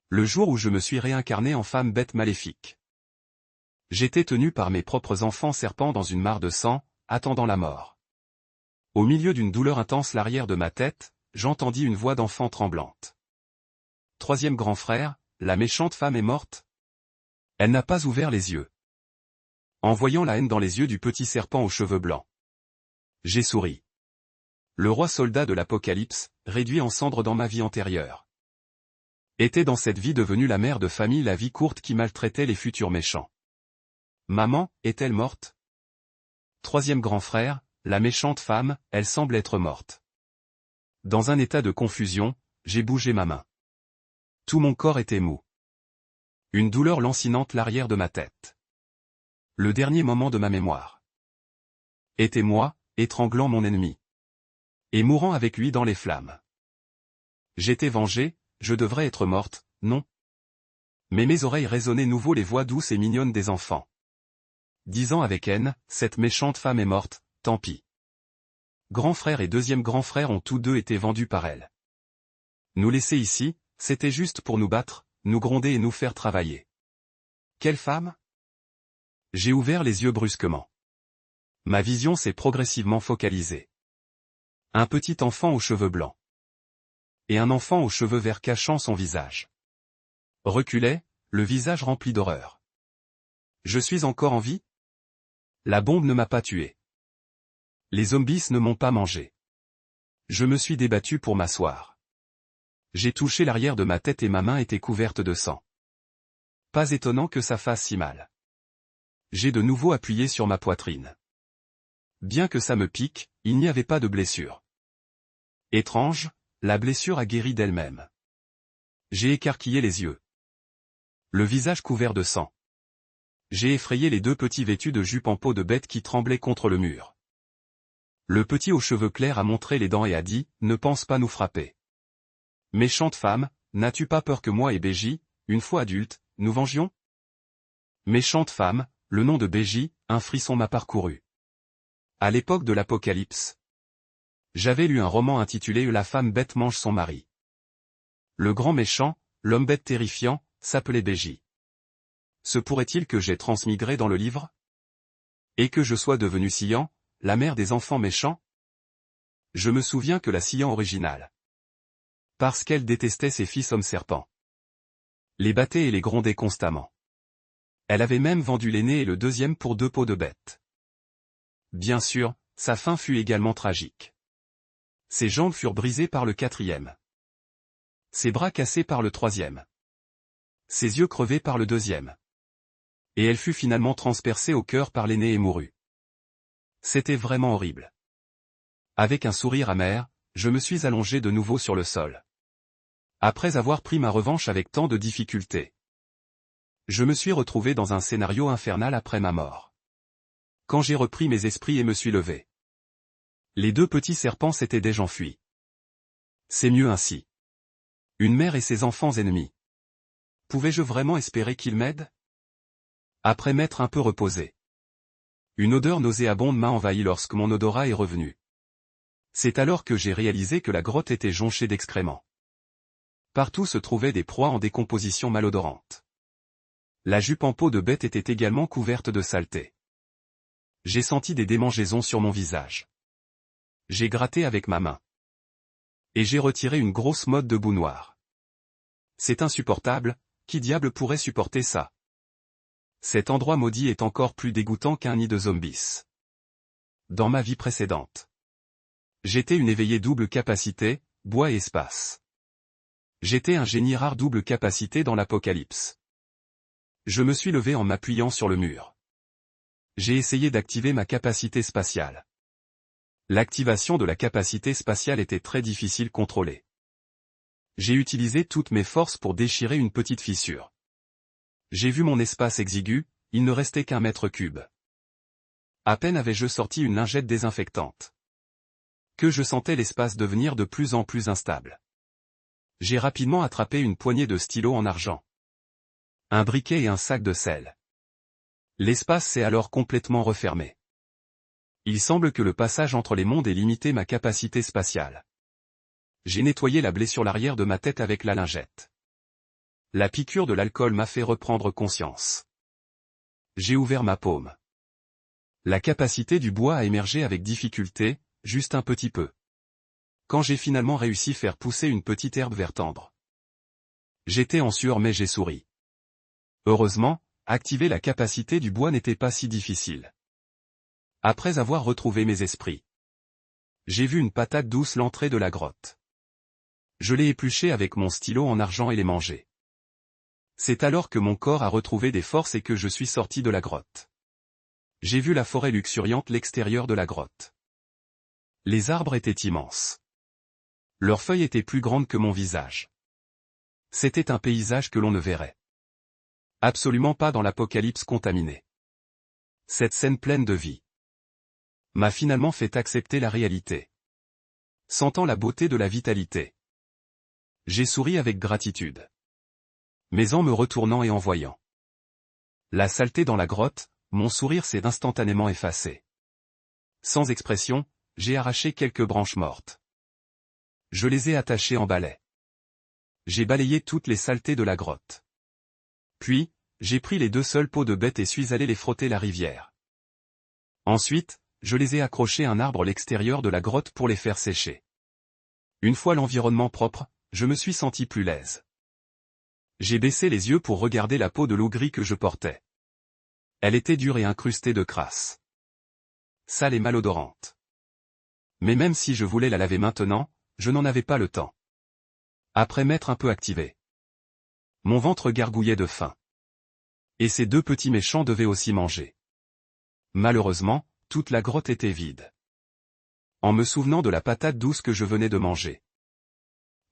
Le jour où je me suis réincarné en femme bête maléfique. J'étais tenu par mes propres enfants serpents dans une mare de sang, attendant la mort. Au milieu d'une douleur intense l'arrière de ma tête, j'entendis une voix d'enfant tremblante. Troisième grand frère, la méchante femme est morte? Elle n'a pas ouvert les yeux. En voyant la haine dans les yeux du petit serpent aux cheveux blancs, j'ai souri. Le roi soldat de l'Apocalypse, réduit en cendres dans ma vie antérieure, était dans cette vie devenue la mère de famille, la vie courte qui maltraitait les futurs méchants. Maman, est-elle morte? Troisième grand frère, la méchante femme, elle semble être morte. Dans un état de confusion, j'ai bougé ma main. Tout mon corps était mou. Une douleur lancinante l'arrière de ma tête. Le dernier moment de ma mémoire était moi, étranglant mon ennemi. Et mourant avec lui dans les flammes. J'étais vengé, je devrais être morte, non? Mais mes oreilles résonnaient nouveau les voix douces et mignonnes des enfants. Disant avec haine, cette méchante femme est morte, tant pis. Grand frère et deuxième grand frère ont tous deux été vendus par elle. Nous laisser ici, c'était juste pour nous battre, nous gronder et nous faire travailler. Quelle femme? J'ai ouvert les yeux brusquement. Ma vision s'est progressivement focalisée. Un petit enfant aux cheveux blancs. Et un enfant aux cheveux verts cachant son visage. Reculait, le visage rempli d'horreur. Je suis encore en vie? La bombe ne m'a pas tué. Les zombies ne m'ont pas mangé. Je me suis débattu pour m'asseoir. J'ai touché l'arrière de ma tête et ma main était couverte de sang. Pas étonnant que ça fasse si mal. J'ai de nouveau appuyé sur ma poitrine. Bien que ça me pique, il n'y avait pas de blessure. Étrange, la blessure a guéri d'elle-même. J'ai écarquillé les yeux. Le visage couvert de sang. J'ai effrayé les deux petits vêtus de jupe en peau de bête qui tremblaient contre le mur. Le petit aux cheveux clairs a montré les dents et a dit, ne pense pas nous frapper. Méchante femme, n'as-tu pas peur que moi et Béji, une fois adultes, nous vengions? Méchante femme, le nom de Béji, un frisson m'a parcouru. À l'époque de l'Apocalypse, j'avais lu un roman intitulé La femme bête mange son mari. Le grand méchant, l'homme bête terrifiant, s'appelait Béji. Se pourrait-il que j'aie transmigré dans le livre? Et que je sois devenu Sian, la mère des enfants méchants? Je me souviens que la Sian originale, parce qu'elle détestait ses fils hommes serpents, les battait et les grondait constamment. Elle avait même vendu l'aîné et le deuxième pour 2 peaux de bête. Bien sûr, sa fin fut également tragique. Ses jambes furent brisées par le 4e. Ses bras cassés par le 3e. Ses yeux crevés par le 2e. Et elle fut finalement transpercée au cœur par l'aîné et mourut. C'était vraiment horrible. Avec un sourire amer, je me suis allongé de nouveau sur le sol. Après avoir pris ma revanche avec tant de difficultés, je me suis retrouvé dans un scénario infernal après ma mort. Quand j'ai repris mes esprits et me suis levé, les deux petits serpents s'étaient déjà enfuis. C'est mieux ainsi. Une mère et ses enfants ennemis. Pouvais-je vraiment espérer qu'ils m'aident? Après m'être un peu reposé, une odeur nauséabonde m'a envahi lorsque mon odorat est revenu. C'est alors que j'ai réalisé que la grotte était jonchée d'excréments. Partout se trouvaient des proies en décomposition malodorante. La jupe en peau de bête était également couverte de saleté. J'ai senti des démangeaisons sur mon visage. J'ai gratté avec ma main. Et j'ai retiré une grosse motte de boue noire. C'est insupportable, qui diable pourrait supporter ça? Cet endroit maudit est encore plus dégoûtant qu'un nid de zombies. Dans ma vie précédente, j'étais une éveillée double capacité, bois et espace. J'étais un génie rare double capacité dans l'Apocalypse. Je me suis levé en m'appuyant sur le mur. J'ai essayé d'activer ma capacité spatiale. L'activation de la capacité spatiale était très difficile à contrôler. J'ai utilisé toutes mes forces pour déchirer une petite fissure. J'ai vu mon espace exigu, il ne restait qu'1 mètre cube. À peine avais-je sorti une lingette désinfectante, que je sentais l'espace devenir de plus en plus instable. J'ai rapidement attrapé une poignée de stylos en argent, un briquet et un sac de sel. L'espace s'est alors complètement refermé. Il semble que le passage entre les mondes ait limité ma capacité spatiale. J'ai nettoyé la blessure l'arrière de ma tête avec la lingette. La piqûre de l'alcool m'a fait reprendre conscience. J'ai ouvert ma paume. La capacité du bois a émergé avec difficulté, juste un petit peu. Quand j'ai finalement réussi à faire pousser une petite herbe vert tendre. J'étais en sueur mais j'ai souri. Heureusement, activer la capacité du bois n'était pas si difficile. Après avoir retrouvé mes esprits, j'ai vu une patate douce l'entrée de la grotte. Je l'ai épluchée avec mon stylo en argent et l'ai mangée. C'est alors que mon corps a retrouvé des forces et que je suis sorti de la grotte. J'ai vu la forêt luxuriante l'extérieur de la grotte. Les arbres étaient immenses. Leurs feuilles étaient plus grandes que mon visage. C'était un paysage que l'on ne verrait absolument pas dans l'apocalypse contaminée. Cette scène pleine de vie m'a finalement fait accepter la réalité. Sentant la beauté de la vitalité, j'ai souri avec gratitude. Mais en me retournant et en voyant la saleté dans la grotte, mon sourire s'est instantanément effacé. Sans expression, j'ai arraché quelques branches mortes. Je les ai attachées en balai. J'ai balayé toutes les saletés de la grotte. Puis, j'ai pris les 2 seules peaux de bête et suis allé les frotter la rivière. Ensuite, je les ai accrochés à un arbre à l'extérieur de la grotte pour les faire sécher. Une fois l'environnement propre, je me suis senti plus l'aise. J'ai baissé les yeux pour regarder la peau de loup gris que je portais. Elle était dure et incrustée de crasse. Sale et malodorante. Mais même si je voulais la laver maintenant, je n'en avais pas le temps. Après m'être un peu activé, mon ventre gargouillait de faim. Et ces 2 petits méchants devaient aussi manger. Malheureusement, toute la grotte était vide. En me souvenant de la patate douce que je venais de manger,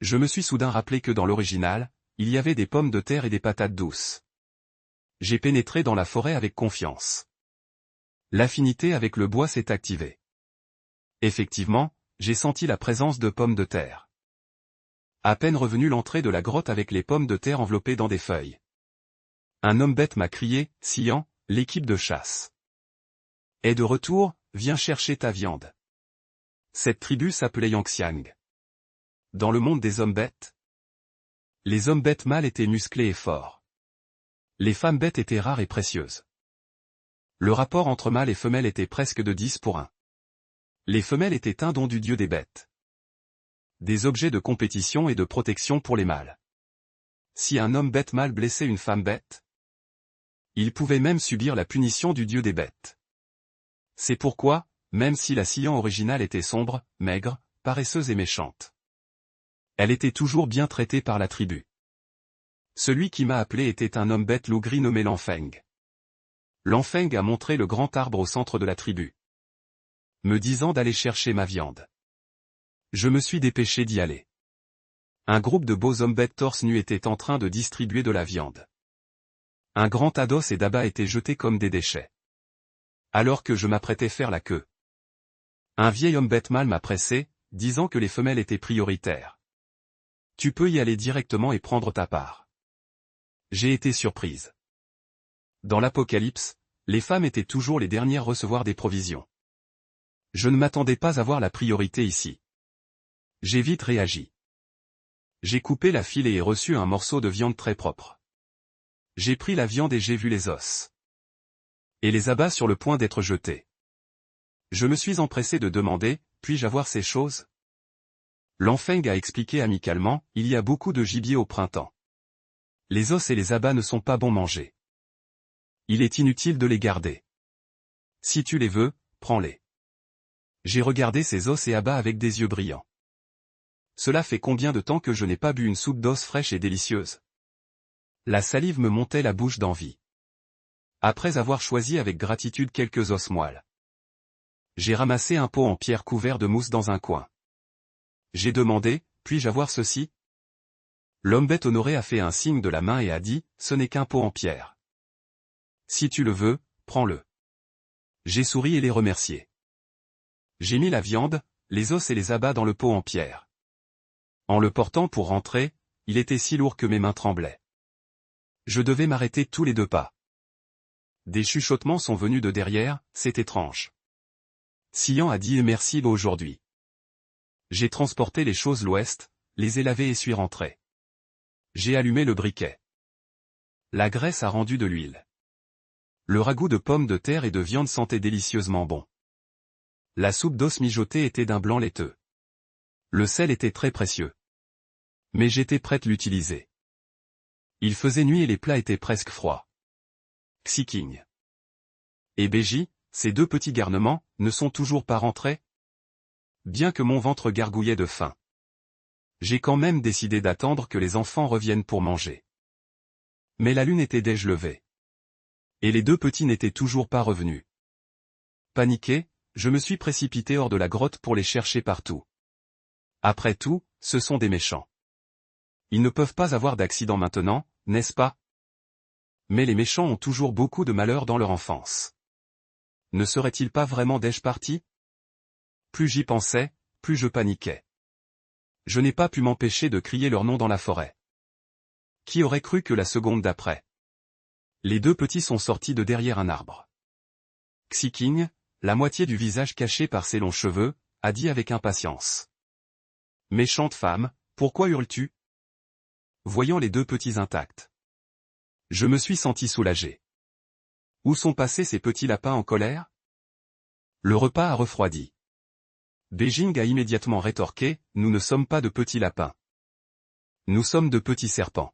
je me suis soudain rappelé que dans l'original, il y avait des pommes de terre et des patates douces. J'ai pénétré dans la forêt avec confiance. L'affinité avec le bois s'est activée. Effectivement, j'ai senti la présence de pommes de terre. À peine revenu l'entrée de la grotte avec les pommes de terre enveloppées dans des feuilles. Un homme bête m'a crié, Sian, l'équipe de chasse est de retour, viens chercher ta viande. Cette tribu s'appelait Yangxiang. Dans le monde des hommes bêtes, les hommes bêtes mâles étaient musclés et forts. Les femmes bêtes étaient rares et précieuses. Le rapport entre mâles et femelles était presque de 10:1. Les femelles étaient un don du dieu des bêtes. Des objets de compétition et de protection pour les mâles. Si un homme bête mâle blessait une femme bête, il pouvait même subir la punition du dieu des bêtes. C'est pourquoi, même si la Sian originale était sombre, maigre, paresseuse et méchante, elle était toujours bien traitée par la tribu. Celui qui m'a appelé était un homme bête loup gris nommé Lanfeng. Lanfeng a montré le grand arbre au centre de la tribu, me disant d'aller chercher ma viande. Je me suis dépêché d'y aller. Un groupe de beaux hommes bêtes torse nu était en train de distribuer de la viande. Un grand tas d'os et d'abats étaient jetés comme des déchets. Alors que je m'apprêtais faire la queue, un vieil homme bête mâle m'a pressé, disant que les femelles étaient prioritaires. Tu peux y aller directement et prendre ta part. J'ai été surprise. Dans l'Apocalypse, les femmes étaient toujours les dernières à recevoir des provisions. Je ne m'attendais pas à voir la priorité ici. J'ai vite réagi. J'ai coupé la filée et reçu un morceau de viande très propre. J'ai pris la viande et j'ai vu les os. Et les abats sur le point d'être jetés. Je me suis empressé de demander, puis-je avoir ces choses? Lanfeng a expliqué amicalement, il y a beaucoup de gibier au printemps. Les os et les abats ne sont pas bons manger. Il est inutile de les garder. Si tu les veux, prends-les. J'ai regardé ces os et abats avec des yeux brillants. Cela fait combien de temps que je n'ai pas bu une soupe d'os fraîche et délicieuse? La salive me montait la bouche d'envie. Après avoir choisi avec gratitude quelques os moelles, j'ai ramassé un pot en pierre couvert de mousse dans un coin. J'ai demandé, puis-je avoir ceci? L'homme bête honoré a fait un signe de la main et a dit, ce n'est qu'un pot en pierre. Si tu le veux, prends-le. J'ai souri et les remercié. J'ai mis la viande, les os et les abats dans le pot en pierre. En le portant pour rentrer, il était si lourd que mes mains tremblaient. Je devais m'arrêter tous les 2 pas. Des chuchotements sont venus de derrière, c'est étrange. Sian a dit merci aujourd'hui. J'ai transporté les choses l'ouest, les ai lavées et suis rentré. J'ai allumé le briquet. La graisse a rendu de l'huile. Le ragoût de pommes de terre et de viande sentait délicieusement bon. La soupe d'os mijotée était d'un blanc laiteux. Le sel était très précieux. Mais j'étais prête à l'utiliser. Il faisait nuit et les plats étaient presque froids. Xiking et Beji, ces deux petits garnements, ne sont toujours pas rentrés? Bien que mon ventre gargouillait de faim. J'ai quand même décidé d'attendre que les enfants reviennent pour manger. Mais la lune était déjà levée. Et les deux petits n'étaient toujours pas revenus. Paniqué, je me suis précipité hors de la grotte pour les chercher partout. Après tout, ce sont des méchants. Ils ne peuvent pas avoir d'accident maintenant, n'est-ce pas? Mais les méchants ont toujours beaucoup de malheur dans leur enfance. Ne serait-il pas vraiment déjà parti? Plus j'y pensais, plus je paniquais. Je n'ai pas pu m'empêcher de crier leur nom dans la forêt. Qui aurait cru que la seconde d'après? Les deux petits sont sortis de derrière un arbre. Xiking, la moitié du visage caché par ses longs cheveux, a dit avec impatience. Méchante femme, pourquoi hurles-tu? Voyant les deux petits intacts. Je me suis senti soulagé. Où sont passés ces petits lapins en colère? Le repas a refroidi. Beijing a immédiatement rétorqué, nous ne sommes pas de petits lapins. Nous sommes de petits serpents.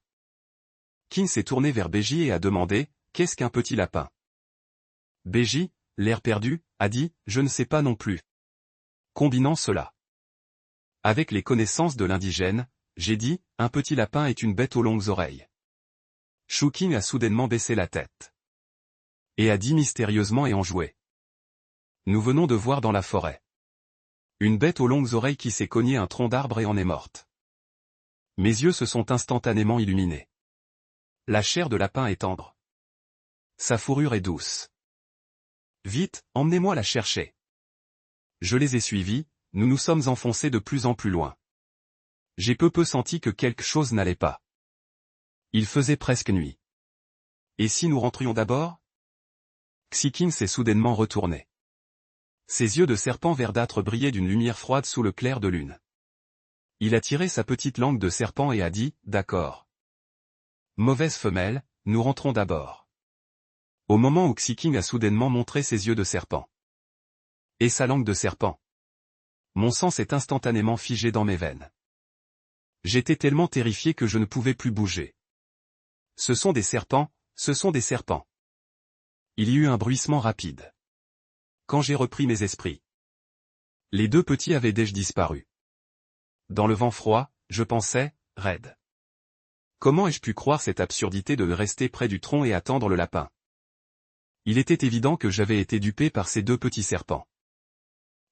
Qin s'est tourné vers Beji et a demandé, qu'est-ce qu'un petit lapin? Beji, l'air perdu, a dit, je ne sais pas non plus. Combinant cela avec les connaissances de l'indigène, j'ai dit, un petit lapin est une bête aux longues oreilles. Shuqing a soudainement baissé la tête. Et a dit mystérieusement et enjoué. Nous venons de voir dans la forêt. Une bête aux longues oreilles qui s'est cognée un tronc d'arbre et en est morte. Mes yeux se sont instantanément illuminés. La chair de lapin est tendre. Sa fourrure est douce. Vite, emmenez-moi la chercher. Je les ai suivis, nous nous sommes enfoncés de plus en plus loin. J'ai peu senti que quelque chose n'allait pas. Il faisait presque nuit. Et si nous rentrions d'abord? Xiking s'est soudainement retourné. Ses yeux de serpent verdâtre brillaient d'une lumière froide sous le clair de lune. Il a tiré sa petite langue de serpent et a dit, d'accord. Mauvaise femelle, nous rentrons d'abord. Au moment où Xiking a soudainement montré ses yeux de serpent. Et sa langue de serpent. Mon sang s'est instantanément figé dans mes veines. J'étais tellement terrifié que je ne pouvais plus bouger. Ce sont des serpents, ce sont des serpents. Il y eut un bruissement rapide. Quand j'ai repris mes esprits. Les deux petits avaient déjà disparu. Dans le vent froid, je pensais, raide. Comment ai-je pu croire cette absurdité de rester près du tronc et attendre le lapin? Il était évident que j'avais été dupé par ces deux petits serpents.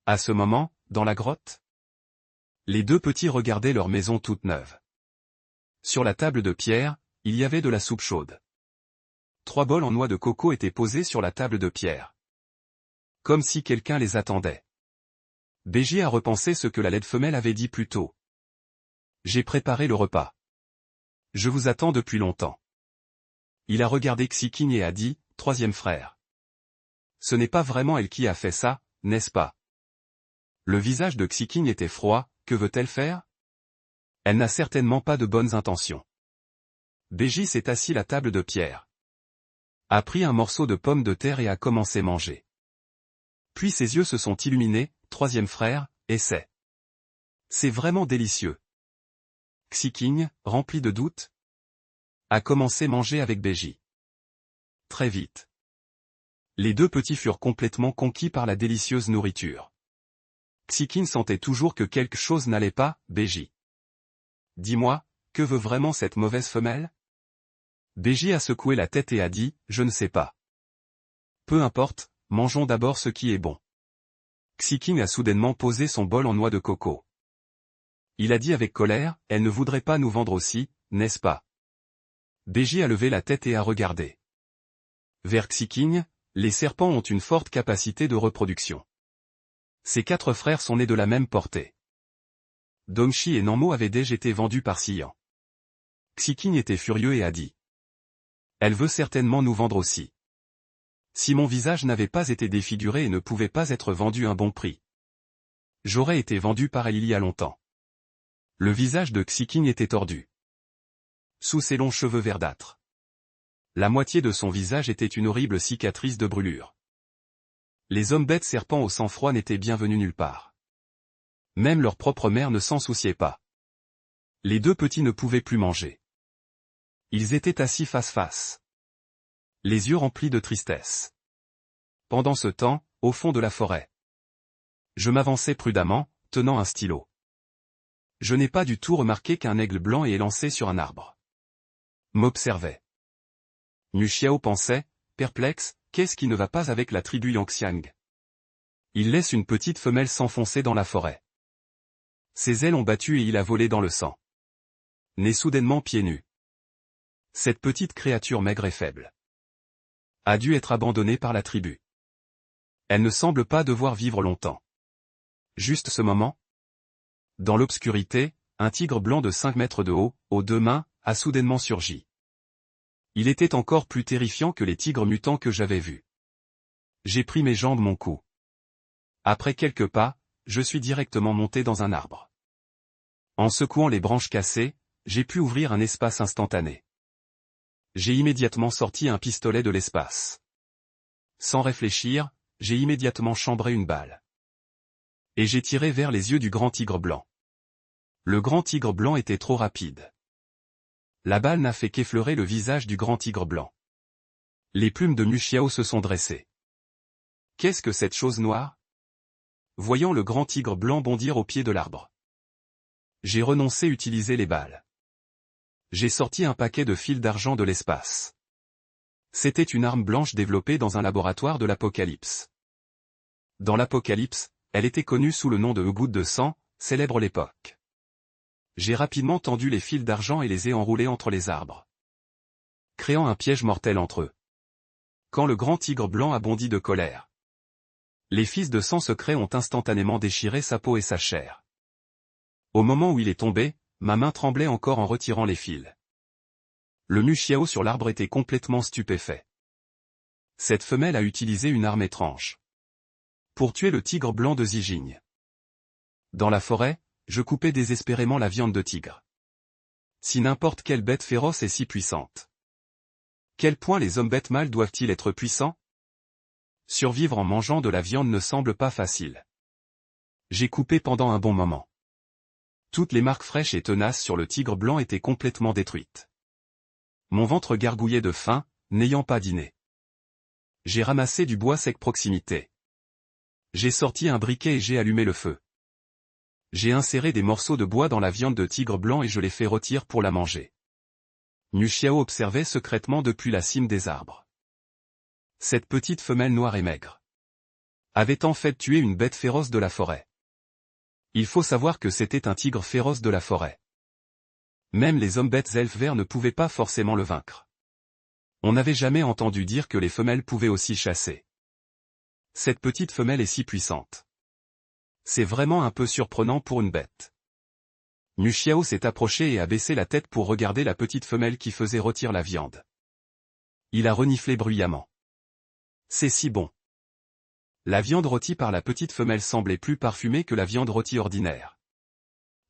À ce moment, dans la grotte, les deux petits regardaient leur maison toute neuve. Sur la table de pierre, il y avait de la soupe chaude. 3 bols en noix de coco étaient posés sur la table de pierre. Comme si quelqu'un les attendait. Beji a repensé ce que la laide femelle avait dit plus tôt. J'ai préparé le repas. Je vous attends depuis longtemps. Il a regardé Xiking et a dit, troisième frère. Ce n'est pas vraiment elle qui a fait ça, n'est-ce pas? Le visage de Xiking était froid, que veut-elle faire? Elle n'a certainement pas de bonnes intentions. Beji s'est assis à la table de pierre. A pris un morceau de pomme de terre et a commencé à manger. Puis ses yeux se sont illuminés, troisième frère, et c'est vraiment délicieux. Xiking, rempli de doutes, a commencé à manger avec Beji. Très vite. Les deux petits furent complètement conquis par la délicieuse nourriture. Xiking sentait toujours que quelque chose n'allait pas, Beji. Dis-moi, que veut vraiment cette mauvaise femelle? Beji a secoué la tête et a dit, je ne sais pas. Peu importe, mangeons d'abord ce qui est bon. Xiking a soudainement posé son bol en noix de coco. Il a dit avec colère, elle ne voudrait pas nous vendre aussi, n'est-ce pas? Beji a levé la tête et a regardé. Vers Xiking, les serpents ont une forte capacité de reproduction. Ses 4 frères sont nés de la même portée. Dongshi et Nanmo avaient déjà été vendus par Xian. Xiking était furieux et a dit. Elle veut certainement nous vendre aussi. Si mon visage n'avait pas été défiguré et ne pouvait pas être vendu à un bon prix. J'aurais été vendu par elle il y a longtemps. Le visage de Xiking était tordu. Sous ses longs cheveux verdâtres. La moitié de son visage était une horrible cicatrice de brûlure. Les hommes bêtes serpents au sang-froid n'étaient bienvenus nulle part. Même leur propre mère ne s'en souciait pas. Les deux petits ne pouvaient plus manger. Ils étaient assis face-face, les yeux remplis de tristesse. Pendant ce temps, au fond de la forêt, je m'avançais prudemment, tenant un stylo. Je n'ai pas du tout remarqué qu'un aigle blanc est élancé sur un arbre m'observait. Mu Xiao pensait, perplexe, qu'est-ce qui ne va pas avec la tribu Yangxiang? Il laisse une petite femelle s'enfoncer dans la forêt. Ses ailes ont battu et il a volé dans le sang. Né soudainement pieds nus. Cette petite créature maigre et faible a dû être abandonnée par la tribu. Elle ne semble pas devoir vivre longtemps. Juste ce moment. Dans l'obscurité, un tigre blanc de 5 mètres de haut, aux 2 mains, a soudainement surgi. Il était encore plus terrifiant que les tigres mutants que j'avais vus. J'ai pris mes jambes mon cou. Après quelques pas, je suis directement monté dans un arbre. En secouant les branches cassées, j'ai pu ouvrir un espace instantané. J'ai immédiatement sorti un pistolet de l'espace. Sans réfléchir, j'ai immédiatement chambré une balle. Et j'ai tiré vers les yeux du grand tigre blanc. Le grand tigre blanc était trop rapide. La balle n'a fait qu'effleurer le visage du grand tigre blanc. Les plumes de Mu Xiao se sont dressées. Qu'est-ce que cette chose noire? Voyant le grand tigre blanc bondir au pied de l'arbre, j'ai renoncé à utiliser les balles. J'ai sorti un paquet de fils d'argent de l'espace. C'était une arme blanche développée dans un laboratoire de l'Apocalypse. Dans l'Apocalypse, elle était connue sous le nom de goutte de sang, célèbre à l'époque. J'ai rapidement tendu les fils d'argent et les ai enroulés entre les arbres, créant un piège mortel entre eux. Quand le grand tigre blanc a bondi de colère, les fils de sang secrets ont instantanément déchiré sa peau et sa chair. Au moment où il est tombé, ma main tremblait encore en retirant les fils. Le Mu Xiao sur l'arbre était complètement stupéfait. Cette femelle a utilisé une arme étrange pour tuer le tigre blanc de Zijing. Dans la forêt, je coupais désespérément la viande de tigre. Si n'importe quelle bête féroce est si puissante, quel point les hommes bêtes mâles doivent-ils être puissants? Survivre en mangeant de la viande ne semble pas facile. J'ai coupé pendant un bon moment. Toutes les marques fraîches et tenaces sur le tigre blanc étaient complètement détruites. Mon ventre gargouillait de faim, n'ayant pas dîné. J'ai ramassé du bois sec proximité. J'ai sorti un briquet et j'ai allumé le feu. J'ai inséré des morceaux de bois dans la viande de tigre blanc et je l'ai fait rôtir pour la manger. Mu Xiao observait secrètement depuis la cime des arbres. Cette petite femelle noire et maigre avait en fait tué une bête féroce de la forêt. Il faut savoir que c'était un tigre féroce de la forêt. Même les hommes bêtes elfes verts ne pouvaient pas forcément le vaincre. On n'avait jamais entendu dire que les femelles pouvaient aussi chasser. Cette petite femelle est si puissante. C'est vraiment un peu surprenant pour une bête. Mu Xiao s'est approché et a baissé la tête pour regarder la petite femelle qui faisait rôtir la viande. Il a reniflé bruyamment. C'est si bon. La viande rôtie par la petite femelle semblait plus parfumée que la viande rôtie ordinaire.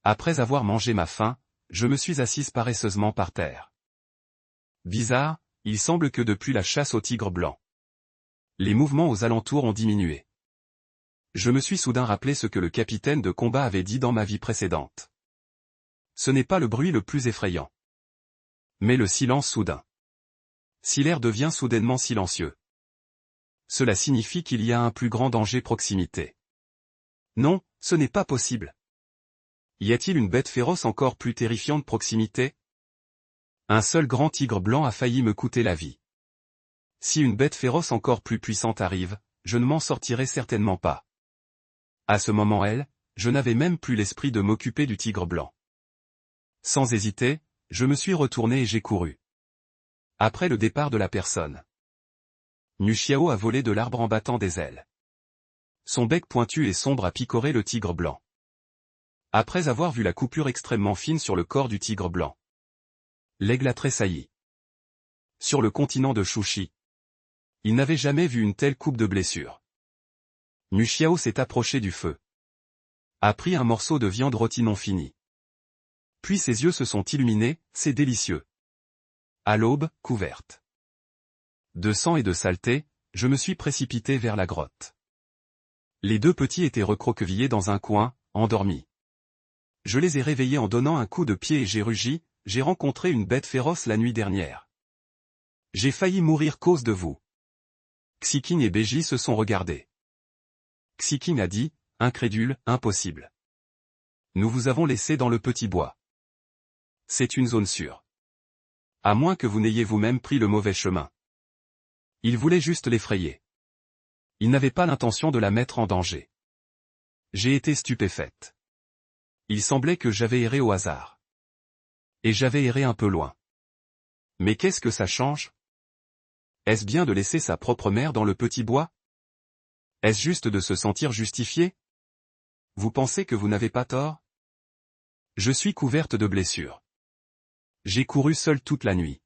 Après avoir mangé ma faim, je me suis assise paresseusement par terre. Bizarre, il semble que depuis la chasse au tigre blanc, les mouvements aux alentours ont diminué. Je me suis soudain rappelé ce que le capitaine de combat avait dit dans ma vie précédente. Ce n'est pas le bruit le plus effrayant, mais le silence soudain. Si l'air devient soudainement silencieux, cela signifie qu'il y a un plus grand danger proximité. Non, ce n'est pas possible. Y a-t-il une bête féroce encore plus terrifiante proximité? Un seul grand tigre blanc a failli me coûter la vie. Si une bête féroce encore plus puissante arrive, je ne m'en sortirai certainement pas. À ce moment je n'avais même plus l'esprit de m'occuper du tigre blanc. Sans hésiter, je me suis retourné et j'ai couru. Après le départ de la personne, Mu Xiao a volé de l'arbre en battant des ailes. Son bec pointu et sombre a picoré le tigre blanc. Après avoir vu la coupure extrêmement fine sur le corps du tigre blanc, l'aigle a tressailli. Sur le continent de Shushi, il n'avait jamais vu une telle coupe de blessure. Mu Xiao s'est approché du feu, a pris un morceau de viande rôtie non finie. Puis ses yeux se sont illuminés, c'est délicieux. À l'aube, couverte De sang et de saleté, je me suis précipité vers la grotte. Les deux petits étaient recroquevillés dans un coin, endormis. Je les ai réveillés en donnant un coup de pied et j'ai rugi, j'ai rencontré une bête féroce la nuit dernière. J'ai failli mourir cause de vous. Xiking et Beji se sont regardés. Xiking a dit, incrédule, impossible. Nous vous avons laissé dans le petit bois. C'est une zone sûre. À moins que vous n'ayez vous-même pris le mauvais chemin. Il voulait juste l'effrayer. Il n'avait pas l'intention de la mettre en danger. J'ai été stupéfaite. Il semblait que j'avais erré au hasard. Et j'avais erré un peu loin. Mais qu'est-ce que ça change? Est-ce bien de laisser sa propre mère dans le petit bois? Est-ce juste de se sentir justifié? Vous pensez que vous n'avez pas tort? Je suis couverte de blessures. J'ai couru seule toute la nuit.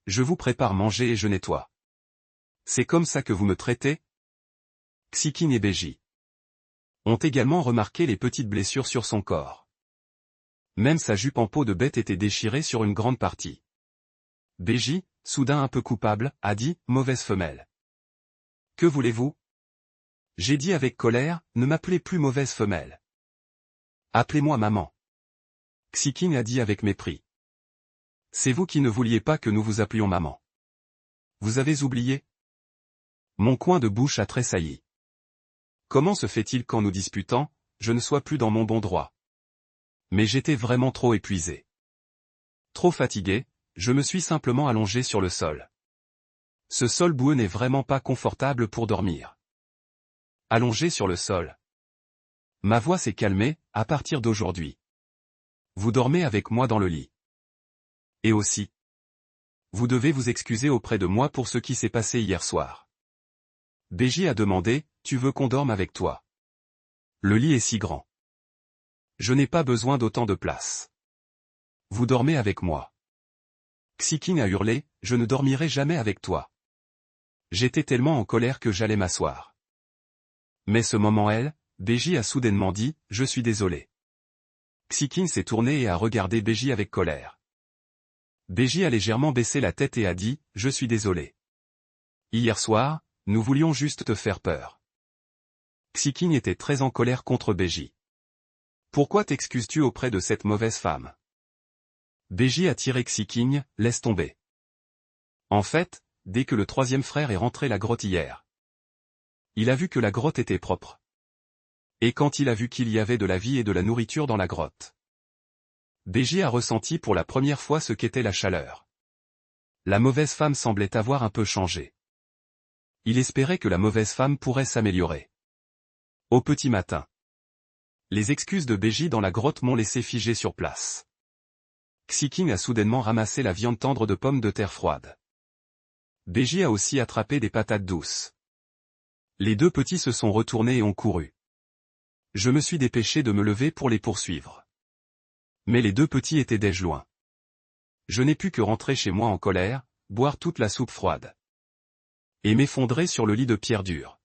Je vous prépare manger et je nettoie. C'est comme ça que vous me traitez? Xiking et Beji ont également remarqué les petites blessures sur son corps. Même sa jupe en peau de bête était déchirée sur une grande partie. Beji, soudain un peu coupable, a dit, mauvaise femelle. Que voulez-vous? J'ai dit avec colère, ne m'appelez plus mauvaise femelle. Appelez-moi maman. Xiking a dit avec mépris. C'est vous qui ne vouliez pas que nous vous appelions maman. Vous avez oublié? Mon coin de bouche a tressailli. Comment se fait-il qu'en nous disputant, je ne sois plus dans mon bon droit? Mais j'étais vraiment trop épuisé. Trop fatigué, je me suis simplement allongé sur le sol. Ce sol boueux n'est vraiment pas confortable pour dormir. Allongé sur le sol. Ma voix s'est calmée, à partir d'aujourd'hui. Vous dormez avec moi dans le lit. Et aussi. Vous devez vous excuser auprès de moi pour ce qui s'est passé hier soir. Beji a demandé, tu veux qu'on dorme avec toi? Le lit est si grand. Je n'ai pas besoin d'autant de place. Vous dormez avec moi. Xiking a hurlé, je ne dormirai jamais avec toi. J'étais tellement en colère que j'allais m'asseoir. Mais ce moment Beji a soudainement dit, je suis désolé. Xiking s'est tourné et a regardé Beji avec colère. Beji a légèrement baissé la tête et a dit, je suis désolé. Hier soir, nous voulions juste te faire peur. Xiking était très en colère contre Beji. Pourquoi t'excuses-tu auprès de cette mauvaise femme? Beji a tiré Xiking, laisse tomber. En fait, dès que le troisième frère est rentré la grotte hier, il a vu que la grotte était propre. Et quand il a vu qu'il y avait de la vie et de la nourriture dans la grotte, Beji a ressenti pour la première fois ce qu'était la chaleur. La mauvaise femme semblait avoir un peu changé. Il espérait que la mauvaise femme pourrait s'améliorer. Au petit matin, les excuses de Beji dans la grotte m'ont laissé figé sur place. Xiking a soudainement ramassé la viande tendre de pommes de terre froides. Beji a aussi attrapé des patates douces. Les deux petits se sont retournés et ont couru. Je me suis dépêché de me lever pour les poursuivre. Mais les deux petits étaient déjà loin. Je n'ai pu que rentrer chez moi en colère, boire toute la soupe froide. Et m'effondrer sur le lit de pierre dure.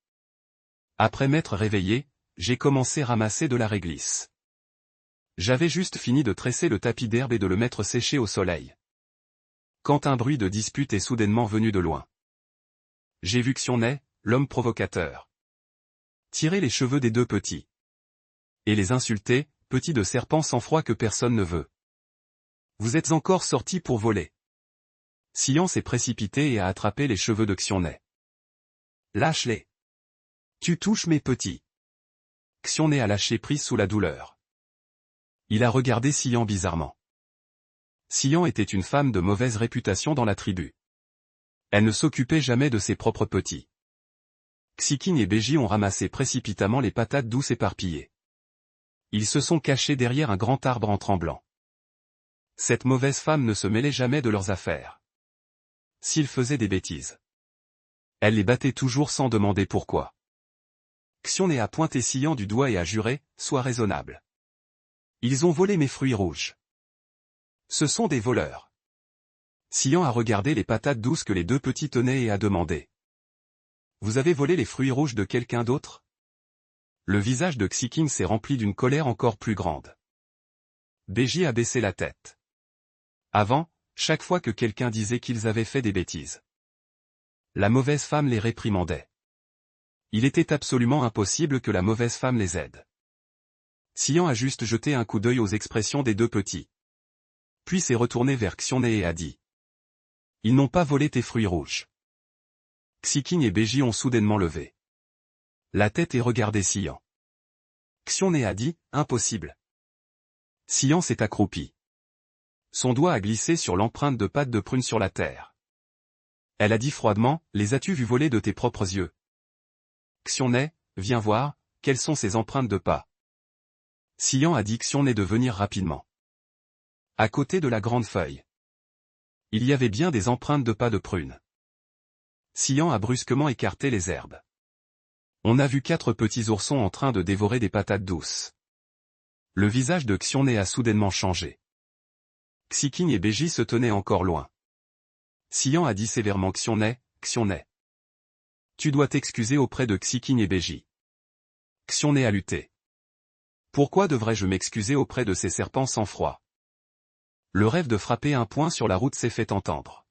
Après m'être réveillé, j'ai commencé à ramasser de la réglisse. J'avais juste fini de tresser le tapis d'herbe et de le mettre sécher au soleil. Quand un bruit de dispute est soudainement venu de loin. J'ai vu Xiongnae, l'homme provocateur, tirer les cheveux des deux petits. Et les insulter, petits de serpent sans froid que personne ne veut. Vous êtes encore sortis pour voler. Xian s'est précipité et a attrapé les cheveux de Xiongnae. Lâche-les. Tu touches mes petits. Xiongnae a lâché prise sous la douleur. Il a regardé Xian bizarrement. Xian était une femme de mauvaise réputation dans la tribu. Elle ne s'occupait jamais de ses propres petits. Xiking et Beji ont ramassé précipitamment les patates douces éparpillées. Ils se sont cachés derrière un grand arbre en tremblant. Cette mauvaise femme ne se mêlait jamais de leurs affaires. S'ils faisaient des bêtises, elle les battait toujours sans demander pourquoi. Xiongnae a pointé Xian du doigt et a juré, sois raisonnable. Ils ont volé mes fruits rouges. Ce sont des voleurs. Xian a regardé les patates douces que les deux petits tenaient et a demandé. Vous avez volé les fruits rouges de quelqu'un d'autre? Le visage de Xiking s'est rempli d'une colère encore plus grande. Beji a baissé la tête. Avant, chaque fois que quelqu'un disait qu'ils avaient fait des bêtises, La mauvaise femme les réprimandait. Il était absolument impossible que la mauvaise femme les aide. Xian a juste jeté un coup d'œil aux expressions des deux petits. Puis s'est retourné vers Xiong'e et a dit. Ils n'ont pas volé tes fruits rouges. Xiqing et Beiji ont soudainement levé la tête et regardé Xian. Xiong'e a dit, impossible. Xian s'est accroupi. Son doigt a glissé sur l'empreinte de pattes de prune sur la terre. Elle a dit froidement, les as-tu vu voler de tes propres yeux? Xiong'e, viens voir, quelles sont ces empreintes de pas? Xian a dit Xiong'e de venir rapidement. À côté de la grande feuille. Il y avait bien des empreintes de pas de prune. Xian a brusquement écarté les herbes. On a vu 4 petits oursons en train de dévorer des patates douces. Le visage de Xiong'e a soudainement changé. Xiqing et Beiji se tenaient encore loin. Xian a dit sévèrement Xiong'e, Xiong'e. Tu dois t'excuser auprès de Xiqing et Beiji. Xiong'e a lutté. Pourquoi devrais-je m'excuser auprès de ces serpents sans froid? Le rêve de frapper un poing sur la route s'est fait entendre.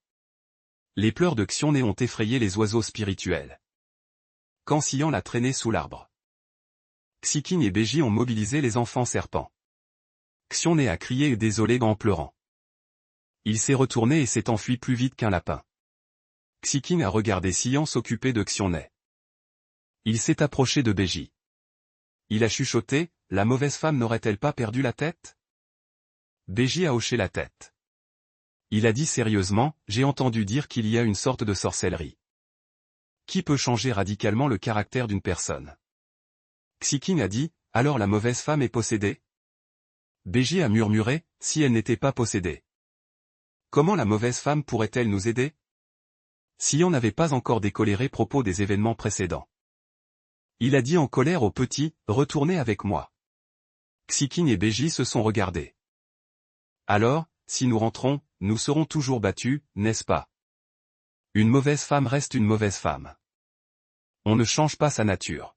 Les pleurs de Xiong'e ont effrayé les oiseaux spirituels. Quand Xian l'a traîné sous l'arbre. Xiqing et Beiji ont mobilisé les enfants serpents. Xiong'e a crié désolé en pleurant. Il s'est retourné et s'est enfui plus vite qu'un lapin. Xiqing a regardé Xian s'occuper de Xiong'e. Il s'est approché de Beiji. Il a chuchoté, la mauvaise femme n'aurait-elle pas perdu la tête? Beiji a hoché la tête. Il a dit sérieusement, j'ai entendu dire qu'il y a une sorte de sorcellerie. Qui peut changer radicalement le caractère d'une personne? Xiqing a dit, alors la mauvaise femme est possédée? Beiji a murmuré, si elle n'était pas possédée. Comment la mauvaise femme pourrait-elle nous aider? Xian n'avait pas encore décoléré propos des événements précédents. Il a dit en colère au petit, retournez avec moi. Xiqing et Beiji se sont regardés. Alors, si nous rentrons, nous serons toujours battus, n'est-ce pas? Une mauvaise femme reste une mauvaise femme. On ne change pas sa nature.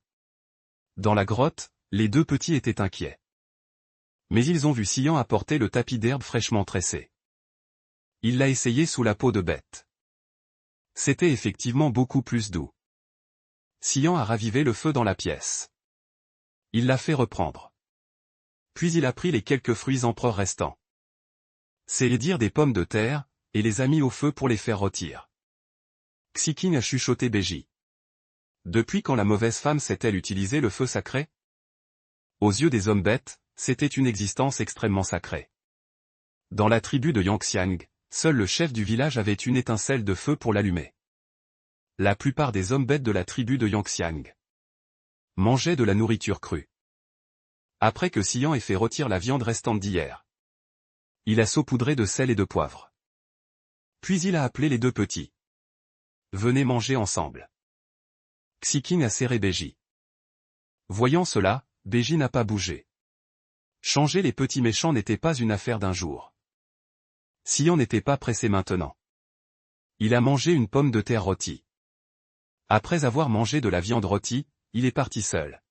Dans la grotte, les deux petits étaient inquiets. Mais ils ont vu Xian apporter le tapis d'herbe fraîchement tressé. Il l'a essayé sous la peau de bête. C'était effectivement beaucoup plus doux. Xian a ravivé le feu dans la pièce. Il l'a fait reprendre. Puis il a pris les quelques fruits empereurs restants. C'est les dire des pommes de terre, et les a mis au feu pour les faire rôtir. Xiqing a chuchoté Beiji. Depuis quand la mauvaise femme sait-elle utiliser le feu sacré? Aux yeux des hommes bêtes, c'était une existence extrêmement sacrée. Dans la tribu de Yangxiang, seul le chef du village avait une étincelle de feu pour l'allumer. La plupart des hommes bêtes de la tribu de Yangxiang mangeaient de la nourriture crue. Après que Xian ait fait rôtir la viande restante d'hier, il a saupoudré de sel et de poivre. Puis il a appelé les deux petits. Venez manger ensemble. Xiqing a serré Beiji. Voyant cela, Beiji n'a pas bougé. Changer les petits méchants n'était pas une affaire d'un jour. Xian n'était pas pressé maintenant. Il a mangé une pomme de terre rôtie. Après avoir mangé de la viande rôtie, il est parti seul.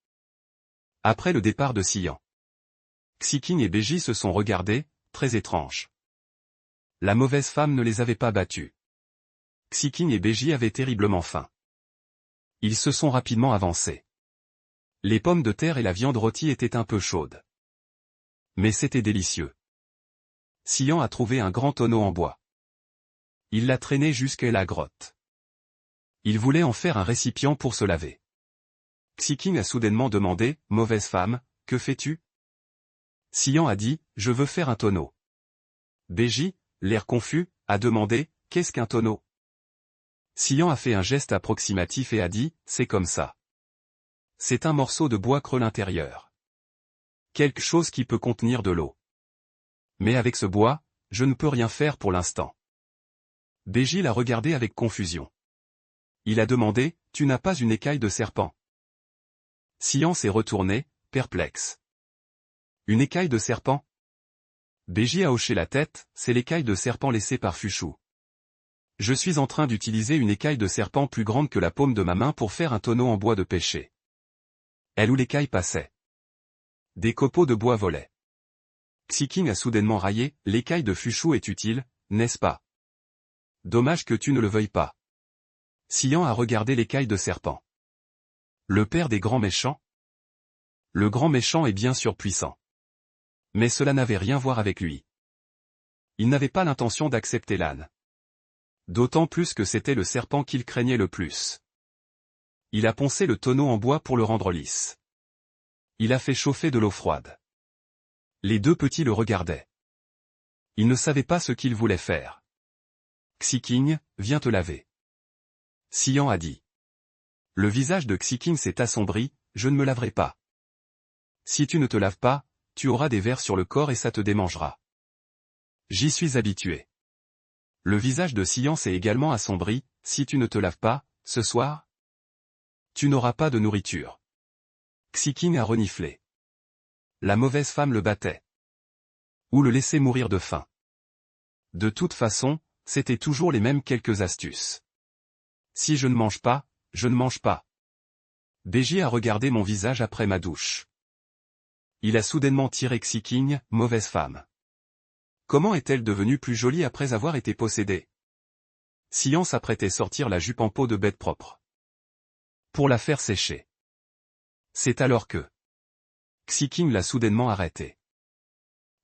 Après le départ de Xian, Xiqing et Beiji se sont regardés, très étranges. La mauvaise femme ne les avait pas battus. Xiqing et Beiji avaient terriblement faim. Ils se sont rapidement avancés. Les pommes de terre et la viande rôtie étaient un peu chaudes. Mais c'était délicieux. Xian a trouvé un grand tonneau en bois. Il l'a traîné jusqu'à la grotte. Il voulait en faire un récipient pour se laver. Xiqing a soudainement demandé, « Mauvaise femme, que fais-tu » Xian a dit, « Je veux faire un tonneau. » Beiji, l'air confus, a demandé, « Qu'est-ce qu'un tonneau » Xian a fait un geste approximatif et a dit, « C'est comme ça. C'est un morceau de bois creux l'intérieur. Quelque chose qui peut contenir de l'eau. Mais avec ce bois, je ne peux rien faire pour l'instant. » Beiji l'a regardé avec confusion. Il a demandé, « Tu n'as pas une écaille de serpent » Xian s'est retourné, perplexe. Une écaille de serpent? Beiji a hoché la tête, c'est l'écaille de serpent laissée par Fuchu. Je suis en train d'utiliser une écaille de serpent plus grande que la paume de ma main pour faire un tonneau en bois de pêcher. Elle où l'écaille passait. Des copeaux de bois volaient. Xiqing a soudainement raillé, l'écaille de Fuchu est utile, n'est-ce pas? Dommage que tu ne le veuilles pas. Xian a regardé l'écaille de serpent. Le père des grands méchants? Le grand méchant est bien sûr puissant. Mais cela n'avait rien à voir avec lui. Il n'avait pas l'intention d'accepter l'âne. D'autant plus que c'était le serpent qu'il craignait le plus. Il a poncé le tonneau en bois pour le rendre lisse. Il a fait chauffer de l'eau froide. Les deux petits le regardaient. Ils ne savaient pas ce qu'ils voulaient faire. Xiking, viens te laver. Xian a dit. Le visage de Xiking s'est assombri, je ne me laverai pas. Si tu ne te laves pas, tu auras des vers sur le corps et ça te démangera. J'y suis habitué. Le visage de Xian s'est également assombri, si tu ne te laves pas, ce soir, tu n'auras pas de nourriture. Xiking a reniflé. La mauvaise femme le battait. Ou le laissait mourir de faim. De toute façon, c'était toujours les mêmes quelques astuces. Si je ne mange pas, je ne mange pas. Beji a regardé mon visage après ma douche. Il a soudainement tiré Xiking, mauvaise femme. Comment est-elle devenue plus jolie après avoir été possédée? Xian s'apprêtait sortir la jupe en peau de bête propre. Pour la faire sécher. C'est alors que Xiking l'a soudainement arrêté.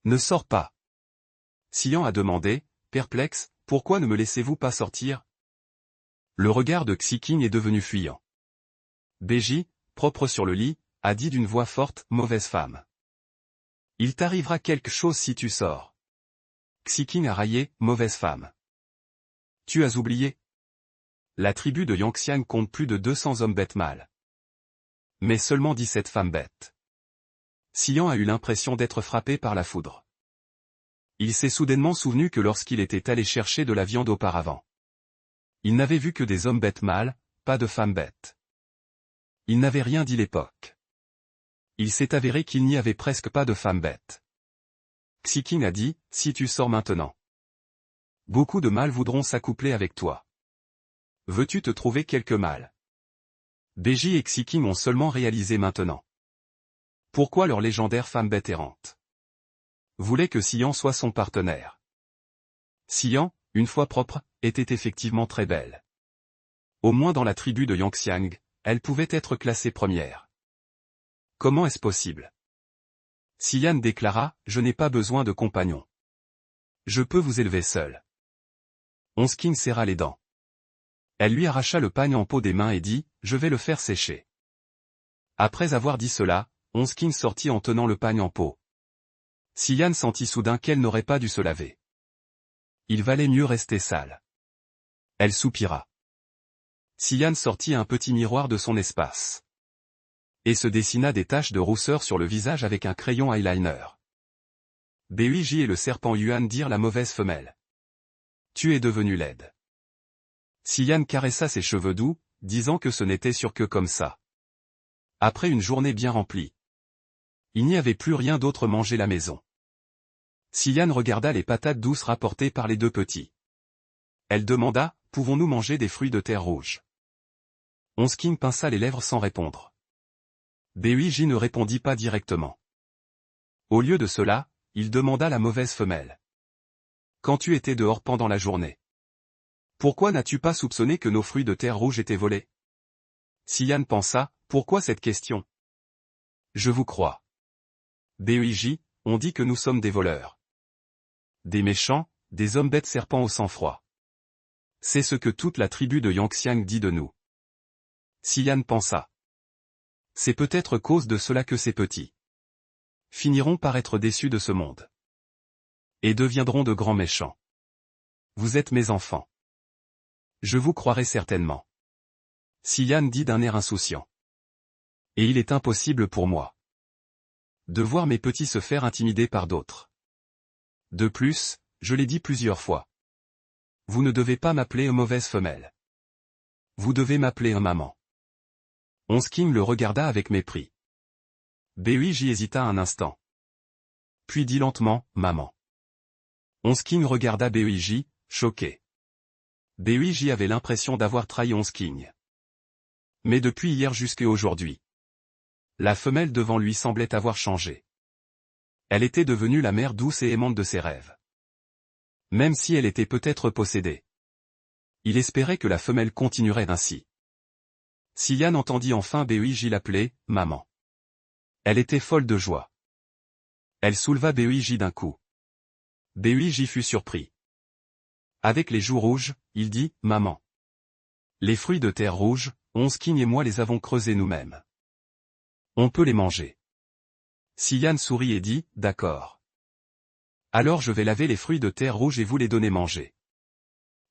Ne sors pas. Xian a demandé, perplexe, pourquoi ne me laissez-vous pas sortir? Le regard de Xiking est devenu fuyant. Beji, propre sur le lit, a dit d'une voix forte, mauvaise femme. Il t'arrivera quelque chose si tu sors. Xiking a raillé, mauvaise femme. Tu as oublié? La tribu de Yangxiang compte plus de 200 hommes bêtes mâles. Mais seulement 17 femmes bêtes. Xian a eu l'impression d'être frappé par la foudre. Il s'est soudainement souvenu que lorsqu'il était allé chercher de la viande auparavant, il n'avait vu que des hommes bêtes mâles, pas de femmes bêtes. Il n'avait rien dit l'époque. Il s'est avéré qu'il n'y avait presque pas de femmes bêtes. Xiking a dit, si tu sors maintenant, beaucoup de mâles voudront s'accoupler avec toi. Veux-tu te trouver quelques mâles? Beji et Xiking ont seulement réalisé maintenant. Pourquoi leur légendaire femme bête errante voulait que Xian soit son partenaire. Xian, une fois propre, était effectivement très belle. Au moins dans la tribu de Yangxiang, elle pouvait être classée première. Comment est-ce possible? Xian déclara, je n'ai pas besoin de compagnon. Je peux vous élever seul. Onsking serra les dents. Elle lui arracha le pagne en peau des mains et dit, je vais le faire sécher. Après avoir dit cela, Onsking sortit en tenant le pagne en peau. Xian sentit soudain qu'elle n'aurait pas dû se laver. Il valait mieux rester sale. Elle soupira. Xian sortit un petit miroir de son espace. Et se dessina des taches de rousseur sur le visage avec un crayon eyeliner. Beiji et le serpent Yuan dirent la mauvaise femelle. Tu es devenue laide. Xian caressa ses cheveux doux, disant que ce n'était sûr que comme ça. Après une journée bien remplie, il n'y avait plus rien d'autre manger la maison. Xian regarda les patates douces rapportées par les deux petits. Elle demanda, pouvons-nous manger des fruits de terre rouge? Onsking pinça les lèvres sans répondre. Beiji ne répondit pas directement. Au lieu de cela, il demanda la mauvaise femelle. Quand tu étais dehors pendant la journée, pourquoi n'as-tu pas soupçonné que nos fruits de terre rouge étaient volés? Xian pensa, pourquoi cette question? Je vous crois. Beiji, on dit que nous sommes des voleurs. Des méchants, des hommes bêtes serpents au sang-froid. C'est ce que toute la tribu de Yangxiang dit de nous. Xian pensa. C'est peut-être cause de cela que ces petits finiront par être déçus de ce monde. Et deviendront de grands méchants. Vous êtes mes enfants. Je vous croirai certainement. Xian dit d'un air insouciant. Et il est impossible pour moi de voir mes petits se faire intimider par d'autres. De plus, je l'ai dit plusieurs fois. Vous ne devez pas m'appeler une mauvaise femelle. Vous devez m'appeler un maman. Onsking le regarda avec mépris. Beiji hésita un instant. Puis dit lentement, maman. Onsking regarda Beiji, choqué. Beiji avait l'impression d'avoir trahi Onsking. Mais depuis hier jusqu'à aujourd'hui, la femelle devant lui semblait avoir changé. Elle était devenue la mère douce et aimante de ses rêves. Même si elle était peut-être possédée. Il espérait que la femelle continuerait ainsi. Siyan entendit enfin Beoiji l'appeler « maman ». Elle était folle de joie. Elle souleva Beoiji d'un coup. Beoiji fut surpris. Avec les joues rouges, il dit « Maman. Les fruits de terre rouge, Onskin et moi les avons creusés nous-mêmes. On peut les manger. » Siyan sourit et dit « D'accord. Alors je vais laver les fruits de terre rouge et vous les donner manger. »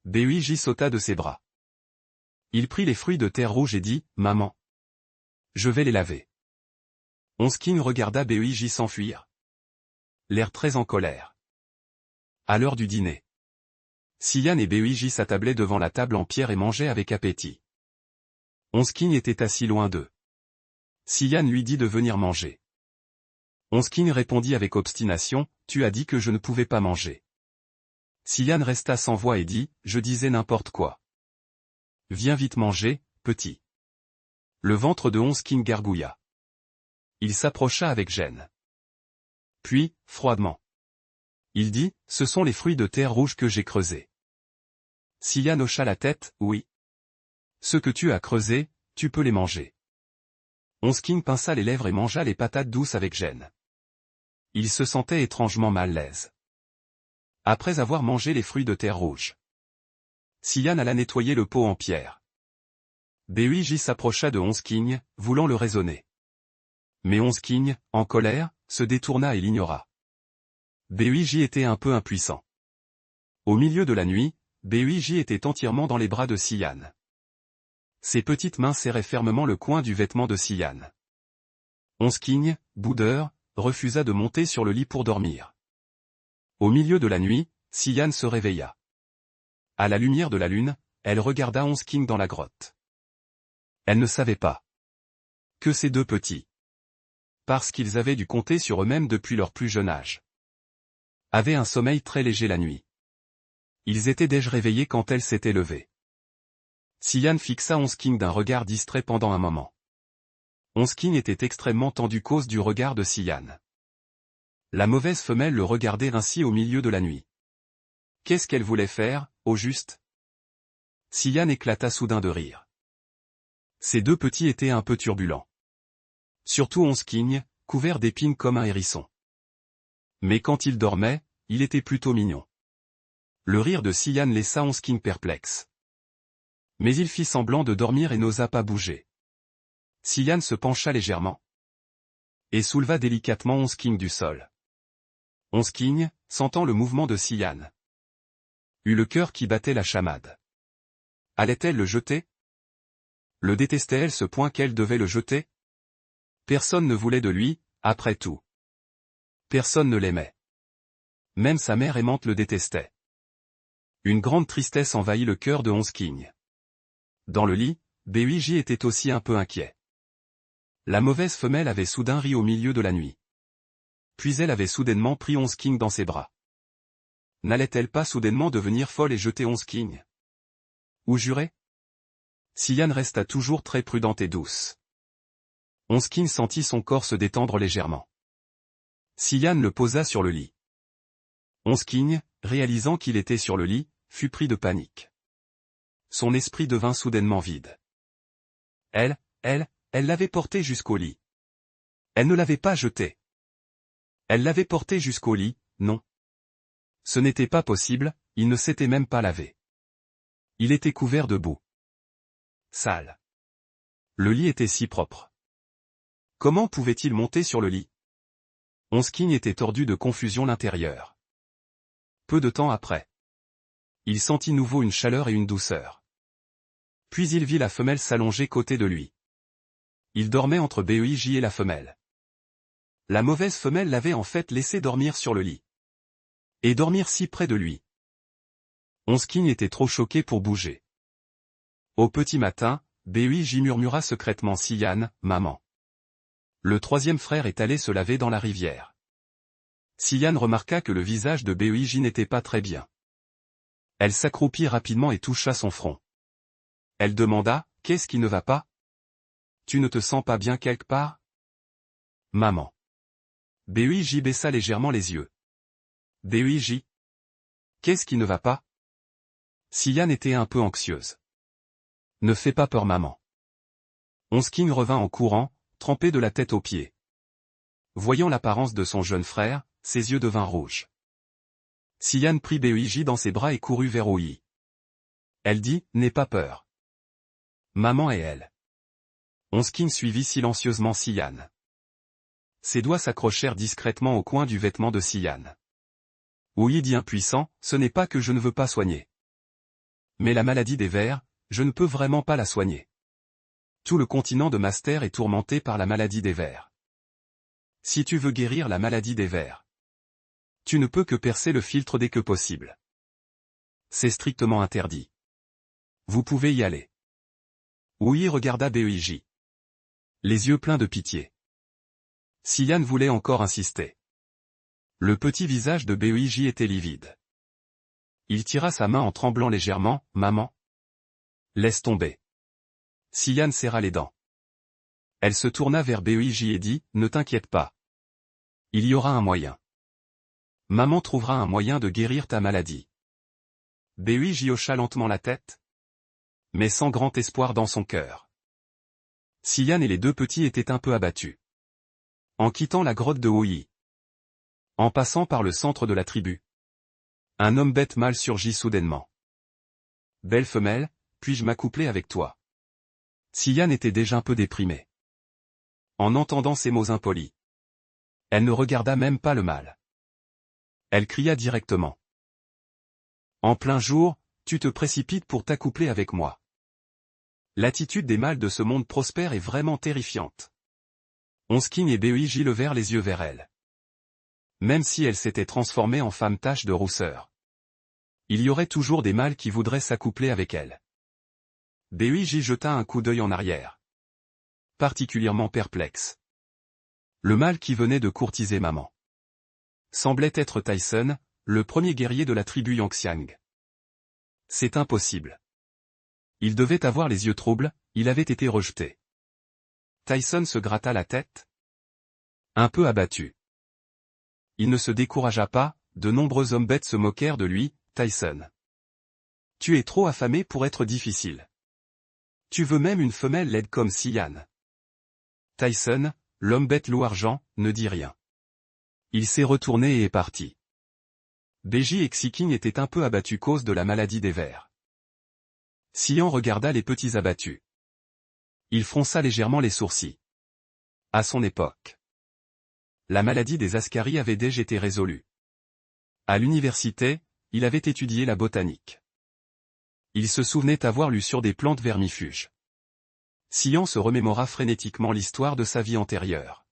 Beoiji sauta de ses bras. Il prit les fruits de terre rouge et dit « Maman. Je vais les laver. » Onskin regarda Beoiji s'enfuir. L'air très en colère. À l'heure du dîner. Siyan et Beoiji s'attablaient devant la table en pierre et mangeaient avec appétit. Onskin était assis loin d'eux. Siyan lui dit de venir manger. Onskin répondit avec obstination, « Tu as dit que je ne pouvais pas manger. » Siyan resta sans voix et dit, « Je disais n'importe quoi. Viens vite manger, petit. » Le ventre de Onskin gargouilla. Il s'approcha avec gêne. Puis, froidement. Il dit, « Ce sont les fruits de terre rouge que j'ai creusés. » Siyan hocha la tête, « Oui. Ce que tu as creusé, tu peux les manger. » Onskin pinça les lèvres et mangea les patates douces avec gêne. Il se sentait étrangement mal à l'aise. Après avoir mangé les fruits de terre rouge, Siyan alla nettoyer le pot en pierre. Beoiji s'approcha de Onskin, voulant le raisonner. Mais Onskin, en colère, se détourna et l'ignora. Beoiji était un peu impuissant. Au milieu de la nuit, Beoiji était entièrement dans les bras de Siyan. Ses petites mains serraient fermement le coin du vêtement de Siyan. Onskin, boudeur, refusa de monter sur le lit pour dormir. Au milieu de la nuit, Siyan se réveilla. À la lumière de la lune, elle regarda Onskin dans la grotte. Elle ne savait pas que ces deux petits, parce qu'ils avaient dû compter sur eux-mêmes depuis leur plus jeune âge, avaient un sommeil très léger la nuit. Ils étaient déjà réveillés quand elle s'était levée. Siyan fixa Onskin d'un regard distrait pendant un moment. Onskin était extrêmement tendu cause du regard de Siyan. La mauvaise femelle le regardait ainsi au milieu de la nuit. Qu'est-ce qu'elle voulait faire, au juste? Siyan éclata soudain de rire. Ces deux petits étaient un peu turbulents. Surtout Onskin, couvert d'épines comme un hérisson. Mais quand il dormait, il était plutôt mignon. Le rire de Siyan laissa Onskin perplexe. Mais il fit semblant de dormir et n'osa pas bouger. Siyan se pencha légèrement et souleva délicatement Onskin du sol. Onskin, sentant le mouvement de Siyan, eut le cœur qui battait la chamade. Allait-elle le jeter? Le détestait-elle ce point qu'elle devait le jeter? Personne ne voulait de lui, après tout. Personne ne l'aimait. Même sa mère aimante le détestait. Une grande tristesse envahit le cœur de Onskin. Dans le lit, Beoiji était aussi un peu inquiet. La mauvaise femelle avait soudain ri au milieu de la nuit. Puis elle avait soudainement pris Onskin dans ses bras. N'allait-elle pas soudainement devenir folle et jeter Onskin? Ou jurer? Siyan resta toujours très prudente et douce. Onskin sentit son corps se détendre légèrement. Siyan le posa sur le lit. Onskin, réalisant qu'il était sur le lit, fut pris de panique. Son esprit devint soudainement vide. Elle l'avait porté jusqu'au lit. Elle ne l'avait pas jeté. Elle l'avait porté jusqu'au lit, non. Ce n'était pas possible, il ne s'était même pas lavé. Il était couvert de boue. Sale. Le lit était si propre. Comment pouvait-il monter sur le lit? Onskin était tordu de confusion l'intérieur. Peu de temps après, il sentit nouveau une chaleur et une douceur. Puis il vit la femelle s'allonger côté de lui. Il dormait entre Beoiji et la femelle. La mauvaise femelle l'avait en fait laissé dormir sur le lit. Et dormir si près de lui. Onskin était trop choqué pour bouger. Au petit matin, Beoiji murmura secrètement Siyan, maman. Le troisième frère est allé se laver dans la rivière. Siyan remarqua que le visage de Beoiji n'était pas très bien. Elle s'accroupit rapidement et toucha son front. Elle demanda, qu'est-ce qui ne va pas? Tu ne te sens pas bien quelque part? Maman. Beoiji baissa légèrement les yeux. Beoiji. Qu'est-ce qui ne va pas? Sian était un peu anxieuse. Ne fais pas peur maman. Onskin revint en courant, trempé de la tête aux pieds. Voyant l'apparence de son jeune frère, ses yeux devinrent rouges. Sian prit Beiji dans ses bras et courut vers Oyi. Elle dit, n'aie pas peur. Maman et elle. Onskin suivit silencieusement Sian. Ses doigts s'accrochèrent discrètement au coin du vêtement de Sian. Oyi dit impuissant, ce n'est pas que je ne veux pas soigner. Mais la maladie des vers, je ne peux vraiment pas la soigner. Tout le continent de Master est tourmenté par la maladie des vers. Si tu veux guérir la maladie des vers, tu ne peux que percer le filtre dès que possible. C'est strictement interdit. Vous pouvez y aller. Oyi regarda Beiji. Les yeux pleins de pitié. Sian voulait encore insister. Le petit visage de Beiji était livide. Il tira sa main en tremblant légèrement, « Maman. Laisse tomber. » Sian serra les dents. Elle se tourna vers Beiji et dit, « Ne t'inquiète pas. Il y aura un moyen. Maman trouvera un moyen de guérir ta maladie. » Beiji hocha lentement la tête, mais sans grand espoir dans son cœur. Sian et les deux petits étaient un peu abattus. En quittant la grotte de Oyi, en passant par le centre de la tribu, un homme bête mâle surgit soudainement. « Belle femelle, puis-je m'accoupler avec toi ?» Sian était déjà un peu déprimée. En entendant ces mots impolis, elle ne regarda même pas le mâle. Elle cria directement. « En plein jour, tu te précipites pour t'accoupler avec moi. » L'attitude des mâles de ce monde prospère est vraiment terrifiante. Onskin et Beiji levèrent les yeux vers elle. Même si elle s'était transformée en femme tache de rousseur, il y aurait toujours des mâles qui voudraient s'accoupler avec elle. Beiji jeta un coup d'œil en arrière. Particulièrement perplexe. Le mâle qui venait de courtiser maman semblait être Tyson, le premier guerrier de la tribu Yangxiang. C'est impossible. Il devait avoir les yeux troubles, il avait été rejeté. Tyson se gratta la tête, un peu abattu. Il ne se découragea pas, de nombreux hommes bêtes se moquèrent de lui, « Tyson. Tu es trop affamé pour être difficile. Tu veux même une femelle laide comme Sian. » Tyson, l'homme bête loup-argent, ne dit rien. Il s'est retourné et est parti. Beiji et Xiking étaient un peu abattus cause de la maladie des vers. Sian regarda les petits abattus. Il fronça légèrement les sourcils. À son époque, la maladie des Ascaris avait déjà été résolue. À l'université, il avait étudié la botanique. Il se souvenait avoir lu sur des plantes vermifuges. Sian se remémora frénétiquement l'histoire de sa vie antérieure.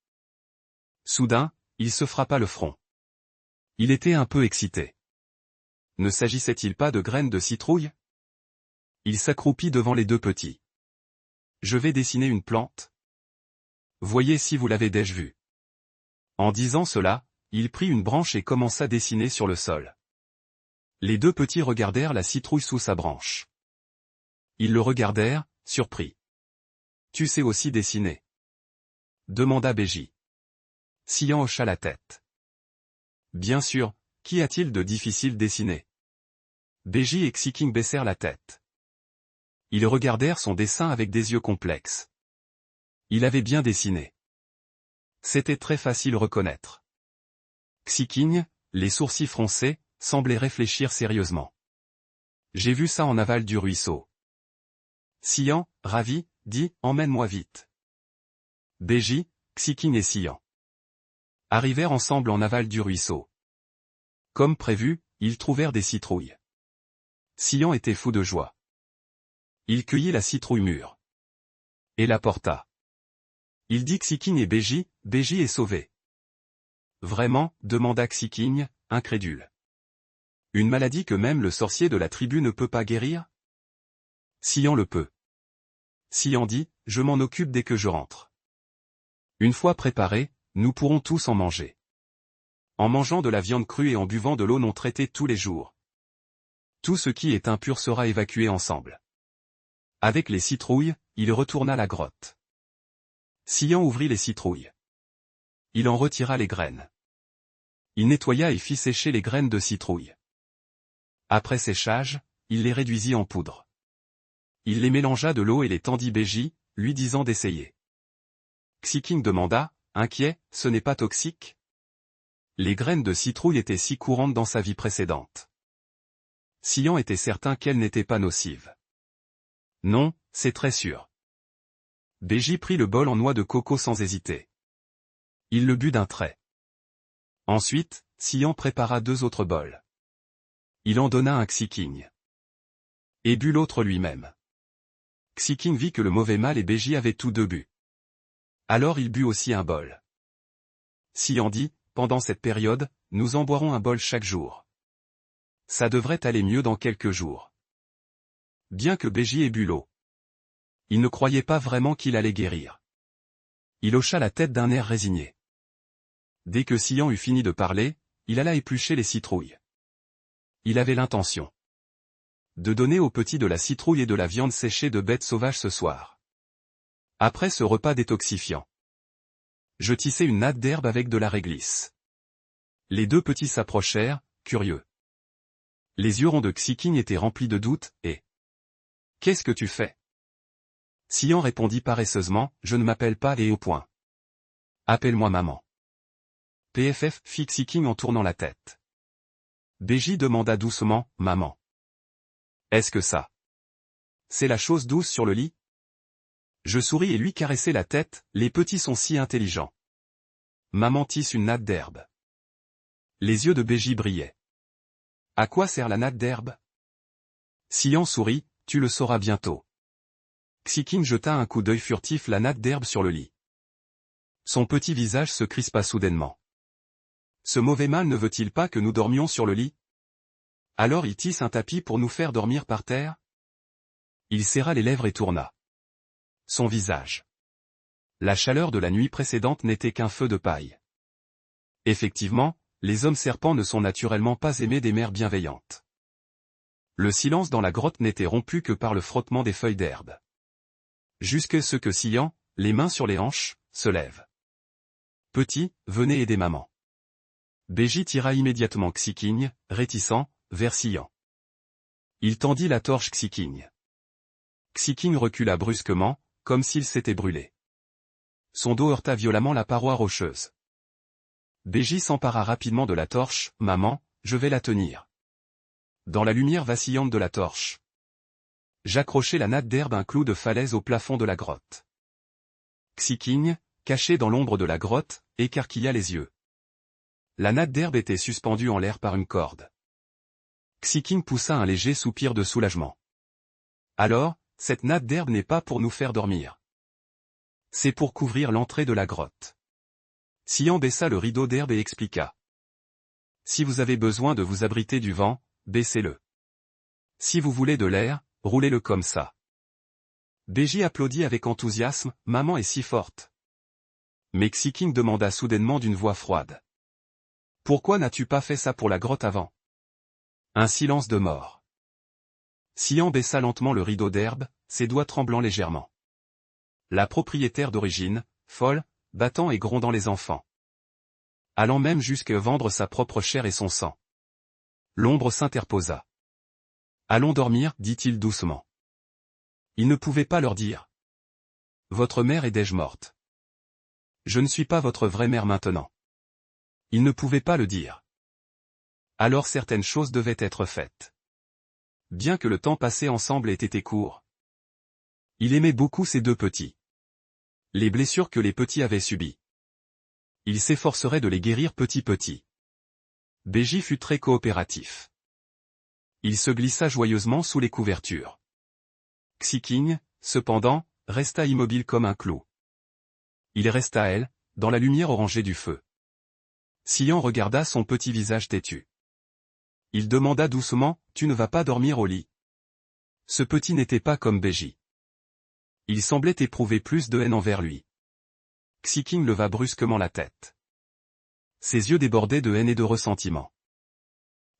Soudain, il se frappa le front. Il était un peu excité. Ne s'agissait-il pas de graines de citrouille? Il s'accroupit devant les deux petits. Je vais dessiner une plante. Voyez si vous l'avez déjà vue. En disant cela, il prit une branche et commença à dessiner sur le sol. Les deux petits regardèrent la citrouille sous sa branche. Ils le regardèrent, surpris. Tu sais aussi dessiner? Demanda Beiji. Sian hocha la tête. Bien sûr, qu'y a-t-il de difficile dessiner? Beiji et Xiking baissèrent la tête. Ils regardèrent son dessin avec des yeux complexes. Il avait bien dessiné. C'était très facile reconnaître. Xiking, les sourcils froncés, semblait réfléchir sérieusement. J'ai vu ça en aval du ruisseau. Sian, ravi, dit, emmène-moi vite. Beiji, Xiking et Sian arrivèrent ensemble en aval du ruisseau. Comme prévu, ils trouvèrent des citrouilles. Sian était fou de joie. Il cueillit la citrouille mûre. Et la porta. Il dit Xiking et Beiji, Beiji est sauvé. Vraiment, demanda Xiking, incrédule. Une maladie que même le sorcier de la tribu ne peut pas guérir? Sian le peut. Sian dit, je m'en occupe dès que je rentre. Une fois préparé, nous pourrons tous en manger. En mangeant de la viande crue et en buvant de l'eau non traitée tous les jours. Tout ce qui est impur sera évacué ensemble. Avec les citrouilles, il retourna à la grotte. Sian ouvrit les citrouilles. Il en retira les graines. Il nettoya et fit sécher les graines de citrouille. Après séchage, il les réduisit en poudre. Il les mélangea de l'eau et les tendit Béji, lui disant d'essayer. Xiking demanda, inquiet, ce n'est pas toxique? Les graines de citrouille étaient si courantes dans sa vie précédente. Xian était certain qu'elles n'étaient pas nocives. Non, c'est très sûr. Béji prit le bol en noix de coco sans hésiter. Il le but d'un trait. Ensuite, Xian prépara 2 autres bols. Il en donna un à Xiking. Et but l'autre lui-même. Xiking vit que le mauvais mal et Béji avaient tous 2 bu. Alors il but aussi un bol. Xian dit, pendant cette période, nous en boirons un bol chaque jour. Ça devrait aller mieux dans quelques jours. Bien que Béji ait bu l'eau. Il ne croyait pas vraiment qu'il allait guérir. Il hocha la tête d'un air résigné. Dès que Xian eut fini de parler, il alla éplucher les citrouilles. Il avait l'intention de donner aux petits de la citrouille et de la viande séchée de bêtes sauvages ce soir. Après ce repas détoxifiant, je tissai une natte d'herbe avec de la réglisse. Les 2 petits s'approchèrent, curieux. Les yeux ronds de Xiking étaient remplis de doute, et « Qu'est-ce que tu fais ?» Xian répondit paresseusement, « Je ne m'appelle pas et au point. Appelle-moi maman. » PFF fit Xiking en tournant la tête. Béji demanda doucement, « Maman. Est-ce que ça? C'est la chose douce sur le lit ?» Je souris et lui caressai la tête, les petits sont si intelligents. Maman tisse une natte d'herbe. Les yeux de Béji brillaient. À quoi sert la natte d'herbe? Xian sourit, tu le sauras bientôt. Xiking jeta un coup d'œil furtif la natte d'herbe sur le lit. Son petit visage se crispa soudainement. Ce mauvais mal ne veut-il pas que nous dormions sur le lit? Alors il tisse un tapis pour nous faire dormir par terre? Il serra les lèvres et tourna son visage. La chaleur de la nuit précédente n'était qu'un feu de paille. Effectivement, les hommes serpents ne sont naturellement pas aimés des mères bienveillantes. Le silence dans la grotte n'était rompu que par le frottement des feuilles d'herbe. Jusque ce que Xian, les mains sur les hanches, se lève. Petit, venez aider maman. Béji tira immédiatement Xiking, réticent, vers Xian. Il tendit la torche Xiking. Xiking recula brusquement, comme s'il s'était brûlé. Son dos heurta violemment la paroi rocheuse. Béji s'empara rapidement de la torche, « Maman, je vais la tenir. » Dans la lumière vacillante de la torche, j'accrochai la natte d'herbe à un clou de falaise au plafond de la grotte. Xiking, caché dans l'ombre de la grotte, écarquilla les yeux. La natte d'herbe était suspendue en l'air par une corde. Xiking poussa un léger soupir de soulagement. Alors, cette natte d'herbe n'est pas pour nous faire dormir. C'est pour couvrir l'entrée de la grotte. Xian baissa le rideau d'herbe et expliqua. Si vous avez besoin de vous abriter du vent, baissez-le. Si vous voulez de l'air, roulez-le comme ça. Béji applaudit avec enthousiasme, maman est si forte. Mais Xiking demanda soudainement d'une voix froide. Pourquoi n'as-tu pas fait ça pour la grotte avant? Un silence de mort. Xian baissa lentement le rideau d'herbe, ses doigts tremblant légèrement. La propriétaire d'origine, folle, battant et grondant les enfants. Allant même jusqu'à vendre sa propre chair et son sang. L'ombre s'interposa. Allons dormir, dit-il doucement. Il ne pouvait pas leur dire. Votre mère est déjà morte. Je ne suis pas votre vraie mère maintenant. Il ne pouvait pas le dire. Alors certaines choses devaient être faites. Bien que le temps passé ensemble ait été court. Il aimait beaucoup ces 2 petits. Les blessures que les petits avaient subies. Il s'efforcerait de les guérir petit. Béji fut très coopératif. Il se glissa joyeusement sous les couvertures. Xiking, cependant, resta immobile comme un clou. Il resta elle, dans la lumière orangée du feu. Xian regarda son petit visage têtu. Il demanda doucement, « Tu ne vas pas dormir au lit ?» Ce petit n'était pas comme Béji. Il semblait éprouver plus de haine envers lui. Xiking leva brusquement la tête. Ses yeux débordaient de haine et de ressentiment.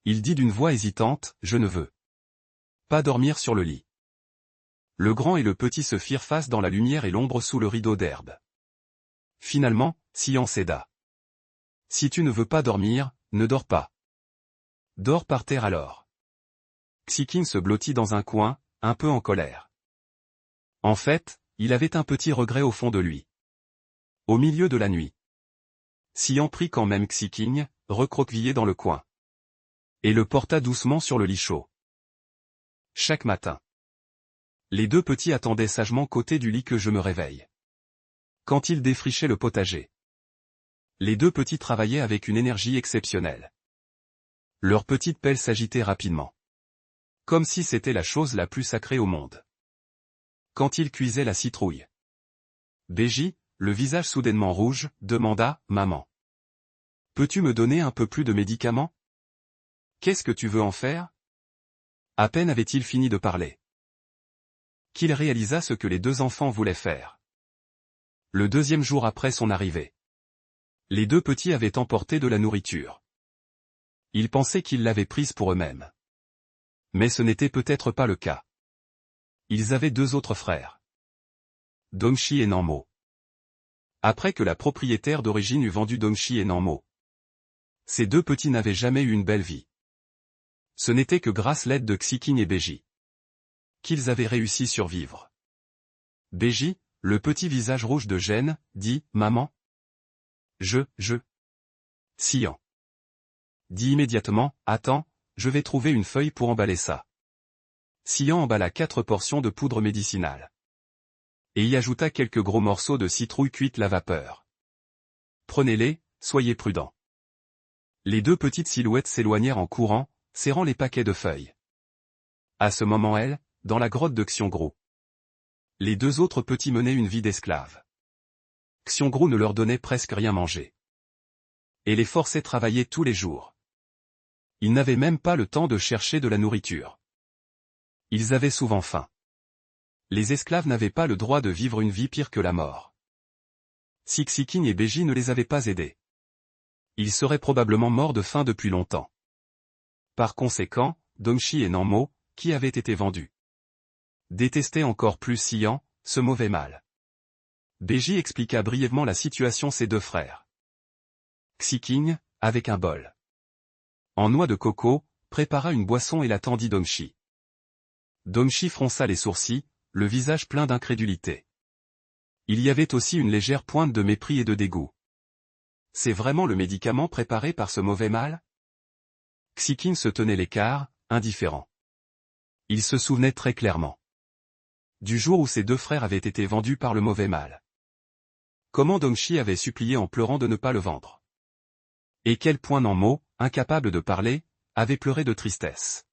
Il dit d'une voix hésitante, « Je ne veux pas dormir sur le lit. » Le grand et le petit se firent face dans la lumière et l'ombre sous le rideau d'herbe. Finalement, Xian céda. « Si tu ne veux pas dormir, ne dors pas. Dors par terre alors. » Xiqing se blottit dans un coin, un peu en colère. En fait, il avait un petit regret au fond de lui. Au milieu de la nuit, Xian prit quand même Xiqing, recroquevillé dans le coin, et le porta doucement sur le lit chaud. Chaque matin, les deux petits attendaient sagement côté du lit que je me réveille. Quand ils défrichaient le potager, les deux petits travaillaient avec une énergie exceptionnelle. Leurs petites pelles s'agitaient rapidement, comme si c'était la chose la plus sacrée au monde. Quand ils cuisaient la citrouille, Beji, le visage soudainement rouge, demanda « Maman, peux-tu me donner un peu plus de médicaments? Qu'est-ce que tu veux en faire ?» À peine avait-il fini de parler qu'il réalisa ce que les deux enfants voulaient faire. Le deuxième jour après son arrivée, les deux petits avaient emporté de la nourriture. Ils pensaient qu'ils l'avaient prise pour eux-mêmes. Mais ce n'était peut-être pas le cas. Ils avaient deux autres frères, Dongxi et Nanmo. Après que la propriétaire d'origine eut vendu Dongxi et Nanmo, ces deux petits n'avaient jamais eu une belle vie. Ce n'était que grâce à l'aide de Xiqing et Beji qu'ils avaient réussi à survivre. Beji, le petit visage rouge de gêne, dit « Maman ?» Xian dit immédiatement « Attends, je vais trouver une feuille pour emballer ça. » Xian emballa 4 portions de poudre médicinale et y ajouta quelques gros morceaux de citrouille cuite à la vapeur. « Prenez-les, soyez prudents. » Les deux petites silhouettes s'éloignèrent en courant, serrant les paquets de feuilles. À ce moment dans la grotte de Xiongru, les deux autres petits menaient une vie d'esclaves. Xiongru ne leur donnait presque rien manger et les forçait travailler tous les jours. Ils n'avaient même pas le temps de chercher de la nourriture. Ils avaient souvent faim. Les esclaves n'avaient pas le droit de vivre une vie pire que la mort. Si Xiqing et Beji ne les avaient pas aidés, ils seraient probablement morts de faim depuis longtemps. Par conséquent, Dongxi et Nanmo, qui avaient été vendus, détestaient encore plus Xian, ce mauvais mal. Beji expliqua brièvement la situation ses deux frères. Xiqing, avec un bol en noix de coco, prépara une boisson et la tendit Dongxi. Dongxi fronça les sourcils, le visage plein d'incrédulité. Il y avait aussi une légère pointe de mépris et de dégoût. C'est vraiment le médicament préparé par ce mauvais mal? Xiqing se tenait l'écart, indifférent. Il se souvenait très clairement du jour où ses deux frères avaient été vendus par le mauvais mal. Comment Dongxi avait supplié en pleurant de ne pas le vendre. Et quel point Nanmo, incapable de parler, avait pleuré de tristesse.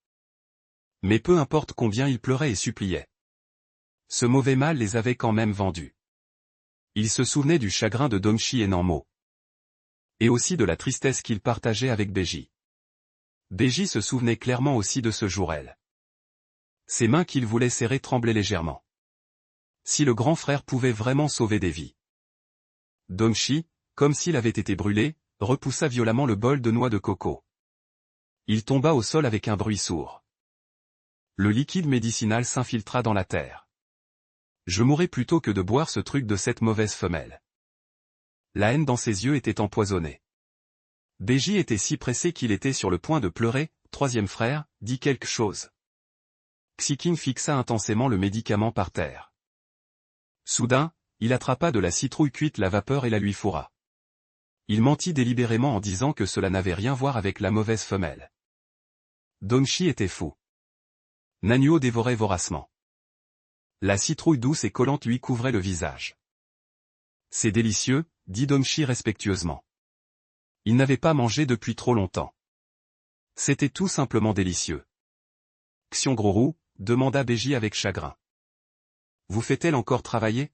Mais peu importe combien il pleurait et suppliait, ce mauvais mal les avait quand même vendus. Il se souvenait du chagrin de Dongxi et Nanmo, et aussi de la tristesse qu'il partageait avec Beji. Beji se souvenait clairement aussi de ce jour-là. Ses mains qu'il voulait serrer tremblaient légèrement. Si le grand frère pouvait vraiment sauver des vies. Dongxi, comme s'il avait été brûlé, repoussa violemment le bol de noix de coco. Il tomba au sol avec un bruit sourd. Le liquide médicinal s'infiltra dans la terre. Je mourrais plutôt que de boire ce truc de cette mauvaise femelle. La haine dans ses yeux était empoisonnée. Beji était si pressé qu'il était sur le point de pleurer. Troisième frère, dit quelque chose. Xiqing fixa intensément le médicament par terre. Soudain, il attrapa de la citrouille cuite à la vapeur et la lui fourra. Il mentit délibérément en disant que cela n'avait rien à voir avec la mauvaise femelle. Dongxi était fou. Nanyuo dévorait voracement. La citrouille douce et collante lui couvrait le visage. C'est délicieux, dit Dongxi respectueusement. Il n'avait pas mangé depuis trop longtemps. C'était tout simplement délicieux. Xiongru, demanda Beji avec chagrin. Vous fait-elle encore travailler?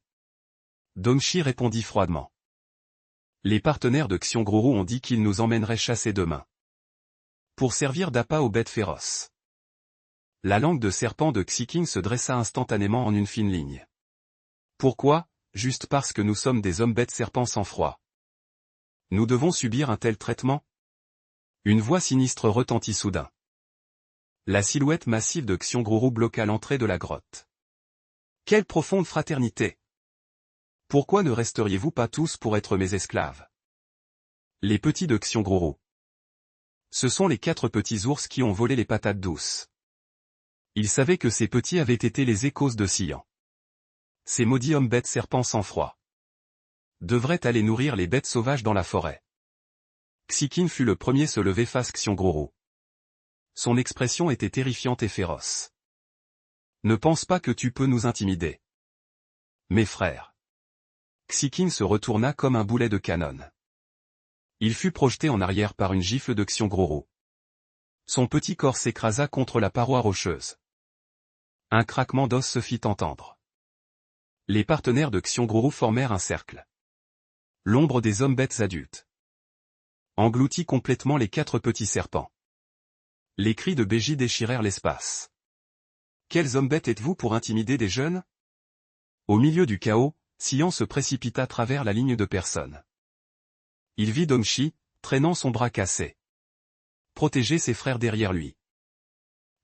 Dongxi répondit froidement. Les partenaires de Xiongru ont dit qu'ils nous emmèneraient chasser demain, pour servir d'appât aux bêtes féroces. La langue de serpent de Xiqing se dressa instantanément en une fine ligne. Pourquoi? Juste parce que nous sommes des hommes bêtes serpents sans froid. Nous devons subir un tel traitement? Une voix sinistre retentit soudain. La silhouette massive de Xiongru bloqua l'entrée de la grotte. Quelle profonde fraternité! Pourquoi ne resteriez-vous pas tous pour être mes esclaves? Les petits de Xiongru. Ce sont les 4 petits ours qui ont volé les patates douces. Il savait que ces petits avaient été les échos de Xian. Ces maudits hommes bêtes serpents sans froid devraient aller nourrir les bêtes sauvages dans la forêt. Xikin fut le premier se lever face Xionguru. Son expression était terrifiante et féroce. Ne pense pas que tu peux nous intimider. Mes frères. Xikin se retourna comme un boulet de canon. Il fut projeté en arrière par une gifle de Xionguru. Son petit corps s'écrasa contre la paroi rocheuse. Un craquement d'os se fit entendre. Les partenaires de Xionguru formèrent un cercle. L'ombre des hommes bêtes adultes engloutit complètement les 4 petits serpents. Les cris de Beji déchirèrent l'espace. Quels hommes bêtes êtes-vous pour intimider des jeunes? Au milieu du chaos, Xian se précipita à travers la ligne de personnes. Il vit Dongxi, traînant son bras cassé. Protéger ses frères derrière lui.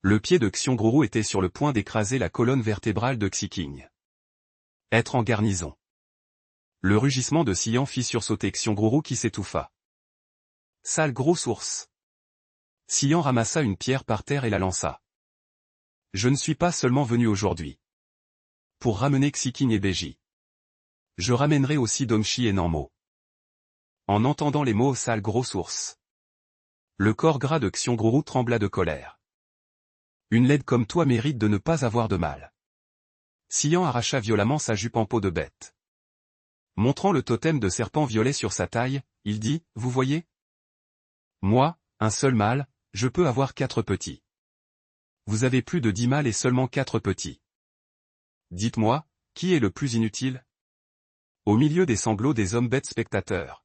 Le pied de Xionguru était sur le point d'écraser la colonne vertébrale de Xiking. Être en garnison. Le rugissement de Xian fit sursauter Xionguru qui s'étouffa. Sale gros ours. Xian ramassa une pierre par terre et la lança. Je ne suis pas seulement venu aujourd'hui pour ramener Xiking et Beji. Je ramènerai aussi Dongxi et Nanmo. En entendant les mots sale gros ours, le corps gras de Xionguru trembla de colère. Une laide comme toi mérite de ne pas avoir de mal. Xian arracha violemment sa jupe en peau de bête. Montrant le totem de serpent violet sur sa taille, il dit, vous voyez? Moi, un seul mâle, je peux avoir 4 petits. Vous avez plus de 10 mâles et seulement 4 petits. Dites-moi, qui est le plus inutile? Au milieu des sanglots des hommes bêtes spectateurs.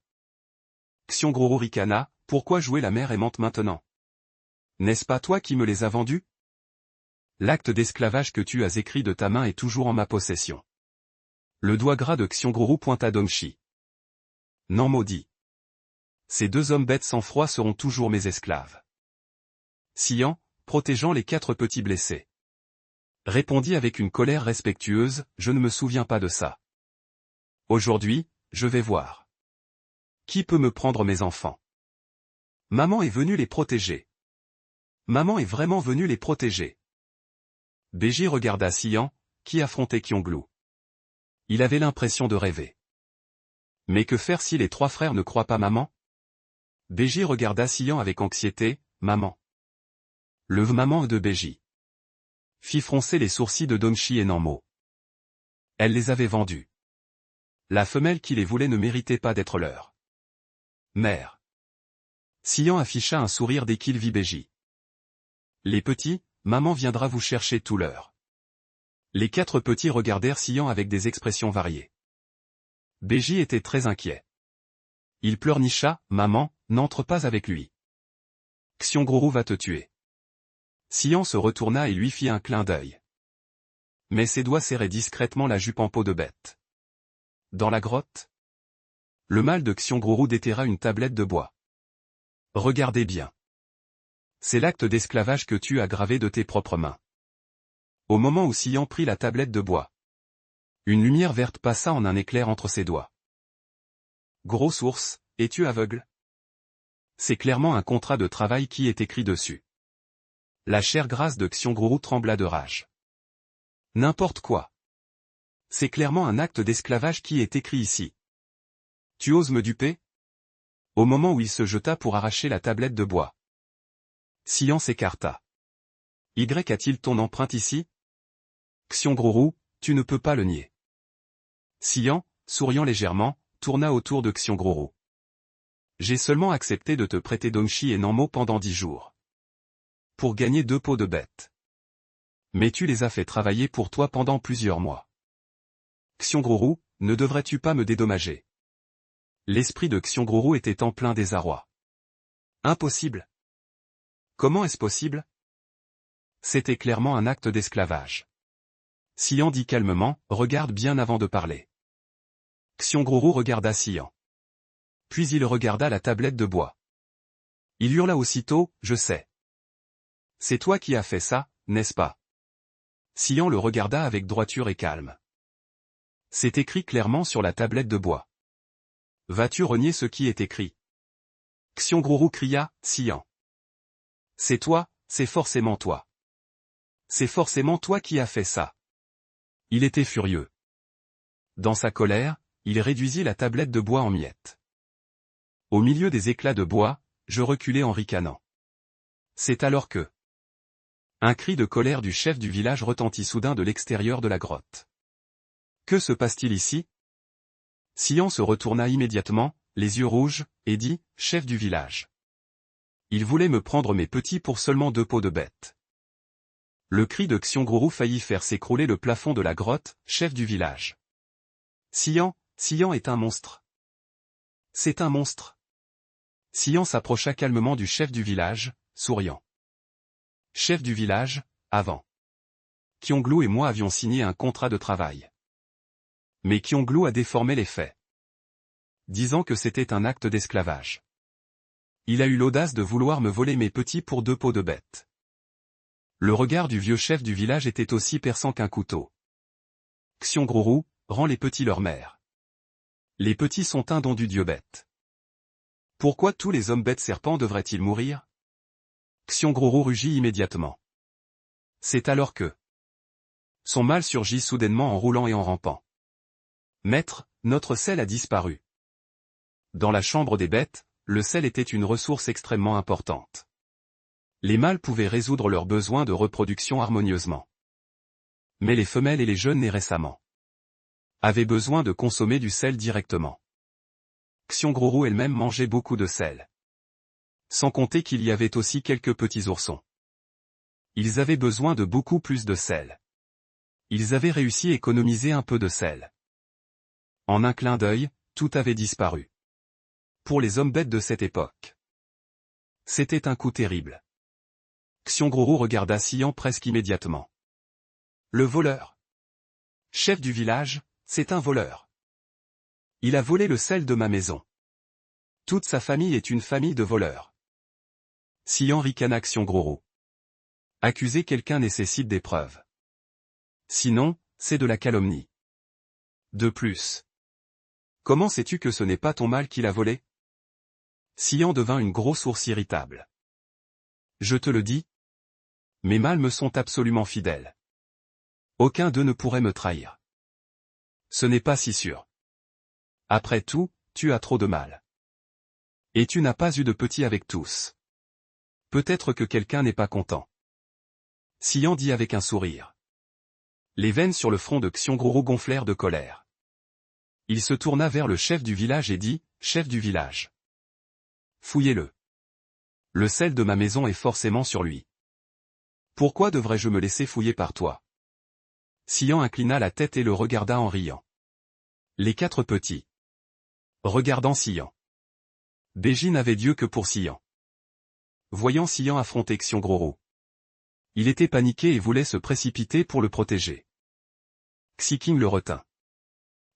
Xionguru ricana, pourquoi jouer la mère aimante maintenant? N'est-ce pas toi qui me les as vendus? L'acte d'esclavage que tu as écrit de ta main est toujours en ma possession. Le doigt gras de Xionguru pointa Dongxi. Non maudit. Ces 2 hommes bêtes sans froid seront toujours mes esclaves. Xian, protégeant les 4 petits blessés, répondit avec une colère respectueuse, je ne me souviens pas de ça. Aujourd'hui, je vais voir. Qui peut me prendre mes enfants? Maman est venue les protéger. Maman est vraiment venue les protéger. Beji regarda Xian, qui affrontait Qionglu. Il avait l'impression de rêver. Mais que faire si les 3 frères ne croient pas maman? Beji regarda Xian avec anxiété, maman. Le maman de Beji fit froncer les sourcils de Dongxi et Nanmo. Elle les avait vendus. La femelle qui les voulait ne méritait pas d'être leur mère. Xian afficha un sourire dès qu'il vit Beji. Les petits, maman viendra vous chercher tout l'heure. Les 4 petits regardèrent Xian avec des expressions variées. Beji était très inquiet. Il pleurnicha, maman, n'entre pas avec lui. Xionguru va te tuer. Xian se retourna et lui fit un clin d'œil. Mais ses doigts serraient discrètement la jupe en peau de bête. Dans la grotte, le mâle de Xionguru déterra une tablette de bois. Regardez bien. C'est l'acte d'esclavage que tu as gravé de tes propres mains. Au moment où Xian prit la tablette de bois, une lumière verte passa en un éclair entre ses doigts. Gros ours, es-tu aveugle? C'est clairement un contrat de travail qui est écrit dessus. La chair grasse de Xionguru trembla de rage. N'importe quoi. C'est clairement un acte d'esclavage qui est écrit ici. Tu oses me duper? Au moment où il se jeta pour arracher la tablette de bois, Xian s'écarta. Y a-t-il ton empreinte ici? Xionguru, tu ne peux pas le nier. Xian, souriant légèrement, tourna autour de Xionguru. J'ai seulement accepté de te prêter Dongxi et Nanmo pendant 10 jours. Pour gagner 2 peaux de bête. Mais tu les as fait travailler pour toi pendant plusieurs mois. Xionguru, ne devrais-tu pas me dédommager? L'esprit de Xionguru était en plein désarroi. Impossible. Comment est-ce possible? C'était clairement un acte d'esclavage. Xian dit calmement, regarde bien avant de parler. Xionguru regarda Xian. Puis il regarda la tablette de bois. Il hurla aussitôt, je sais. C'est toi qui as fait ça, n'est-ce pas? Xian le regarda avec droiture et calme. C'est écrit clairement sur la tablette de bois. Vas-tu renier ce qui est écrit? Xionguru cria, Xian. C'est toi, c'est forcément toi. C'est forcément toi qui as fait ça. Il était furieux. Dans sa colère, il réduisit la tablette de bois en miettes. Au milieu des éclats de bois, je reculai en ricanant. C'est alors que... Un cri de colère du chef du village retentit soudain de l'extérieur de la grotte. Que se passe-t-il ici? Sion se retourna immédiatement, les yeux rouges, et dit, chef du village. Il voulait me prendre mes petits pour seulement 2 peaux de bête. Le cri de Xionguru faillit faire s'écrouler le plafond de la grotte, chef du village. Sion est un monstre. C'est un monstre. Sion s'approcha calmement du chef du village, souriant. Chef du village, avant. Xionglu et moi avions signé un contrat de travail. Mais Xionglu a déformé les faits, disant que c'était un acte d'esclavage. Il a eu l'audace de vouloir me voler mes petits pour 2 peaux de bête. Le regard du vieux chef du village était aussi perçant qu'un couteau. Xiongru, rends les petits leur mère. Les petits sont un don du dieu bête. Pourquoi tous les hommes bêtes serpents devraient-ils mourir? Xiongru rugit immédiatement. C'est alors que... Son mâle surgit soudainement en roulant et en rampant. Maître, notre sel a disparu. Dans la chambre des bêtes, le sel était une ressource extrêmement importante. Les mâles pouvaient résoudre leurs besoins de reproduction harmonieusement. Mais les femelles et les jeunes nés récemment avaient besoin de consommer du sel directement. Xiongru elle-même mangeait beaucoup de sel. Sans compter qu'il y avait aussi quelques petits oursons. Ils avaient besoin de beaucoup plus de sel. Ils avaient réussi à économiser un peu de sel. En un clin d'œil, tout avait disparu. Pour les hommes bêtes de cette époque. C'était un coup terrible. Xiongru regarda Sion presque immédiatement. Le voleur. Chef du village, c'est un voleur. Il a volé le sel de ma maison. Toute sa famille est une famille de voleurs. Sion ricana Xiongru. Accuser quelqu'un nécessite des preuves. Sinon, c'est de la calomnie. De plus. Comment sais-tu que ce n'est pas ton mâle qui l'a volé? Sion devint une grosse ours irritable. Je te le dis. Mes mâles me sont absolument fidèles. Aucun d'eux ne pourrait me trahir. Ce n'est pas si sûr. Après tout, tu as trop de mâles. Et tu n'as pas eu de petits avec tous. Peut-être que quelqu'un n'est pas content. Sion dit avec un sourire. Les veines sur le front de Xiongru gonflèrent de colère. Il se tourna vers le chef du village et dit, « Chef du village. Fouillez-le. Le sel de ma maison est forcément sur lui. Pourquoi devrais-je me laisser fouiller par toi ?» Sion inclina la tête et le regarda en riant. Les 4 petits. Regardant Sion. Beiji n'avait d'yeux que pour Sion. Voyant Sion affronter Xiongru. Il était paniqué et voulait se précipiter pour le protéger. Xiking le retint.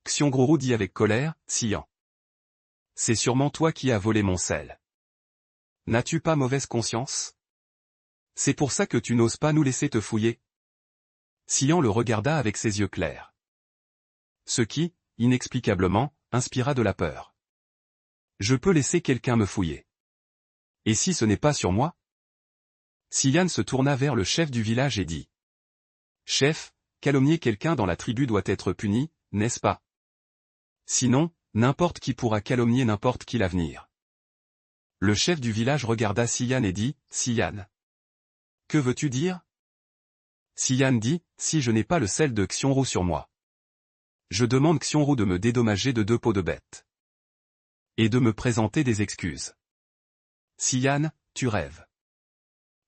Xiongru dit avec colère, « Sion. C'est sûrement toi qui as volé mon sel. N'as-tu pas mauvaise conscience? C'est pour ça que tu n'oses pas nous laisser te fouiller ?» Sion le regarda avec ses yeux clairs. Ce qui, inexplicablement, inspira de la peur. Je peux laisser quelqu'un me fouiller. Et si ce n'est pas sur moi? Sion se tourna vers le chef du village et dit. Chef, calomnier quelqu'un dans la tribu doit être puni, n'est-ce pas? Sinon, n'importe qui pourra calomnier n'importe qui l'avenir. Le chef du village regarda Sion et dit, Sion. Que veux-tu dire? Sion dit, si je n'ai pas le sel de Xiongru sur moi. Je demande Xiongru de me dédommager de 2 peaux de bête. Et de me présenter des excuses. Sion, tu rêves.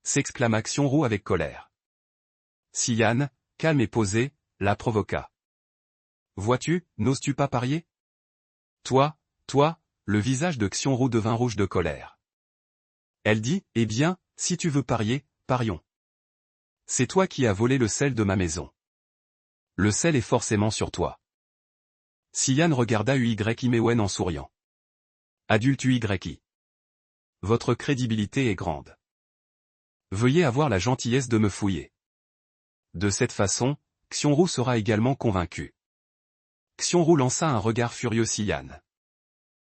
S'exclama Xiongru avec colère. Sion, calme et posé, la provoqua. Vois-tu, n'oses-tu pas parier? Toi, le visage de Xiongru devint rouge de colère. Elle dit, eh bien, si tu veux parier, parions. C'est toi qui as volé le sel de ma maison. Le sel est forcément sur toi. Sion regarda Uy-Imewen en souriant. Adulte Uy-I. Votre crédibilité est grande. Veuillez avoir la gentillesse de me fouiller. De cette façon, Xiongru sera également convaincu. Xiongru lança un regard furieux Sion.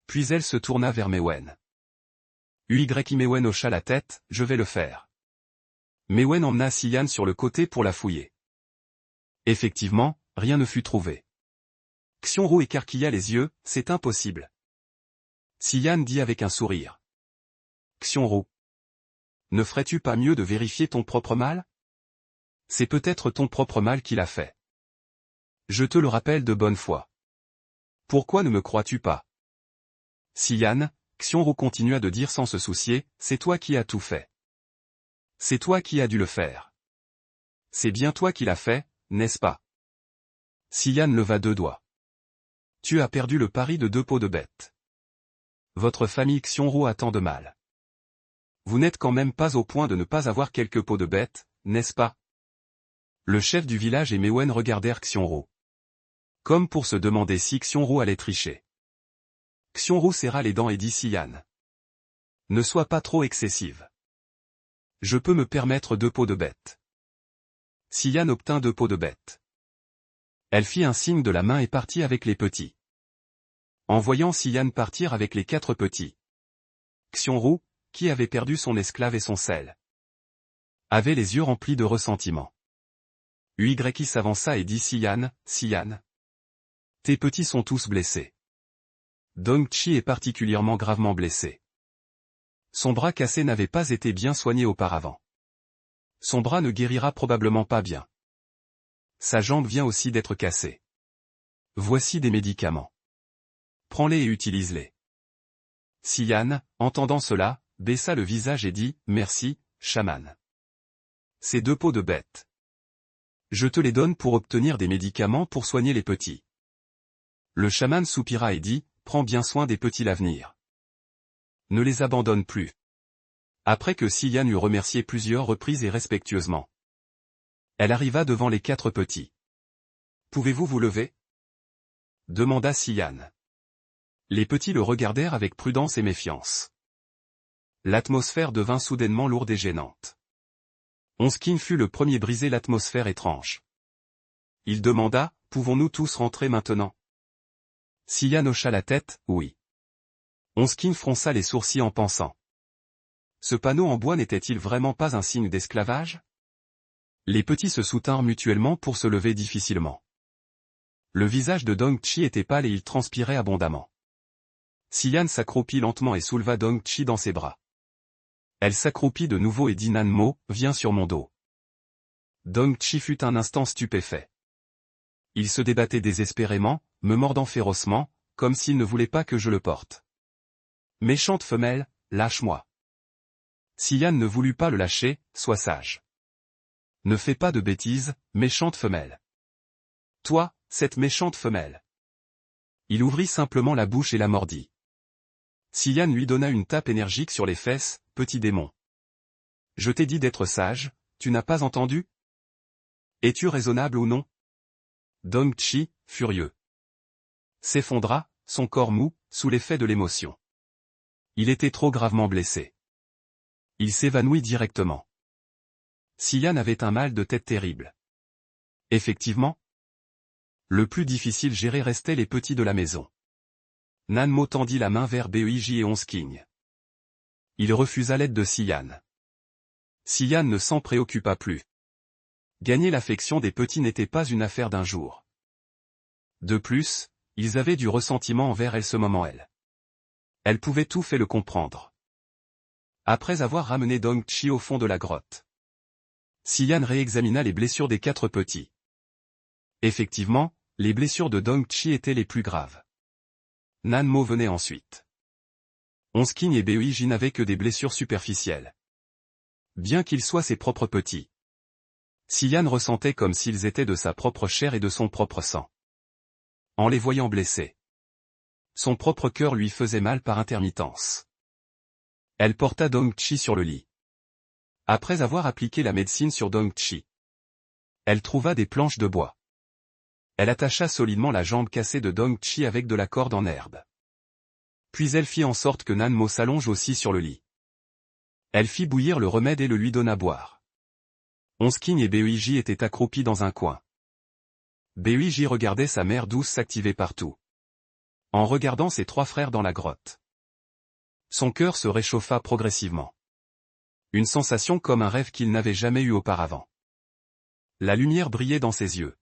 Puis elle se tourna vers Mewen. Uy-Imewen hocha la tête, je vais le faire. Mewen emmena Si-Yan sur le côté pour la fouiller. Effectivement, rien ne fut trouvé. Xiongru écarquilla les yeux, c'est impossible. Si-Yan dit avec un sourire. Xiongru. Ne ferais-tu pas mieux de vérifier ton propre mal? C'est peut-être ton propre mal qui l'a fait. Je te le rappelle de bonne foi. Pourquoi ne me crois-tu pas? Si-Yan, Xiongru continua de dire sans se soucier, c'est toi qui as tout fait. C'est toi qui as dû le faire. C'est bien toi qui l'as fait, n'est-ce pas? Si-Yan leva 2 doigts. Tu as perdu le pari de 2 peaux de bête. Votre famille Xiongru a tant de mal. Vous n'êtes quand même pas au point de ne pas avoir quelques peaux de bête, n'est-ce pas? Le chef du village et Mewen regardèrent Xiongru. Comme pour se demander si Xiongru allait tricher. Xiongru serra les dents et dit Si-Yan. Ne sois pas trop excessive. Je peux me permettre 2 peaux de bête. Si-Yan obtint 2 peaux de bête. Elle fit un signe de la main et partit avec les petits. En voyant Si-Yan partir avec les 4 petits. Xiongru, qui avait perdu son esclave et son sel, avait les yeux remplis de ressentiment. Uy s'avança et dit Si-Yan, Si-Yan. Tes petits sont tous blessés. Dong-Chi est particulièrement gravement blessé. Son bras cassé n'avait pas été bien soigné auparavant. Son bras ne guérira probablement pas bien. Sa jambe vient aussi d'être cassée. Voici des médicaments. Prends-les et utilise-les. Si-Yan, entendant cela, baissa le visage et dit, merci, chaman. Ces 2 peaux de bête. Je te les donne pour obtenir des médicaments pour soigner les petits. Le chaman soupira et dit, prends bien soin des petits l'avenir. Ne les abandonne plus. Après que Si-Yan eut remercié plusieurs reprises et respectueusement. Elle arriva devant les 4 petits. Pouvez-vous vous lever? Demanda Si-Yan. Les petits le regardèrent avec prudence et méfiance. L'atmosphère devint soudainement lourde et gênante. Onskin fut le premier briser l'atmosphère étrange. Il demanda, pouvons-nous tous rentrer maintenant? Si-Yan hocha la tête, oui. Onskin fronça les sourcils en pensant. Ce panneau en bois n'était-il vraiment pas un signe d'esclavage? Les petits se soutinrent mutuellement pour se lever difficilement. Le visage de Dong-Chi était pâle et il transpirait abondamment. Si-Yan s'accroupit lentement et souleva Dong-Chi dans ses bras. Elle s'accroupit de nouveau et dit Nanmo, viens sur mon dos. Dong-Chi fut un instant stupéfait. Il se débattait désespérément, me mordant férocement, comme s'il ne voulait pas que je le porte. Méchante femelle, lâche-moi. Si-Yan ne voulut pas le lâcher, sois sage. Ne fais pas de bêtises, méchante femelle. Toi, cette méchante femelle. Il ouvrit simplement la bouche et la mordit. Si-Yan lui donna une tape énergique sur les fesses, petit démon. Je t'ai dit d'être sage, tu n'as pas entendu? Es-tu raisonnable ou non? Dong-Chi, furieux, s'effondra, son corps mou, sous l'effet de l'émotion. Il était trop gravement blessé. Il s'évanouit directement. Si-Yan avait un mal de tête terrible. Effectivement. Le plus difficile gérer restait les petits de la maison. Nanmo tendit la main vers Beiji et Onskin. Il refusa l'aide de Si-Yan. Si-Yan ne s'en préoccupa plus. Gagner l'affection des petits n'était pas une affaire d'un jour. De plus, ils avaient du ressentiment envers elle ce moment-là. Elle pouvait tout fait le comprendre. Après avoir ramené Dong-Chi au fond de la grotte, Si-Yan réexamina les blessures des 4 petits. Effectivement, les blessures de Dong-Chi étaient les plus graves. Nanmo venait ensuite. Onskin et Beiji n'avaient que des blessures superficielles. Bien qu'ils soient ses propres petits. Si-Yan ressentait comme s'ils étaient de sa propre chair et de son propre sang. En les voyant blessés, son propre cœur lui faisait mal par intermittence. Elle porta Dong-Chi sur le lit. Après avoir appliqué la médecine sur Dong-Chi, elle trouva des planches de bois. Elle attacha solidement la jambe cassée de Dong-Chi avec de la corde en herbe. Puis elle fit en sorte que Nanmo s'allonge aussi sur le lit. Elle fit bouillir le remède et le lui donna à boire. Onskin et Beiji étaient accroupis dans un coin. Beiji regardait sa mère douce s'activer partout. En regardant ses 3 frères dans la grotte, son cœur se réchauffa progressivement. Une sensation comme un rêve qu'il n'avait jamais eu auparavant. La lumière brillait dans ses yeux.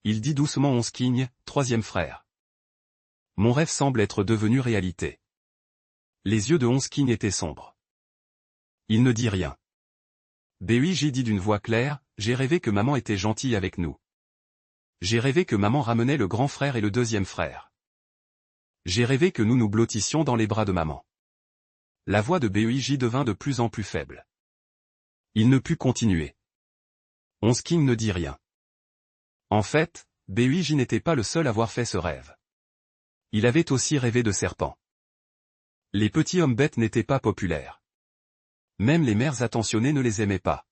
Il dit doucement Onsking, troisième frère. Mon rêve semble être devenu réalité. Les yeux de Onsking étaient sombres. Il ne dit rien. Beiji dit d'une voix claire, j'ai rêvé que maman était gentille avec nous. J'ai rêvé que maman ramenait le grand frère et le deuxième frère. J'ai rêvé que nous nous blottissions dans les bras de maman. La voix de Beiji devint de plus en plus faible. Il ne put continuer. Onsking ne dit rien. En fait, Beiji n'était pas le seul à avoir fait ce rêve. Il avait aussi rêvé de serpents. Les petits hommes bêtes n'étaient pas populaires. Même les mères attentionnées ne les aimaient pas.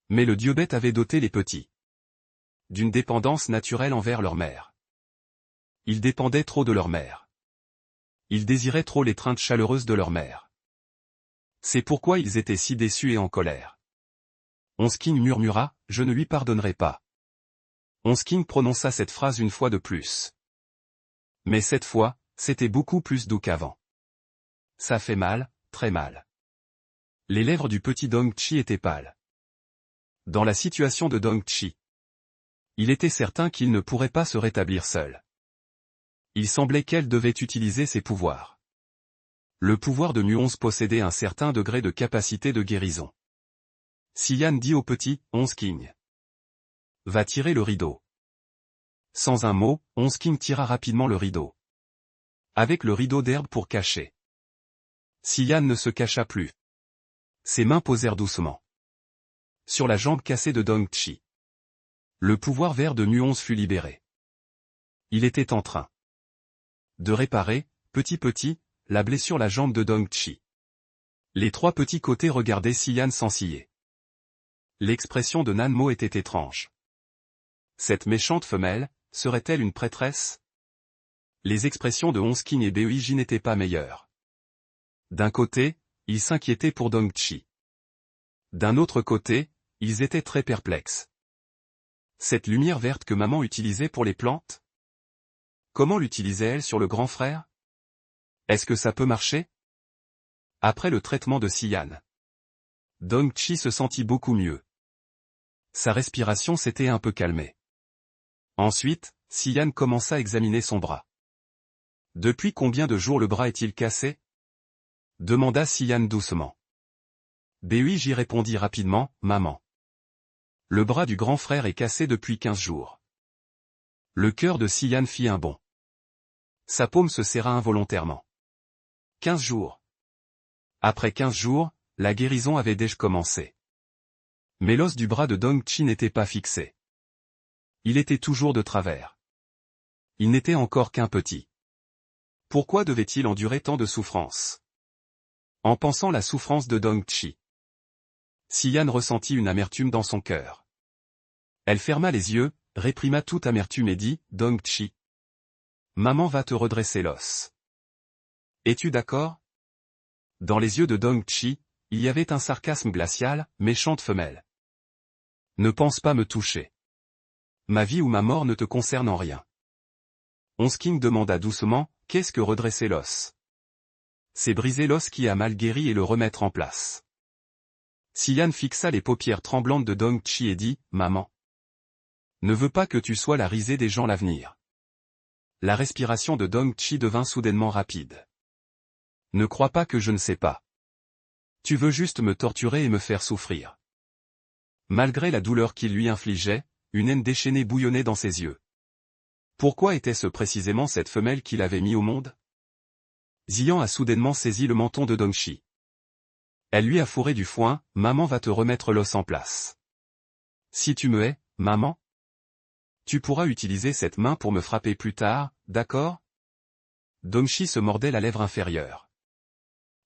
Mais le dieu bête avait doté les petits d'une dépendance naturelle envers leur mère. Ils dépendaient trop de leur mère. Ils désiraient trop l'étreinte chaleureuse de leur mère. C'est pourquoi ils étaient si déçus et en colère. Onsking murmura, je ne lui pardonnerai pas. Onsking prononça cette phrase une fois de plus. Mais cette fois, c'était beaucoup plus doux qu'avant. Ça fait mal, très mal. Les lèvres du petit Dongchi étaient pâles. Dans la situation de Dongchi, il était certain qu'il ne pourrait pas se rétablir seul. Il semblait qu'elle devait utiliser ses pouvoirs. Le pouvoir de Mu-11 possédait un certain degré de capacité de guérison. Siyan dit au petit, Onsking. Va tirer le rideau. Sans un mot, Onsking tira rapidement le rideau. Avec le rideau d'herbe pour cacher. Siyan ne se cacha plus. Ses mains posèrent doucement sur la jambe cassée de Dongchi. Le pouvoir vert de Mu-11 fut libéré. Il était en train de réparer, petit, la blessure la jambe de Dongchi. Les trois petits côtés regardaient Siyan sans ciller. L'expression de Nanmo était étrange. Cette méchante femelle, serait-elle une prêtresse? Les expressions de Onsking et Beiji n'étaient pas meilleures. D'un côté, ils s'inquiétaient pour Dongchi. D'un autre côté, ils étaient très perplexes. Cette lumière verte que maman utilisait pour les plantes? Comment l'utilisait-elle sur le grand frère? Est-ce que ça peut marcher? Après le traitement de Siyan, Dongchi se sentit beaucoup mieux. Sa respiration s'était un peu calmée. Ensuite, Siyan commença à examiner son bras. Depuis combien de jours le bras est-il cassé? Demanda Siyan doucement. Beiji répondit rapidement, maman. Le bras du grand frère est cassé depuis 15 jours. Le cœur de Siyan fit un bond. Sa paume se serra involontairement. 15 jours. Après 15 jours, la guérison avait déjà commencé. Mais l'os du bras de Dongchi n'était pas fixé. Il était toujours de travers. Il n'était encore qu'un petit. Pourquoi devait-il endurer tant de souffrances? En pensant la souffrance de Dongchi, Siyan ressentit une amertume dans son cœur. Elle ferma les yeux, réprima toute amertume et dit, Dongchi. Maman va te redresser l'os. Es-tu d'accord? Dans les yeux de Dongchi, il y avait un sarcasme glacial, méchante femelle. Ne pense pas me toucher. Ma vie ou ma mort ne te concerne en rien. Onsking demanda doucement, qu'est-ce que redresser l'os? C'est briser l'os qui a mal guéri et le remettre en place. Siyan fixa les paupières tremblantes de Dongchi et dit, maman. Ne veux pas que tu sois la risée des gens l'avenir. La respiration de Dongchi devint soudainement rapide. Ne crois pas que je ne sais pas. Tu veux juste me torturer et me faire souffrir. Malgré la douleur qu'il lui infligeait, une haine déchaînée bouillonnait dans ses yeux. Pourquoi était-ce précisément cette femelle qu'il avait mis au monde? Xian a soudainement saisi le menton de Dongchi. Elle lui a fourré du foin, maman va te remettre l'os en place. Si tu me hais, maman? Tu pourras utiliser cette main pour me frapper plus tard, d'accord? Dongchi se mordait la lèvre inférieure.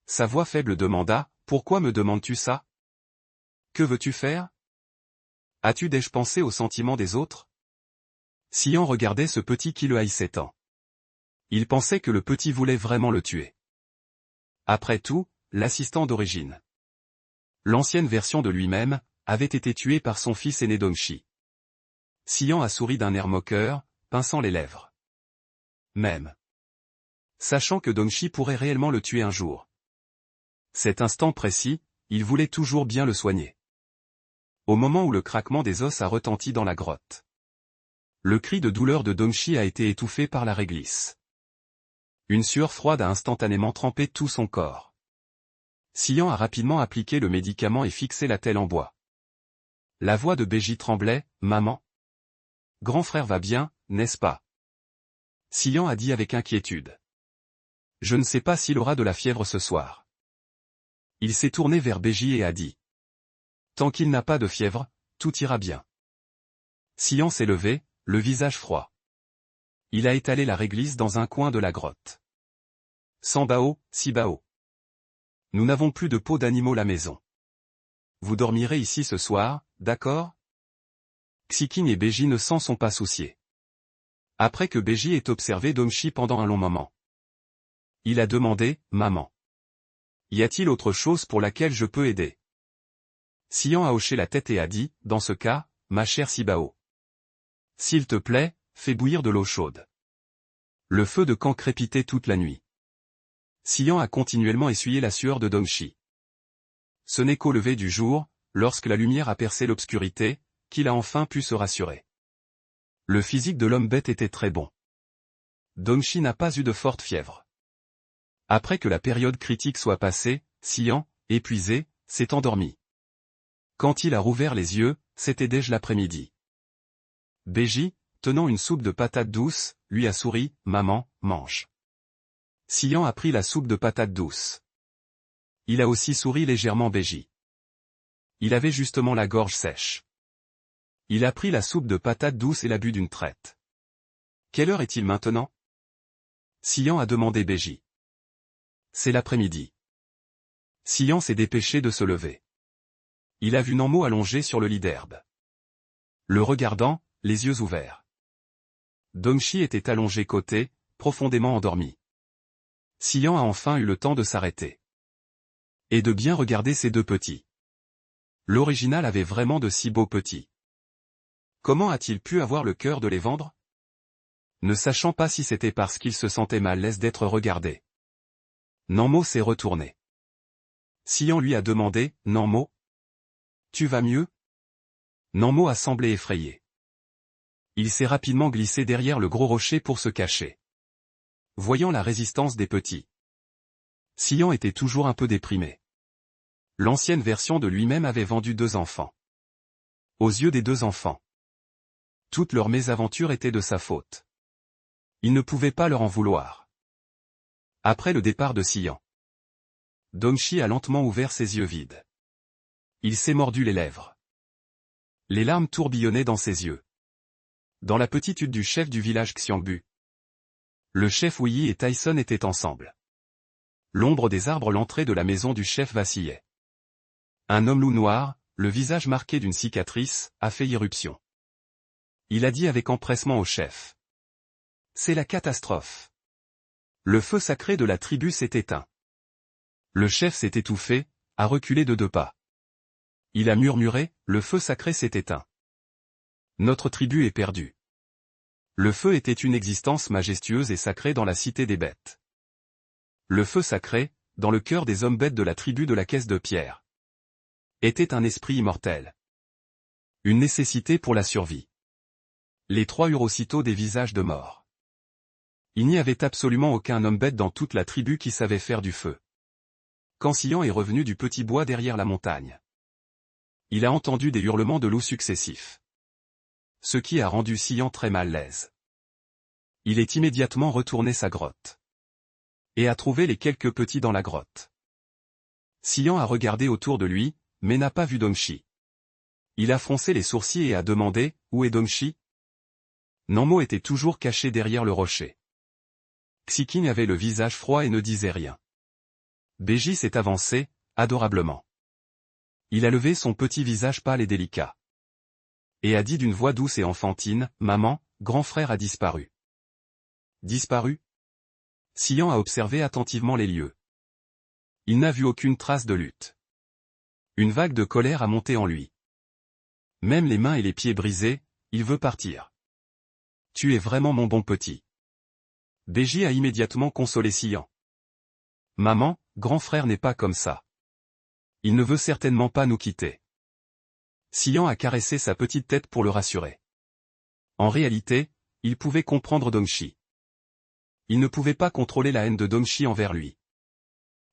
Sa voix faible demanda, pourquoi me demandes-tu ça? Que veux-tu faire? As-tu déjà pensé aux sentiments des autres? Xian regardait ce petit qui le haïssait tant. Il pensait que le petit voulait vraiment le tuer. Après tout, l'assistant d'origine, l'ancienne version de lui-même, avait été tué par son fils aîné Dongchi. Xian a souri d'un air moqueur, pinçant les lèvres. Même sachant que Dongchi pourrait réellement le tuer un jour. Cet instant précis, il voulait toujours bien le soigner. Au moment où le craquement des os a retenti dans la grotte, le cri de douleur de Dongshi a été étouffé par la réglisse. Une sueur froide a instantanément trempé tout son corps. Xian a rapidement appliqué le médicament et fixé la telle en bois. La voix de Beji tremblait, « Maman. Grand frère va bien, n'est-ce pas ?» Xian a dit avec inquiétude. « Je ne sais pas s'il aura de la fièvre ce soir. » Il s'est tourné vers Beji et a dit. « Tant qu'il n'a pas de fièvre, tout ira bien. » Xian s'est levé, le visage froid. Il a étalé la réglisse dans un coin de la grotte. « Sanbao, Sibao. Nous n'avons plus de peau d'animaux la maison. Vous dormirez ici ce soir, d'accord ?» Xiking et Beji ne s'en sont pas souciés. Après que Beji ait observé Dongshi pendant un long moment, il a demandé, « Maman. Y a-t-il autre chose pour laquelle je peux aider ?» Xian a hoché la tête et a dit, « Dans ce cas, ma chère Sibao. S'il te plaît, fais bouillir de l'eau chaude. » Le feu de camp crépitait toute la nuit. Xian a continuellement essuyé la sueur de Dongshi. Ce n'est qu'au lever du jour, lorsque la lumière a percé l'obscurité, qu'il a enfin pu se rassurer. Le physique de l'homme bête était très bon. Dongshi n'a pas eu de forte fièvre. Après que la période critique soit passée, Xian, épuisé, s'est endormi. Quand il a rouvert les yeux, c'était déjà l'après-midi. Beji, tenant une soupe de patates douces, lui a souri, « Maman, mange. » Xian a pris la soupe de patates douces. Il a aussi souri légèrement Beji. Il avait justement la gorge sèche. Il a pris la soupe de patates douces et l'a bu d'une traite. « Quelle heure est-il maintenant ?» Xian a demandé Beji. « C'est l'après-midi. » Xian s'est dépêché de se lever. Il a vu Nanmo allongé sur le lit d'herbe. Le regardant, les yeux ouverts. Dongshi était allongé côté, profondément endormi. Xian a enfin eu le temps de s'arrêter. Et de bien regarder ces deux petits. L'original avait vraiment de si beaux petits. Comment a-t-il pu avoir le cœur de les vendre? Ne sachant pas si c'était parce qu'il se sentait mal à l'aise d'être regardé. Nanmo s'est retourné. Xian lui a demandé, « Nanmo? Tu vas mieux ?» Nanmo a semblé effrayé. Il s'est rapidement glissé derrière le gros rocher pour se cacher. Voyant la résistance des petits, Xian était toujours un peu déprimé. L'ancienne version de lui-même avait vendu 2 enfants. Aux yeux des 2 enfants, toute leur mésaventure était de sa faute. Il ne pouvait pas leur en vouloir. Après le départ de Xian, Dongshi a lentement ouvert ses yeux vides. Il s'est mordu les lèvres. Les larmes tourbillonnaient dans ses yeux. Dans la petite hutte du chef du village Xiangbu, le chef Wuyi et Tyson étaient ensemble. L'ombre des arbres à l'entrée de la maison du chef vacillait. Un homme loup noir, le visage marqué d'une cicatrice, a fait irruption. Il a dit avec empressement au chef. « C'est la catastrophe. Le feu sacré de la tribu s'est éteint. » Le chef s'est étouffé, a reculé de 2 pas. Il a murmuré, « Le feu sacré s'est éteint. Notre tribu est perdue. » Le feu était une existence majestueuse et sacrée dans la cité des bêtes. Le feu sacré, dans le cœur des hommes bêtes de la tribu de la caisse de pierre, était un esprit immortel. Une nécessité pour la survie. Les 3 eurent aussitôt des visages de mort. Il n'y avait absolument aucun homme bête dans toute la tribu qui savait faire du feu. Quand Xian est revenu du petit bois derrière la montagne, il a entendu des hurlements de loups successifs. Ce qui a rendu Xian très mal à l'aise. Il est immédiatement retourné sa grotte. Et a trouvé les quelques petits dans la grotte. Xian a regardé autour de lui, mais n'a pas vu Dongshi. Il a froncé les sourcils et a demandé, « Où est Dongshi ?» Nanmo était toujours caché derrière le rocher. Xiking avait le visage froid et ne disait rien. Beji s'est avancé, adorablement. Il a levé son petit visage pâle et délicat. Et a dit d'une voix douce et enfantine, « Maman, grand frère a disparu. » Disparu? Xian a observé attentivement les lieux. Il n'a vu aucune trace de lutte. Une vague de colère a monté en lui. Même les mains et les pieds brisés, il veut partir. « Tu es vraiment mon bon petit. » Beji a immédiatement consolé Xian. « Maman, grand frère n'est pas comme ça. Il ne veut certainement pas nous quitter. Xian a caressé sa petite tête pour le rassurer. En réalité, il pouvait comprendre Dongxi. Il ne pouvait pas contrôler la haine de Dongxi envers lui.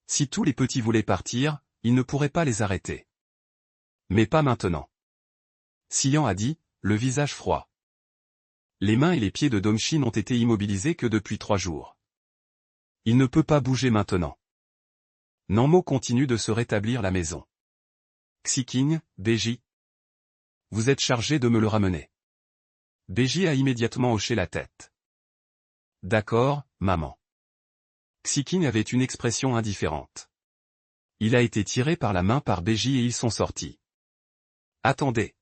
Si tous les petits voulaient partir, il ne pourrait pas les arrêter. Mais pas maintenant. Xian a dit, le visage froid. Les mains et les pieds de Dongxi n'ont été immobilisés que depuis 3 jours. Il ne peut pas bouger maintenant. Nanmo continue de se rétablir la maison. Xiking, Beiji. Vous êtes chargé de me le ramener. Beiji a immédiatement hoché la tête. D'accord, maman. Xiking avait une expression indifférente. Il a été tiré par la main par Beiji et ils sont sortis. Attendez.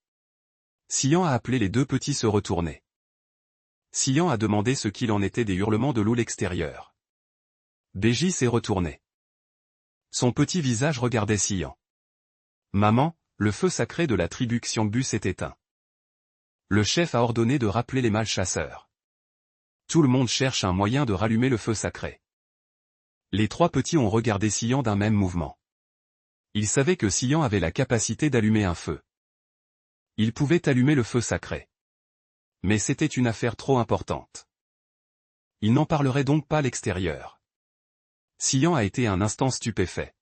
Xian a appelé les 2 petits se retourner. Xian a demandé ce qu'il en était des hurlements de Lou extérieur. Beiji s'est retourné. Son petit visage regardait Xian. Maman, le feu sacré de la tribu Xiangbu s'est éteint. Le chef a ordonné de rappeler les mâles chasseurs. Tout le monde cherche un moyen de rallumer le feu sacré. Les 3 petits ont regardé Xian d'un même mouvement. Ils savaient que Xian avait la capacité d'allumer un feu. Il pouvait allumer le feu sacré. Mais c'était une affaire trop importante. Il n'en parlerait donc pas à l'extérieur. Xian a été un instant stupéfait.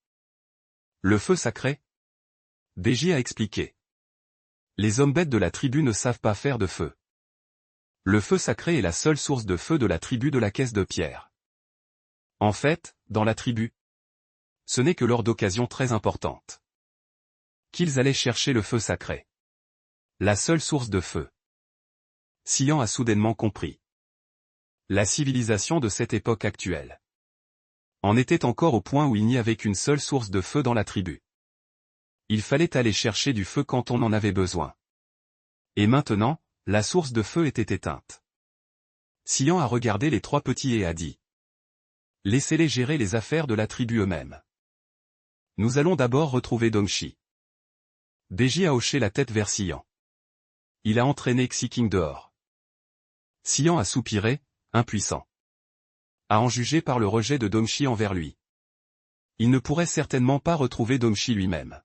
Le feu sacré? Beiji a expliqué. Les hommes bêtes de la tribu ne savent pas faire de feu. Le feu sacré est la seule source de feu de la tribu de la caisse de pierre. En fait, dans la tribu, ce n'est que lors d'occasions très importantes qu'ils allaient chercher le feu sacré. La seule source de feu. Xian a soudainement compris. La civilisation de cette époque actuelle en était encore au point où il n'y avait qu'une seule source de feu dans la tribu. Il fallait aller chercher du feu quand on en avait besoin. Et maintenant, la source de feu était éteinte. Xian a regardé les 3 petits et a dit. Laissez-les gérer les affaires de la tribu eux-mêmes. Nous allons d'abord retrouver Dongxi. Beiji a hoché la tête vers Xian. Il a entraîné Xiking dehors. Xian a soupiré, impuissant. À en juger par le rejet de Dongxi envers lui. Il ne pourrait certainement pas retrouver Dongxi lui-même.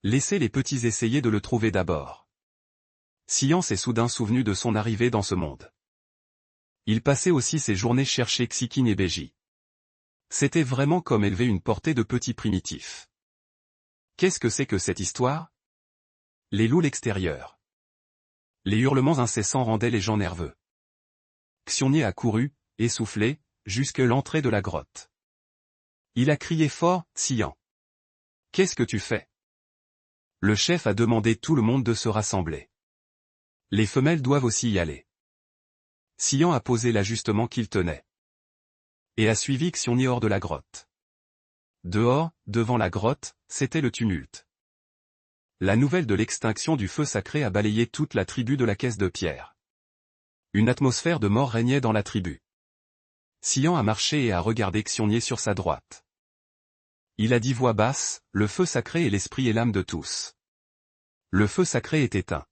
Laissez les petits essayer de le trouver d'abord. Xian s'est soudain souvenu de son arrivée dans ce monde. Il passait aussi ses journées chercher Xiking et Beiji. C'était vraiment comme élever une portée de petits primitifs. Qu'est-ce que c'est que cette histoire? Les loups l'extérieur. Les hurlements incessants rendaient les gens nerveux. Xiongnie a couru, essoufflé, jusque l'entrée de la grotte. Il a crié fort, Xian. Qu'est-ce que tu fais? Le chef a demandé tout le monde de se rassembler. Les femelles doivent aussi y aller. Xian a posé l'ajustement qu'il tenait. Et a suivi Xiongnie hors de la grotte. Dehors, devant la grotte, c'était le tumulte. La nouvelle de l'extinction du feu sacré a balayé toute la tribu de la caisse de pierre. Une atmosphère de mort régnait dans la tribu. Xian a marché et a regardé Xiongnie sur sa droite. Il a dit voix basse, le feu sacré est l'esprit et l'âme de tous. Le feu sacré est éteint.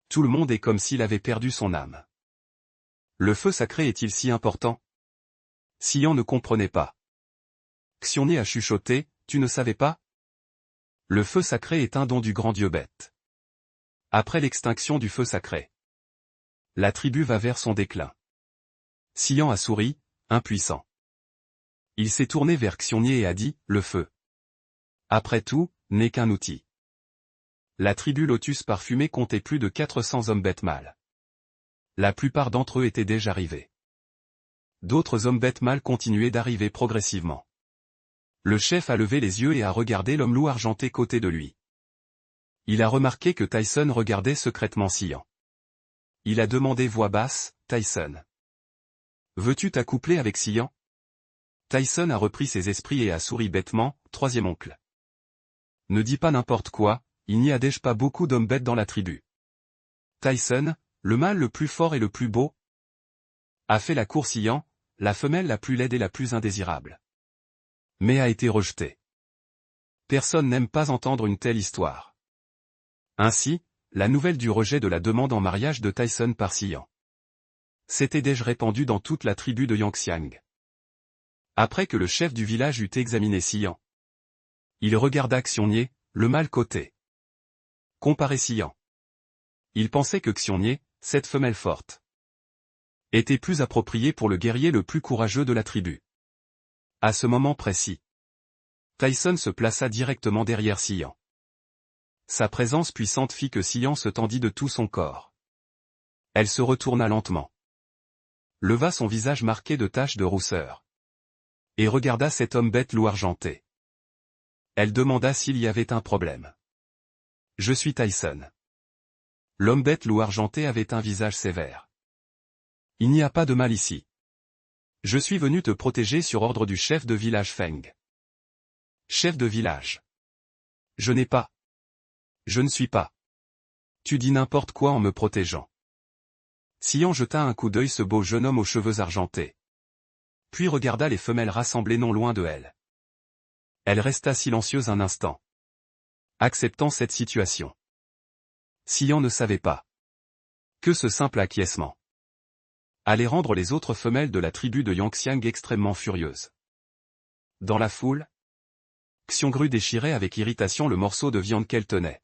Tout le monde est comme s'il avait perdu son âme. Le feu sacré est-il si important? Xian ne comprenait pas. Xiongnie a chuchoté, tu ne savais pas? Le feu sacré est un don du grand dieu bête. Après l'extinction du feu sacré, la tribu va vers son déclin. Xian a souri, impuissant. Il s'est tourné vers Xiongnie et a dit, le feu. Après tout, n'est qu'un outil. La tribu Lotus parfumée comptait plus de 400 hommes bêtes mâles. La plupart d'entre eux étaient déjà arrivés. D'autres hommes bêtes mâles continuaient d'arriver progressivement. Le chef a levé les yeux et a regardé l'homme loup argenté côté de lui. Il a remarqué que Tyson regardait secrètement Xian. Il a demandé voix basse, Tyson. Veux-tu t'accoupler avec Xian? Tyson a repris ses esprits et a souri bêtement, troisième oncle. Ne dis pas n'importe quoi, il n'y a déjà pas beaucoup d'hommes bêtes dans la tribu. Tyson, le mâle le plus fort et le plus beau, a fait la course Xian, la femelle la plus laide et la plus indésirable. Mais a été rejetée. Personne n'aime pas entendre une telle histoire. Ainsi, la nouvelle du rejet de la demande en mariage de Tyson par Xian s'était déjà répandue dans toute la tribu de Yangxiang. Après que le chef du village eut examiné Xian, Il regarda Xiongnier, le mâle côté. Comparé Xian. Il pensait que Xiongnier, cette femelle forte, était plus appropriée pour le guerrier le plus courageux de la tribu. À ce moment précis, Tyson se plaça directement derrière Xian. Sa présence puissante fit que Xian se tendit de tout son corps. Elle se retourna lentement, leva son visage marqué de taches de rousseur, et regarda cet homme bête loup argenté. Elle demanda s'il y avait un problème. « Je suis Tyson. » L'homme bête loup argenté avait un visage sévère. « Il n'y a pas de mal ici. Je suis venu te protéger sur ordre du chef de village Feng. »« Chef de village. Je n'ai pas. Je ne suis pas. Tu dis n'importe quoi en me protégeant. » Xian jeta un coup d'œil ce beau jeune homme aux cheveux argentés. Puis regarda les femelles rassemblées non loin de elle. Elle resta silencieuse un instant, acceptant cette situation. Xian ne savait pas que ce simple acquiescement allait rendre les autres femelles de la tribu de Yangxiang extrêmement furieuses. Dans la foule, Xiongru déchirait avec irritation le morceau de viande qu'elle tenait.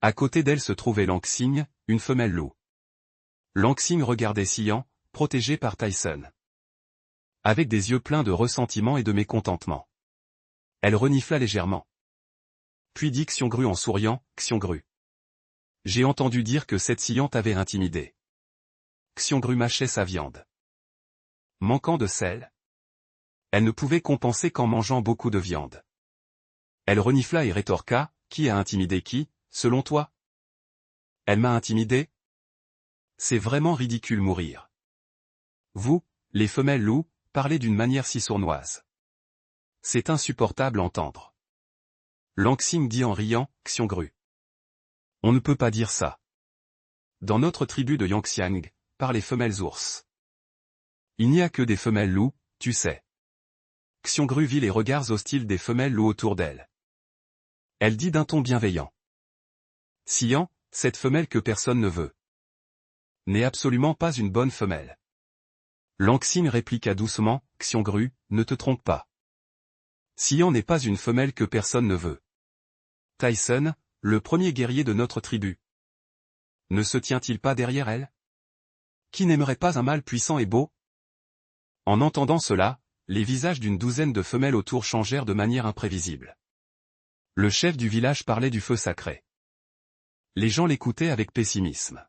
À côté d'elle se trouvait Lanxing, une femelle loup. Lanxing regardait Xian, protégé par Tyson, avec des yeux pleins de ressentiment et de mécontentement. Elle renifla légèrement. Puis dit Xiongru en souriant, « Xiongru. J'ai entendu dire que cette Xian t'avait intimidé. » Xiongru mâchait sa viande. Manquant de sel, elle ne pouvait compenser qu'en mangeant beaucoup de viande. Elle renifla et rétorqua, « Qui a intimidé qui, selon toi ? » Elle m'a intimidé ? C'est vraiment ridicule mourir. Vous, les femelles loups, parlez d'une manière si sournoise. C'est insupportable entendre. Lanxing dit en riant, « Xiongru. On ne peut pas dire ça. Dans notre tribu de Yangxiang, par les femelles ours. Il n'y a que des femelles loups, tu sais. » Xiongru vit les regards hostiles des femelles loups autour d'elle. Elle dit d'un ton bienveillant. « Xian, cette femelle que personne ne veut, n'est absolument pas une bonne femelle. » Lanxing répliqua doucement, « Xiongru, ne te trompe pas. Xian n'est pas une femelle que personne ne veut. Tyson, le premier guerrier de notre tribu, ne se tient-il pas derrière elle? Qui n'aimerait pas un mâle puissant et beau? » En entendant cela, les visages d'une douzaine de femelles autour changèrent de manière imprévisible. Le chef du village parlait du feu sacré. Les gens l'écoutaient avec pessimisme.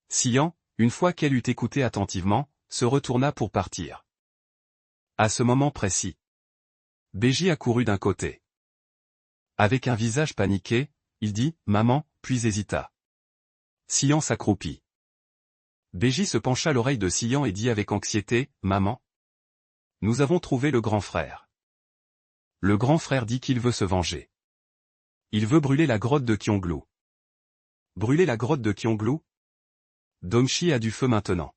Xian, une fois qu'elle eut écouté attentivement, se retourna pour partir. À ce moment précis, Beji accourut d'un côté. Avec un visage paniqué, il dit « Maman », puis hésita. Xian s'accroupit. Beji se pencha à l'oreille de Xian et dit avec anxiété « Maman, nous avons trouvé le grand frère. Le grand frère dit qu'il veut se venger. Il veut brûler la grotte de Qionglu. » Brûler la grotte de Qionglu? Domshi a du feu maintenant.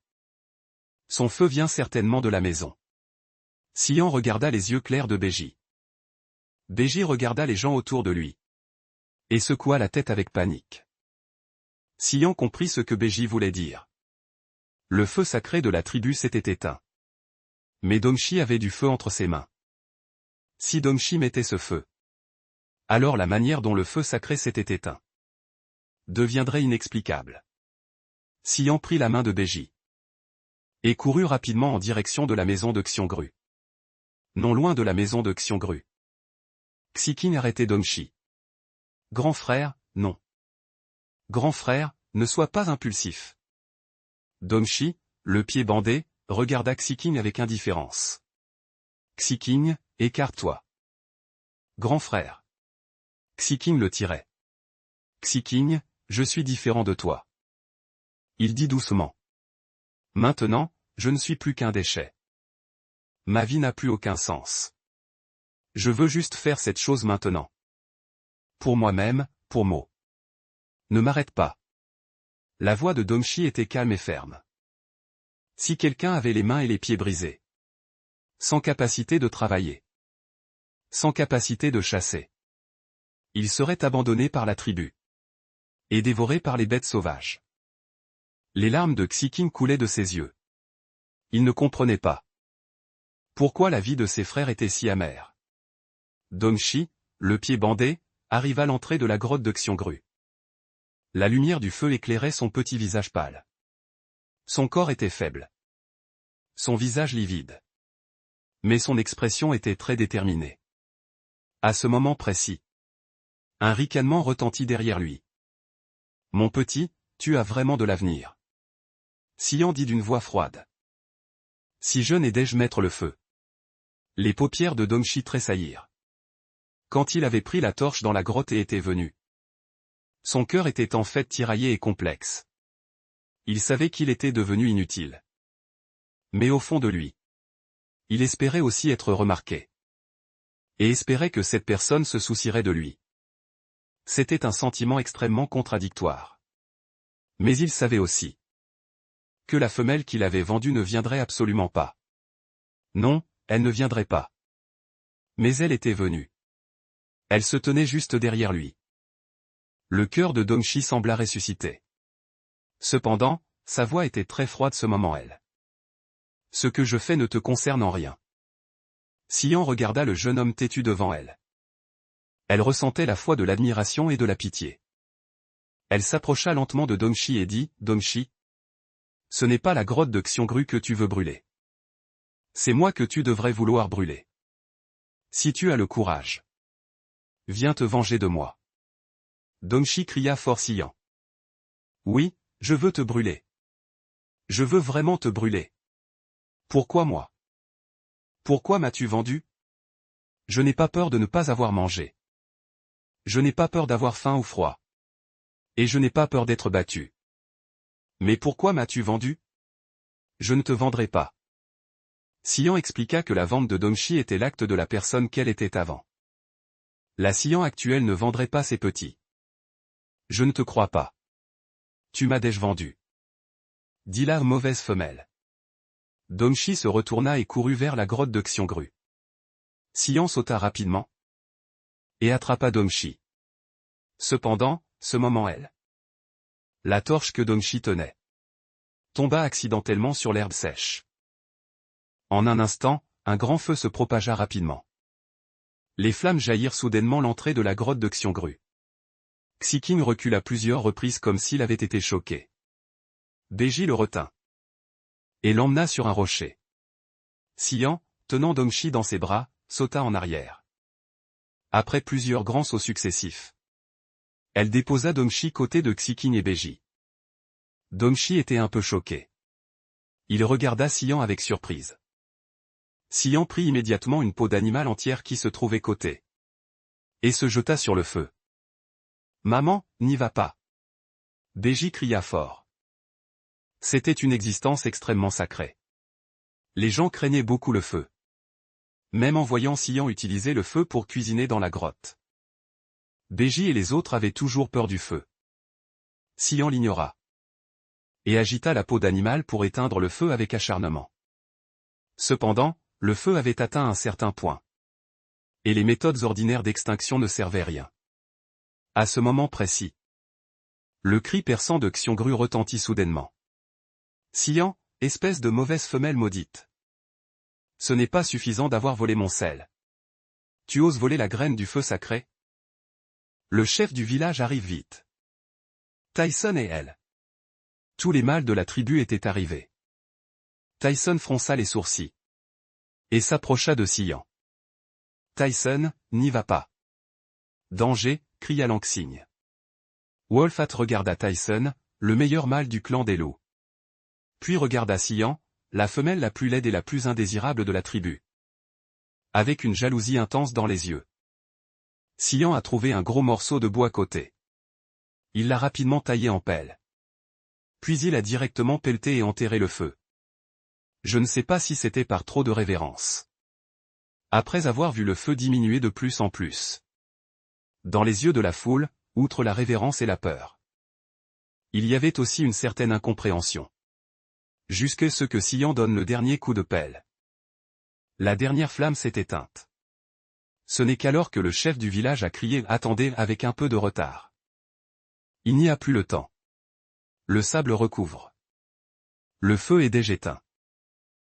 Son feu vient certainement de la maison. Xian regarda les yeux clairs de Beji. Beji regarda les gens autour de lui. Et secoua la tête avec panique. Xian comprit ce que Beji voulait dire. Le feu sacré de la tribu s'était éteint. Mais Domshi avait du feu entre ses mains. Si Domshi mettait ce feu, alors la manière dont le feu sacré s'était éteint deviendrait inexplicable. Xian prit la main de Beji et courut rapidement en direction de la maison de Xiongru. Non loin de la maison de Xiongru, Xiqing arrêtait Domshi. « Grand frère, non. Grand frère, ne sois pas impulsif. » Domshi, le pied bandé, regarda Xiqing avec indifférence. « Xiqing, écarte-toi. » Grand frère. Xiqing le tirait. « Xiqing, je suis différent de toi. » Il dit doucement. « Maintenant, je ne suis plus qu'un déchet. Ma vie n'a plus aucun sens. Je veux juste faire cette chose maintenant. Pour moi-même, pour Mo. Ne m'arrête pas. » La voix de Domshi était calme et ferme. Si quelqu'un avait les mains et les pieds brisés, sans capacité de travailler, sans capacité de chasser, il serait abandonné par la tribu et dévoré par les bêtes sauvages. Les larmes de Xiqing coulaient de ses yeux. Il ne comprenait pas pourquoi la vie de ses frères était si amère. Dongshi, le pied bandé, arrive à l'entrée de la grotte de Xiongru. La lumière du feu éclairait son petit visage pâle. Son corps était faible. Son visage livide. Mais son expression était très déterminée. À ce moment précis, un ricanement retentit derrière lui. « Mon petit, tu as vraiment de l'avenir. » Xian dit d'une voix froide. « Si jeune aidais-je mettre le feu ?» Les paupières de Dongshi tressaillirent. Quand il avait pris la torche dans la grotte et était venu, son cœur était en fait tiraillé et complexe. Il savait qu'il était devenu inutile. Mais au fond de lui, il espérait aussi être remarqué. Et espérait que cette personne se soucierait de lui. C'était un sentiment extrêmement contradictoire. Mais il savait aussi que la femelle qu'il avait vendue ne viendrait absolument pas. Non, elle ne viendrait pas. Mais elle était venue. Elle se tenait juste derrière lui. Le cœur de Dongshi sembla ressusciter. Cependant, sa voix était très froide ce moment elle. « Ce que je fais ne te concerne en rien. » Xian regarda le jeune homme têtu devant elle. Elle ressentait la fois de l'admiration et de la pitié. Elle s'approcha lentement de Dongshi et dit, « Dongshi, ce n'est pas la grotte de Xiongru que tu veux brûler. C'est moi que tu devrais vouloir brûler. Si tu as le courage, viens te venger de moi. » Dongshi cria fort Xian. « Oui, je veux te brûler. Je veux vraiment te brûler. Pourquoi moi? Pourquoi m'as-tu vendu? Je n'ai pas peur de ne pas avoir mangé. Je n'ai pas peur d'avoir faim ou froid. Et je n'ai pas peur d'être battu. Mais pourquoi m'as-tu vendu? Je ne te vendrai pas. » Xian expliqua que la vente de Dongshi était l'acte de la personne qu'elle était avant. La Xian actuelle ne vendrait pas ses petits. « Je ne te crois pas. Tu m'as déjà vendu. » dit la mauvaise femelle. Dongshi se retourna et courut vers la grotte de Xiongru. Xian sauta rapidement et attrapa Dongshi. Cependant, ce moment elle. La torche que Dongshi tenait tomba accidentellement sur l'herbe sèche. En un instant, un grand feu se propagea rapidement. Les flammes jaillirent soudainement l'entrée de la grotte de Xiongru. Xiking recula plusieurs reprises comme s'il avait été choqué. Beiji le retint et l'emmena sur un rocher. Xian, tenant Dongshi dans ses bras, sauta en arrière. Après plusieurs grands sauts successifs, elle déposa Dongshi côté de Xiking et Beiji. Dongshi était un peu choqué. Il regarda Xian avec surprise. Xian prit immédiatement une peau d'animal entière qui se trouvait côté et se jeta sur le feu. « Maman, n'y va pas !» Beiji cria fort. C'était une existence extrêmement sacrée. Les gens craignaient beaucoup le feu. Même en voyant Xian utiliser le feu pour cuisiner dans la grotte. Beiji et les autres avaient toujours peur du feu. Xian l'ignora. Et agita la peau d'animal pour éteindre le feu avec acharnement. Cependant, le feu avait atteint un certain point. Et les méthodes ordinaires d'extinction ne servaient à rien. À ce moment précis, le cri perçant de Xiongru retentit soudainement. « Xian, espèce de mauvaise femelle maudite. Ce n'est pas suffisant d'avoir volé mon sel. Tu oses voler la graine du feu sacré? Le chef du village arrive vite. Tyson et elle. » Tous les mâles de la tribu étaient arrivés. Tyson fronça les sourcils et s'approcha de Xian. « Tyson, n'y va pas. »« Danger !» cria Lanxing. Wolfat regarda Tyson, le meilleur mâle du clan des loups. Puis regarda Xian, la femelle la plus laide et la plus indésirable de la tribu. Avec une jalousie intense dans les yeux. Xian a trouvé un gros morceau de bois côté. Il l'a rapidement taillé en pelle. Puis il a directement pelleté et enterré le feu. Je ne sais pas si c'était par trop de révérence. Après avoir vu le feu diminuer de plus en plus. Dans les yeux de la foule, outre la révérence et la peur, il y avait aussi une certaine incompréhension. Jusqu'à ce que Xian donne le dernier coup de pelle. La dernière flamme s'est éteinte. Ce n'est qu'alors que le chef du village a crié « Attendez » avec un peu de retard. Il n'y a plus le temps. Le sable recouvre. Le feu est déjà éteint.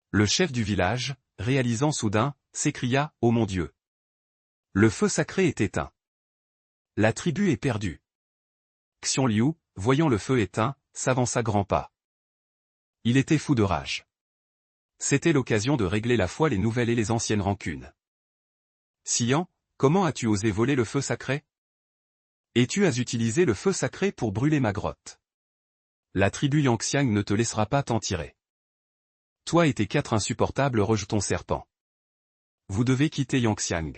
Le chef du village, réalisant soudain, s'écria « Oh mon Dieu !» Le feu sacré est éteint. La tribu est perdue. Xiongnu, voyant le feu éteint, s'avança grands pas. Il était fou de rage. C'était l'occasion de régler la fois les nouvelles et les anciennes rancunes. Xian, comment as-tu osé voler le feu sacré? Et tu as utilisé le feu sacré pour brûler ma grotte. La tribu Yangxiang ne te laissera pas t'en tirer. Toi et tes 4 insupportables rejetons serpents. Vous devez quitter Yangxiang.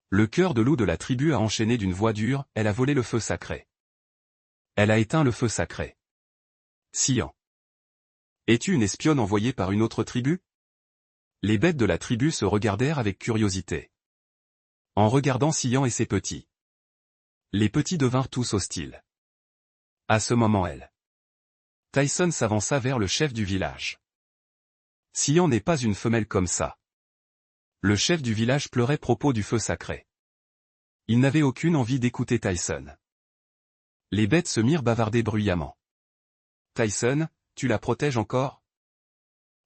Le cœur de loup de la tribu a enchaîné d'une voix dure, elle a volé le feu sacré. Elle a éteint le feu sacré. Xian. Es-tu une espionne envoyée par une autre tribu? Les bêtes de la tribu se regardèrent avec curiosité. En regardant Xian et ses petits. Les petits devinrent tous hostiles. À ce moment Tyson s'avança vers le chef du village. Xian n'est pas une femelle comme ça. Le chef du village pleurait propos du feu sacré. Il n'avait aucune envie d'écouter Tyson. Les bêtes se mirent bavarder bruyamment. Tyson, tu la protèges encore?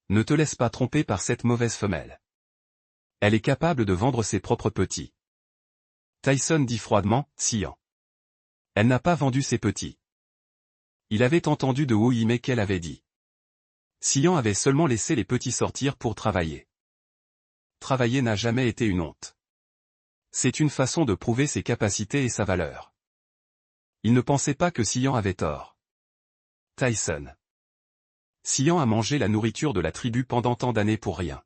Ne te laisse pas tromper par cette mauvaise femelle. Elle est capable de vendre ses propres petits. Tyson dit froidement, Xian. Elle n'a pas vendu ses petits. Il avait entendu de Wu Yimei qu'elle avait dit. Xian avait seulement laissé les petits sortir pour travailler. Travailler n'a jamais été une honte. C'est une façon de prouver ses capacités et sa valeur. Il ne pensait pas que Xian avait tort. Tyson. Xian a mangé la nourriture de la tribu pendant tant d'années pour rien.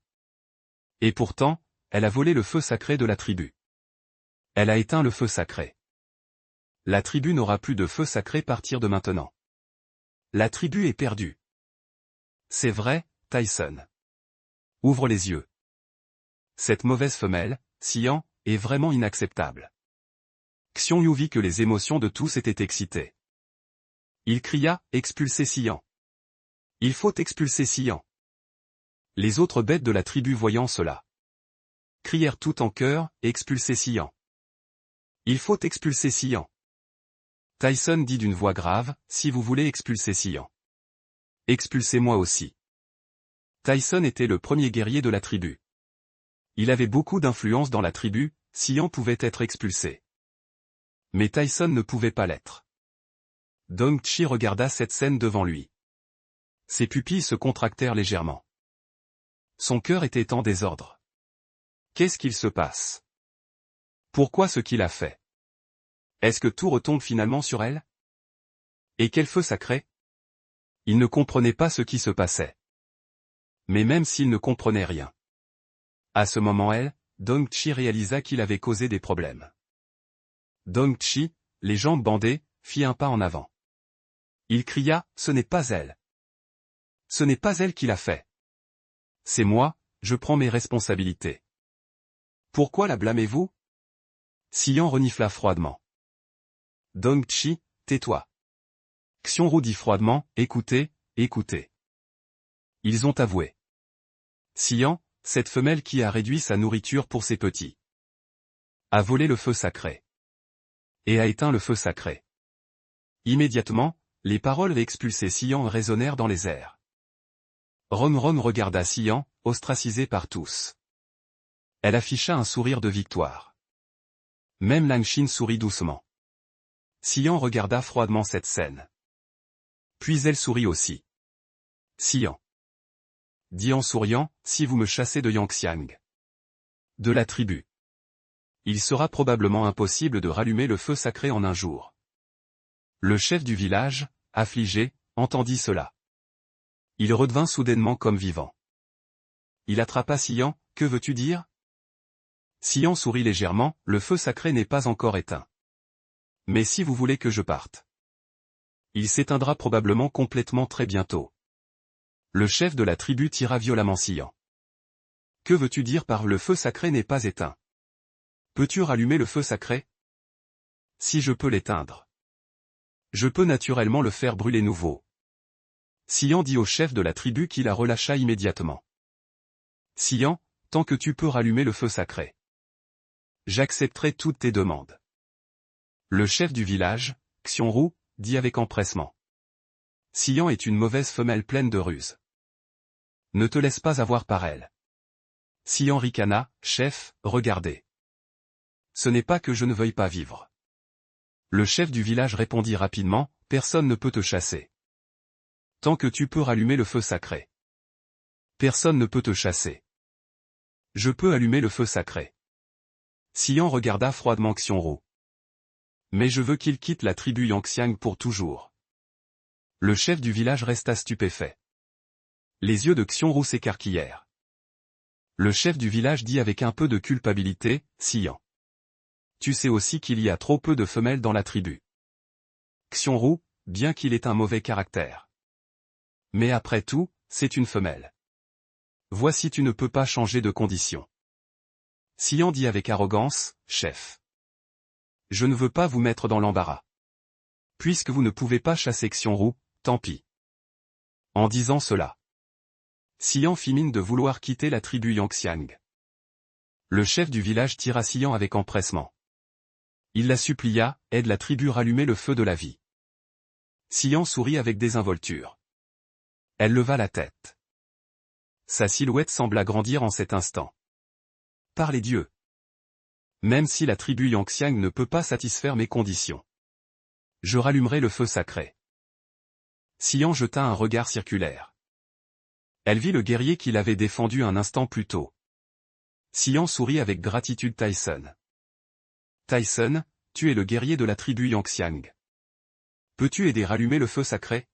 Et pourtant, elle a volé le feu sacré de la tribu. Elle a éteint le feu sacré. La tribu n'aura plus de feu sacré à partir de maintenant. La tribu est perdue. C'est vrai, Tyson. Ouvre les yeux. Cette mauvaise femelle, Xian, est vraiment inacceptable. Xiongnu vit que les émotions de tous étaient excitées. Il cria, expulsez Xian. Il faut expulser Xian. Les autres bêtes de la tribu voyant cela crièrent tout en chœur, expulsez Xian. Il faut expulser Xian. Tyson dit d'une voix grave, si vous voulez expulser Xian. Expulsez-moi aussi. Tyson était le premier guerrier de la tribu. Il avait beaucoup d'influence dans la tribu, Xian pouvait être expulsé. Mais Tyson ne pouvait pas l'être. Dong Chi regarda cette scène devant lui. Ses pupilles se contractèrent légèrement. Son cœur était en désordre. Qu'est-ce qu'il se passe? Pourquoi ce qu'il a fait? Est-ce que tout retombe finalement sur elle? Et quel feu sacré? Il ne comprenait pas ce qui se passait. Mais même s'il ne comprenait rien. À ce moment Dong Chi réalisa qu'il avait causé des problèmes. Dong Chi, les jambes bandées, fit un pas en avant. Il cria, ce n'est pas elle. Ce n'est pas elle qui l'a fait. C'est moi, je prends mes responsabilités. Pourquoi la blâmez-vous? Xian renifla froidement. Dong Chi, tais-toi. Xiongru dit froidement, écoutez, écoutez. Ils ont avoué. Xian, cette femelle qui a réduit sa nourriture pour ses petits, a volé le feu sacré. Et a éteint le feu sacré. Immédiatement, les paroles expulsées Xian résonnèrent dans les airs. Ron regarda Xian, ostracisé par tous. Elle afficha un sourire de victoire. Même Langshin sourit doucement. Xian regarda froidement cette scène. Puis elle sourit aussi. Xian. Dit en souriant, si vous me chassez de Yangxiang. De la tribu. Il sera probablement impossible de rallumer le feu sacré en un jour. Le chef du village, affligé, entendit cela. Il redevint soudainement comme vivant. Il attrapa Xian, que veux-tu dire? Xian sourit légèrement, le feu sacré n'est pas encore éteint. Mais si vous voulez que je parte. Il s'éteindra probablement complètement très bientôt. Le chef de la tribu tira violemment Xian. Que veux-tu dire par le feu sacré n'est pas éteint? Peux-tu rallumer le feu sacré? Si je peux l'éteindre. Je peux naturellement le faire brûler nouveau. Xian dit au chef de la tribu qui la relâcha immédiatement. Xian, tant que tu peux rallumer le feu sacré. J'accepterai toutes tes demandes. Le chef du village, Xiongru, dit avec empressement. Xian est une mauvaise femelle pleine de ruses. Ne te laisse pas avoir par elle. Xian ricana, chef, regardez. Ce n'est pas que je ne veuille pas vivre. Le chef du village répondit rapidement, personne ne peut te chasser. Tant que tu peux rallumer le feu sacré. Personne ne peut te chasser. Je peux allumer le feu sacré. Xian regarda froidement Xiongru. Mais je veux qu'il quitte la tribu Yangxiang pour toujours. Le chef du village resta stupéfait. Les yeux de Xiongru s'écarquillèrent. Le chef du village dit avec un peu de culpabilité, Xian. Tu sais aussi qu'il y a trop peu de femelles dans la tribu. Xiongru, bien qu'il ait un mauvais caractère. Mais après tout, c'est une femelle. Voici tu ne peux pas changer de condition. Xian dit avec arrogance, chef. Je ne veux pas vous mettre dans l'embarras. Puisque vous ne pouvez pas chasser Xiongru, tant pis. En disant cela, Xian fit mine de vouloir quitter la tribu Yangxiang. Le chef du village tira Xian avec empressement. Il la supplia, aide la tribu rallumer le feu de la vie. Xian sourit avec désinvolture. Elle leva la tête. Sa silhouette sembla grandir en cet instant. Par les dieux. Même si la tribu Yangxiang ne peut pas satisfaire mes conditions. Je rallumerai le feu sacré. Xian jeta un regard circulaire. Elle vit le guerrier qui l'avait défendu un instant plus tôt. Xian sourit avec gratitude Tyson. Tyson, tu es le guerrier de la tribu Yangxiang. Peux-tu aider à rallumer le feu sacré?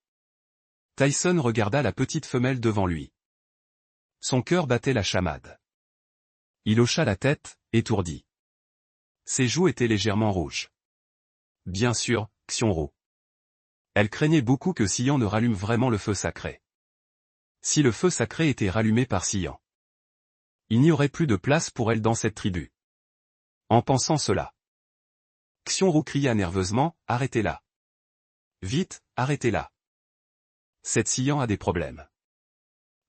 Tyson regarda la petite femelle devant lui. Son cœur battait la chamade. Il hocha la tête, étourdi. Ses joues étaient légèrement rouges. Bien sûr, Xiongru. Elle craignait beaucoup que Xian ne rallume vraiment le feu sacré. Si le feu sacré était rallumé par Xian, il n'y aurait plus de place pour elle dans cette tribu. En pensant cela, Xiongru cria nerveusement, arrêtez-la. Vite, arrêtez-la. Cette Xian a des problèmes.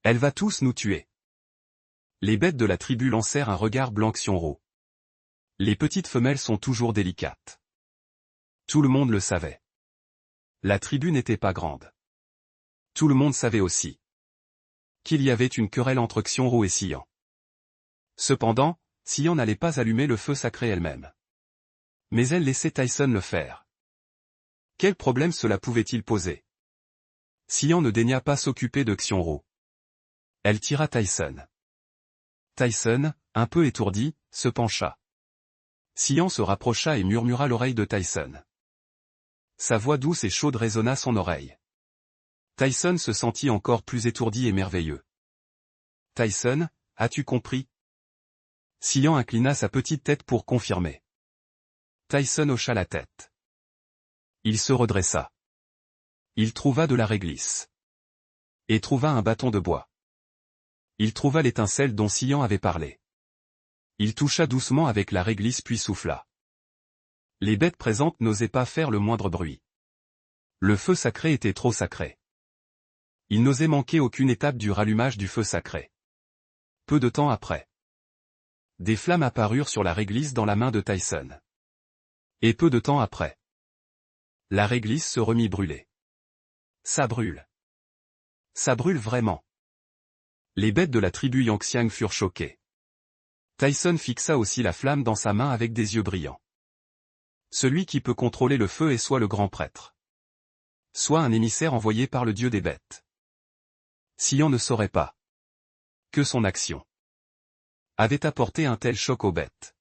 Elle va tous nous tuer. Les bêtes de la tribu lancèrent un regard blanc Xiongru. Les petites femelles sont toujours délicates. Tout le monde le savait. La tribu n'était pas grande. Tout le monde savait aussi qu'il y avait une querelle entre Xiongru et Xian. Cependant, Xian n'allait pas allumer le feu sacré elle-même. Mais elle laissait Tyson le faire. Quel problème cela pouvait-il poser? Xian ne daigna pas s'occuper de Xiongru. Elle tira Tyson. Tyson, un peu étourdi, se pencha. Xian se rapprocha et murmura à l'oreille de Tyson. Sa voix douce et chaude résonna à son oreille. Tyson se sentit encore plus étourdi et merveilleux. Tyson, as-tu compris? Xian inclina sa petite tête pour confirmer. Tyson hocha la tête. Il se redressa. Il trouva de la réglisse. Et trouva un bâton de bois. Il trouva l'étincelle dont Xian avait parlé. Il toucha doucement avec la réglisse puis souffla. Les bêtes présentes n'osaient pas faire le moindre bruit. Le feu sacré était trop sacré. Il n'osait manquer aucune étape du rallumage du feu sacré. Peu de temps après, des flammes apparurent sur la réglisse dans la main de Tyson. Et peu de temps après, la réglisse se remit brûler. Ça brûle. Ça brûle vraiment. Les bêtes de la tribu Yangxiang furent choquées. Tyson fixa aussi la flamme dans sa main avec des yeux brillants. Celui qui peut contrôler le feu est soit le grand prêtre, soit un émissaire envoyé par le dieu des bêtes. Xian ne saurait pas que son action avait apporté un tel choc aux bêtes.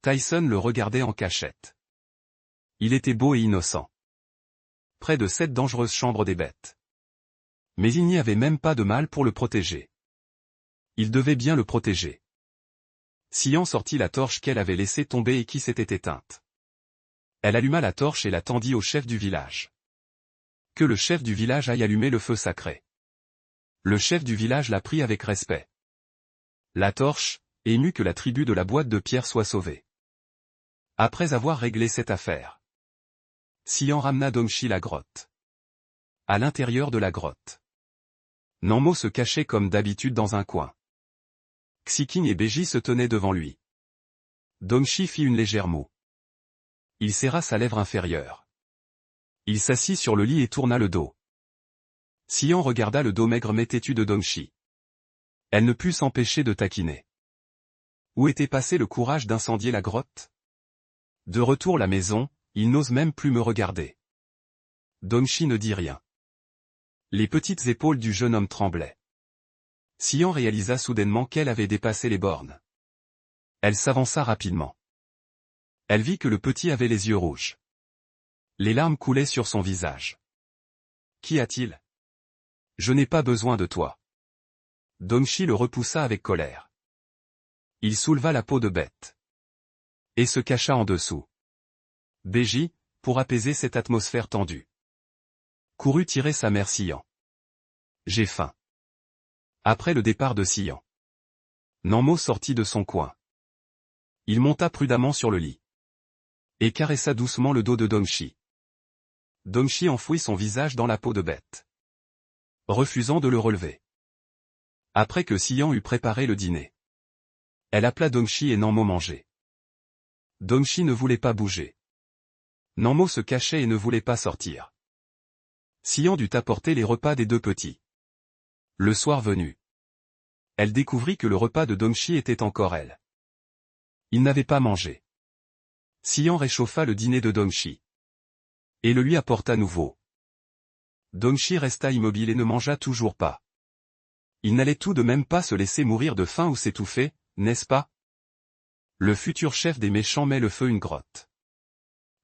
Tyson le regardait en cachette. Il était beau et innocent. Près de cette dangereuse chambre des bêtes. Mais il n'y avait même pas de mal pour le protéger. Il devait bien le protéger. Xian sortit la torche qu'elle avait laissée tomber et qui s'était éteinte. Elle alluma la torche et la tendit au chef du village. Que le chef du village aille allumer le feu sacré. Le chef du village la prit avec respect. La torche, ému que la tribu de la boîte de pierre soit sauvée. Après avoir réglé cette affaire, Xian ramena Dongshi la grotte. À l'intérieur de la grotte, Nanmo se cachait comme d'habitude dans un coin. Xiqing et Beji se tenaient devant lui. Dongshi fit une légère moue. Il serra sa lèvre inférieure. Il s'assit sur le lit et tourna le dos. Xian regarda le dos maigre mais têtu de Dongshi. Elle ne put s'empêcher de taquiner. Où était passé le courage d'incendier la grotte? De retour à la maison, il n'ose même plus me regarder. Dongshi ne dit rien. Les petites épaules du jeune homme tremblaient. Sion réalisa soudainement qu'elle avait dépassé les bornes. Elle s'avança rapidement. Elle vit que le petit avait les yeux rouges. Les larmes coulaient sur son visage. Qu'y a-t-il? Je n'ai pas besoin de toi. Dongshi le repoussa avec colère. Il souleva la peau de bête. Et se cacha en dessous. Beji, pour apaiser cette atmosphère tendue, courut tirer sa mère Sion. J'ai faim. Après le départ de Sion, Nanmo sortit de son coin. Il monta prudemment sur le lit. Et caressa doucement le dos de Dongshi. Dongshi enfouit son visage dans la peau de bête, refusant de le relever. Après que Sion eut préparé le dîner, elle appela Dongshi et Nanmo manger. Dongshi ne voulait pas bouger. Nanmo se cachait et ne voulait pas sortir. Sion dut apporter les repas des deux petits. Le soir venu, elle découvrit que le repas de Dongshi était encore elle. Il n'avait pas mangé. Sion réchauffa le dîner de Dongshi. Et le lui apporta nouveau. Dongshi resta immobile et ne mangea toujours pas. Il n'allait tout de même pas se laisser mourir de faim ou s'étouffer, n'est-ce pas? Le futur chef des méchants met le feu à une grotte.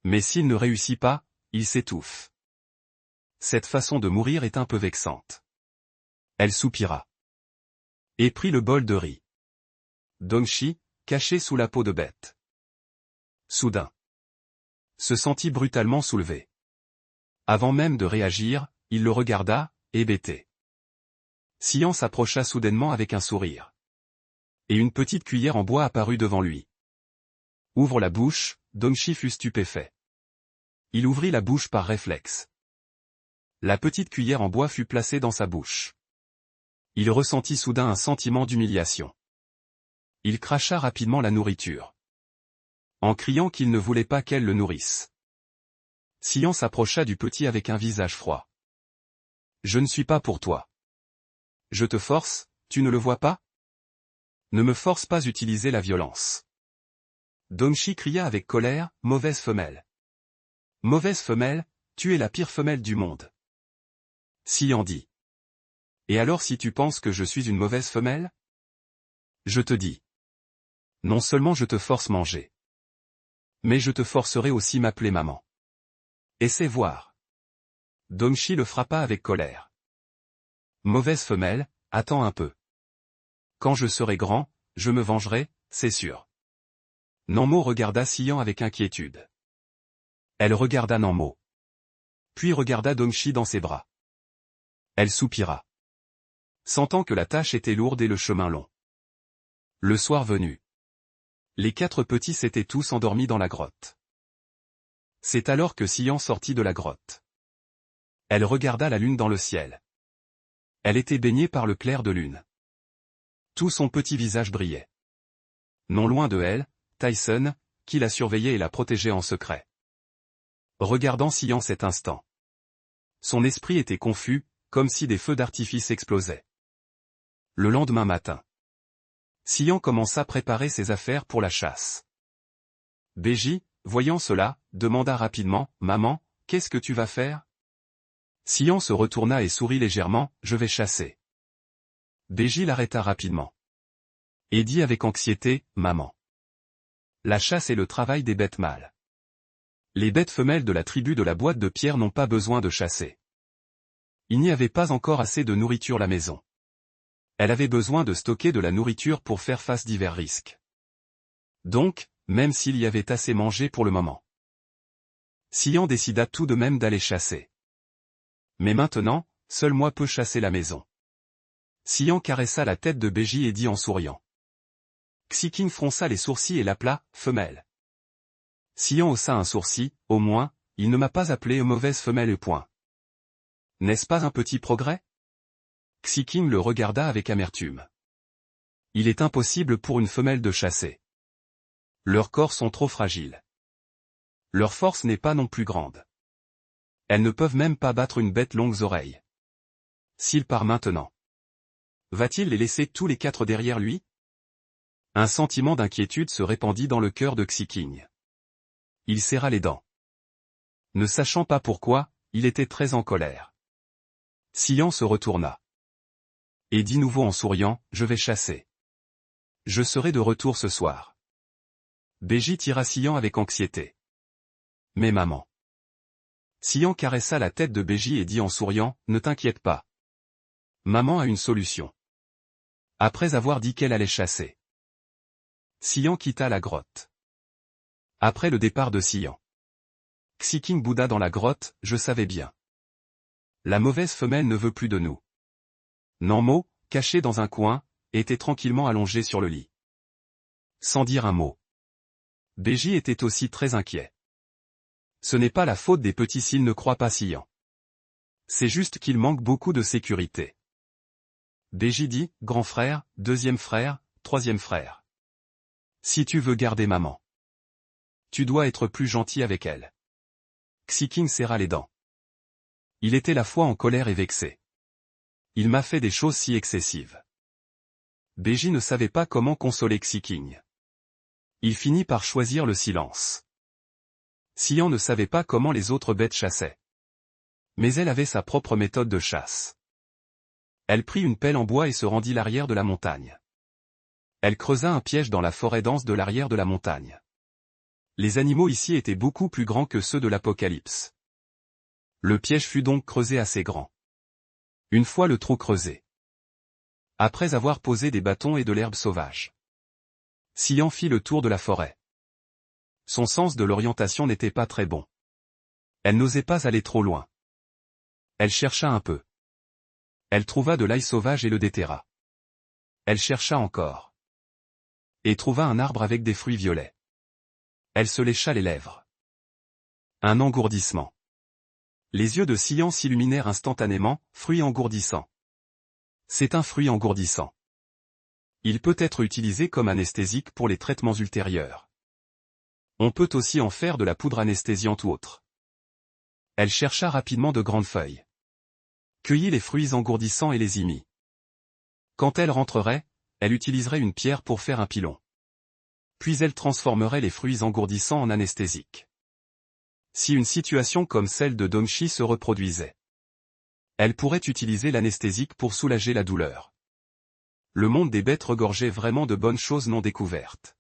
Mais s'il ne réussit pas, il s'étouffe. Cette façon de mourir est un peu vexante. Elle soupira. Et prit le bol de riz. Dongshi, caché sous la peau de bête, soudain, se sentit brutalement soulevé. Avant même de réagir, il le regarda, hébété. Sion s'approcha soudainement avec un sourire. Et une petite cuillère en bois apparut devant lui. Ouvre la bouche, Dongshi fut stupéfait. Il ouvrit la bouche par réflexe. La petite cuillère en bois fut placée dans sa bouche. Il ressentit soudain un sentiment d'humiliation. Il cracha rapidement la nourriture, en criant qu'il ne voulait pas qu'elle le nourrisse. Sion s'approcha du petit avec un visage froid. Je ne suis pas pour toi. Je te force, tu ne le vois pas? Ne me force pas à utiliser la violence. Dongshi cria avec colère, mauvaise femelle. Mauvaise femelle, tu es la pire femelle du monde. Sion dit. Et alors si tu penses que je suis une mauvaise femelle? Je te dis. Non seulement je te force manger, mais je te forcerai aussi m'appeler maman. Essaie voir. Dongshi le frappa avec colère. Mauvaise femelle, attends un peu. Quand je serai grand, je me vengerai, c'est sûr. Nanmo regarda Sion avec inquiétude. Elle regarda Nanmo. Puis regarda Dongshi dans ses bras. Elle soupira, sentant que la tâche était lourde et le chemin long. Le soir venu, les 4 petits s'étaient tous endormis dans la grotte. C'est alors que Sion sortit de la grotte. Elle regarda la lune dans le ciel. Elle était baignée par le clair de lune. Tout son petit visage brillait. Non loin de elle, Tyson, qui la surveillait et la protégeait en secret, regardant Sion cet instant. Son esprit était confus, comme si des feux d'artifice explosaient. Le lendemain matin, Sion commença à préparer ses affaires pour la chasse. Beji, voyant cela, demanda rapidement, « Maman, qu'est-ce que tu vas faire ?» Sion se retourna et sourit légèrement, « Je vais chasser. » Beji l'arrêta rapidement. Et dit avec anxiété, « Maman. La chasse est le travail des bêtes mâles. Les bêtes femelles de la tribu de la boîte de pierre n'ont pas besoin de chasser. Il n'y avait pas encore assez de nourriture à la maison. Elle avait besoin de stocker de la nourriture pour faire face divers risques. Donc, même s'il y avait assez mangé pour le moment, Sion décida tout de même d'aller chasser. Mais maintenant, seul moi peux chasser la maison. Sion caressa la tête de Beji et dit en souriant. Xiking fronça les sourcils et l'appela « femelle ». Sion haussa un sourcil, au moins, il ne m'a pas appelé mauvaise femelle et point. N'est-ce pas un petit progrès? Xiking le regarda avec amertume. Il est impossible pour une femelle de chasser. Leurs corps sont trop fragiles. Leur force n'est pas non plus grande. Elles ne peuvent même pas battre une bête longues oreilles. S'il part maintenant, va-t-il les laisser tous les 4 derrière lui? Un sentiment d'inquiétude se répandit dans le cœur de Xiking. Il serra les dents. Ne sachant pas pourquoi, il était très en colère. Sion se retourna. Et dit nouveau en souriant, je vais chasser. Je serai de retour ce soir. Béji tira Sion avec anxiété. Mais maman. Sion caressa la tête de Béji et dit en souriant, ne t'inquiète pas. Maman a une solution. Après avoir dit qu'elle allait chasser, Sion quitta la grotte. Après le départ de Sion, Xiking bouda dans la grotte, je savais bien. La mauvaise femelle ne veut plus de nous. Nanmo, caché dans un coin, était tranquillement allongé sur le lit. Sans dire un mot. Béji était aussi très inquiet. Ce n'est pas la faute des petits s'ils ne croient pas Sion. C'est juste qu'il manque beaucoup de sécurité. Béji dit, grand frère, deuxième frère, troisième frère. Si tu veux garder maman, tu dois être plus gentil avec elle. Xiking serra les dents. Il était la fois en colère et vexé. Il m'a fait des choses si excessives. Béji ne savait pas comment consoler Xiking. Il finit par choisir le silence. Sion ne savait pas comment les autres bêtes chassaient. Mais elle avait sa propre méthode de chasse. Elle prit une pelle en bois et se rendit l'arrière de la montagne. Elle creusa un piège dans la forêt dense de l'arrière de la montagne. Les animaux ici étaient beaucoup plus grands que ceux de l'Apocalypse. Le piège fut donc creusé assez grand. Une fois le trou creusé, après avoir posé des bâtons et de l'herbe sauvage, Sion fit le tour de la forêt. Son sens de l'orientation n'était pas très bon. Elle n'osait pas aller trop loin. Elle chercha un peu. Elle trouva de l'ail sauvage et le déterra. Elle chercha encore. Et trouva un arbre avec des fruits violets. Elle se lécha les lèvres. Un engourdissement. Les yeux de Sion s'illuminèrent instantanément, fruit engourdissant. C'est un fruit engourdissant. Il peut être utilisé comme anesthésique pour les traitements ultérieurs. On peut aussi en faire de la poudre anesthésiante ou autre. Elle chercha rapidement de grandes feuilles. Cueillit les fruits engourdissants et les y mit. Quand elle rentrerait, elle utiliserait une pierre pour faire un pilon. Puis elle transformerait les fruits engourdissants en anesthésique. Si une situation comme celle de Dongshi se reproduisait, elle pourrait utiliser l'anesthésique pour soulager la douleur. Le monde des bêtes regorgeait vraiment de bonnes choses non découvertes.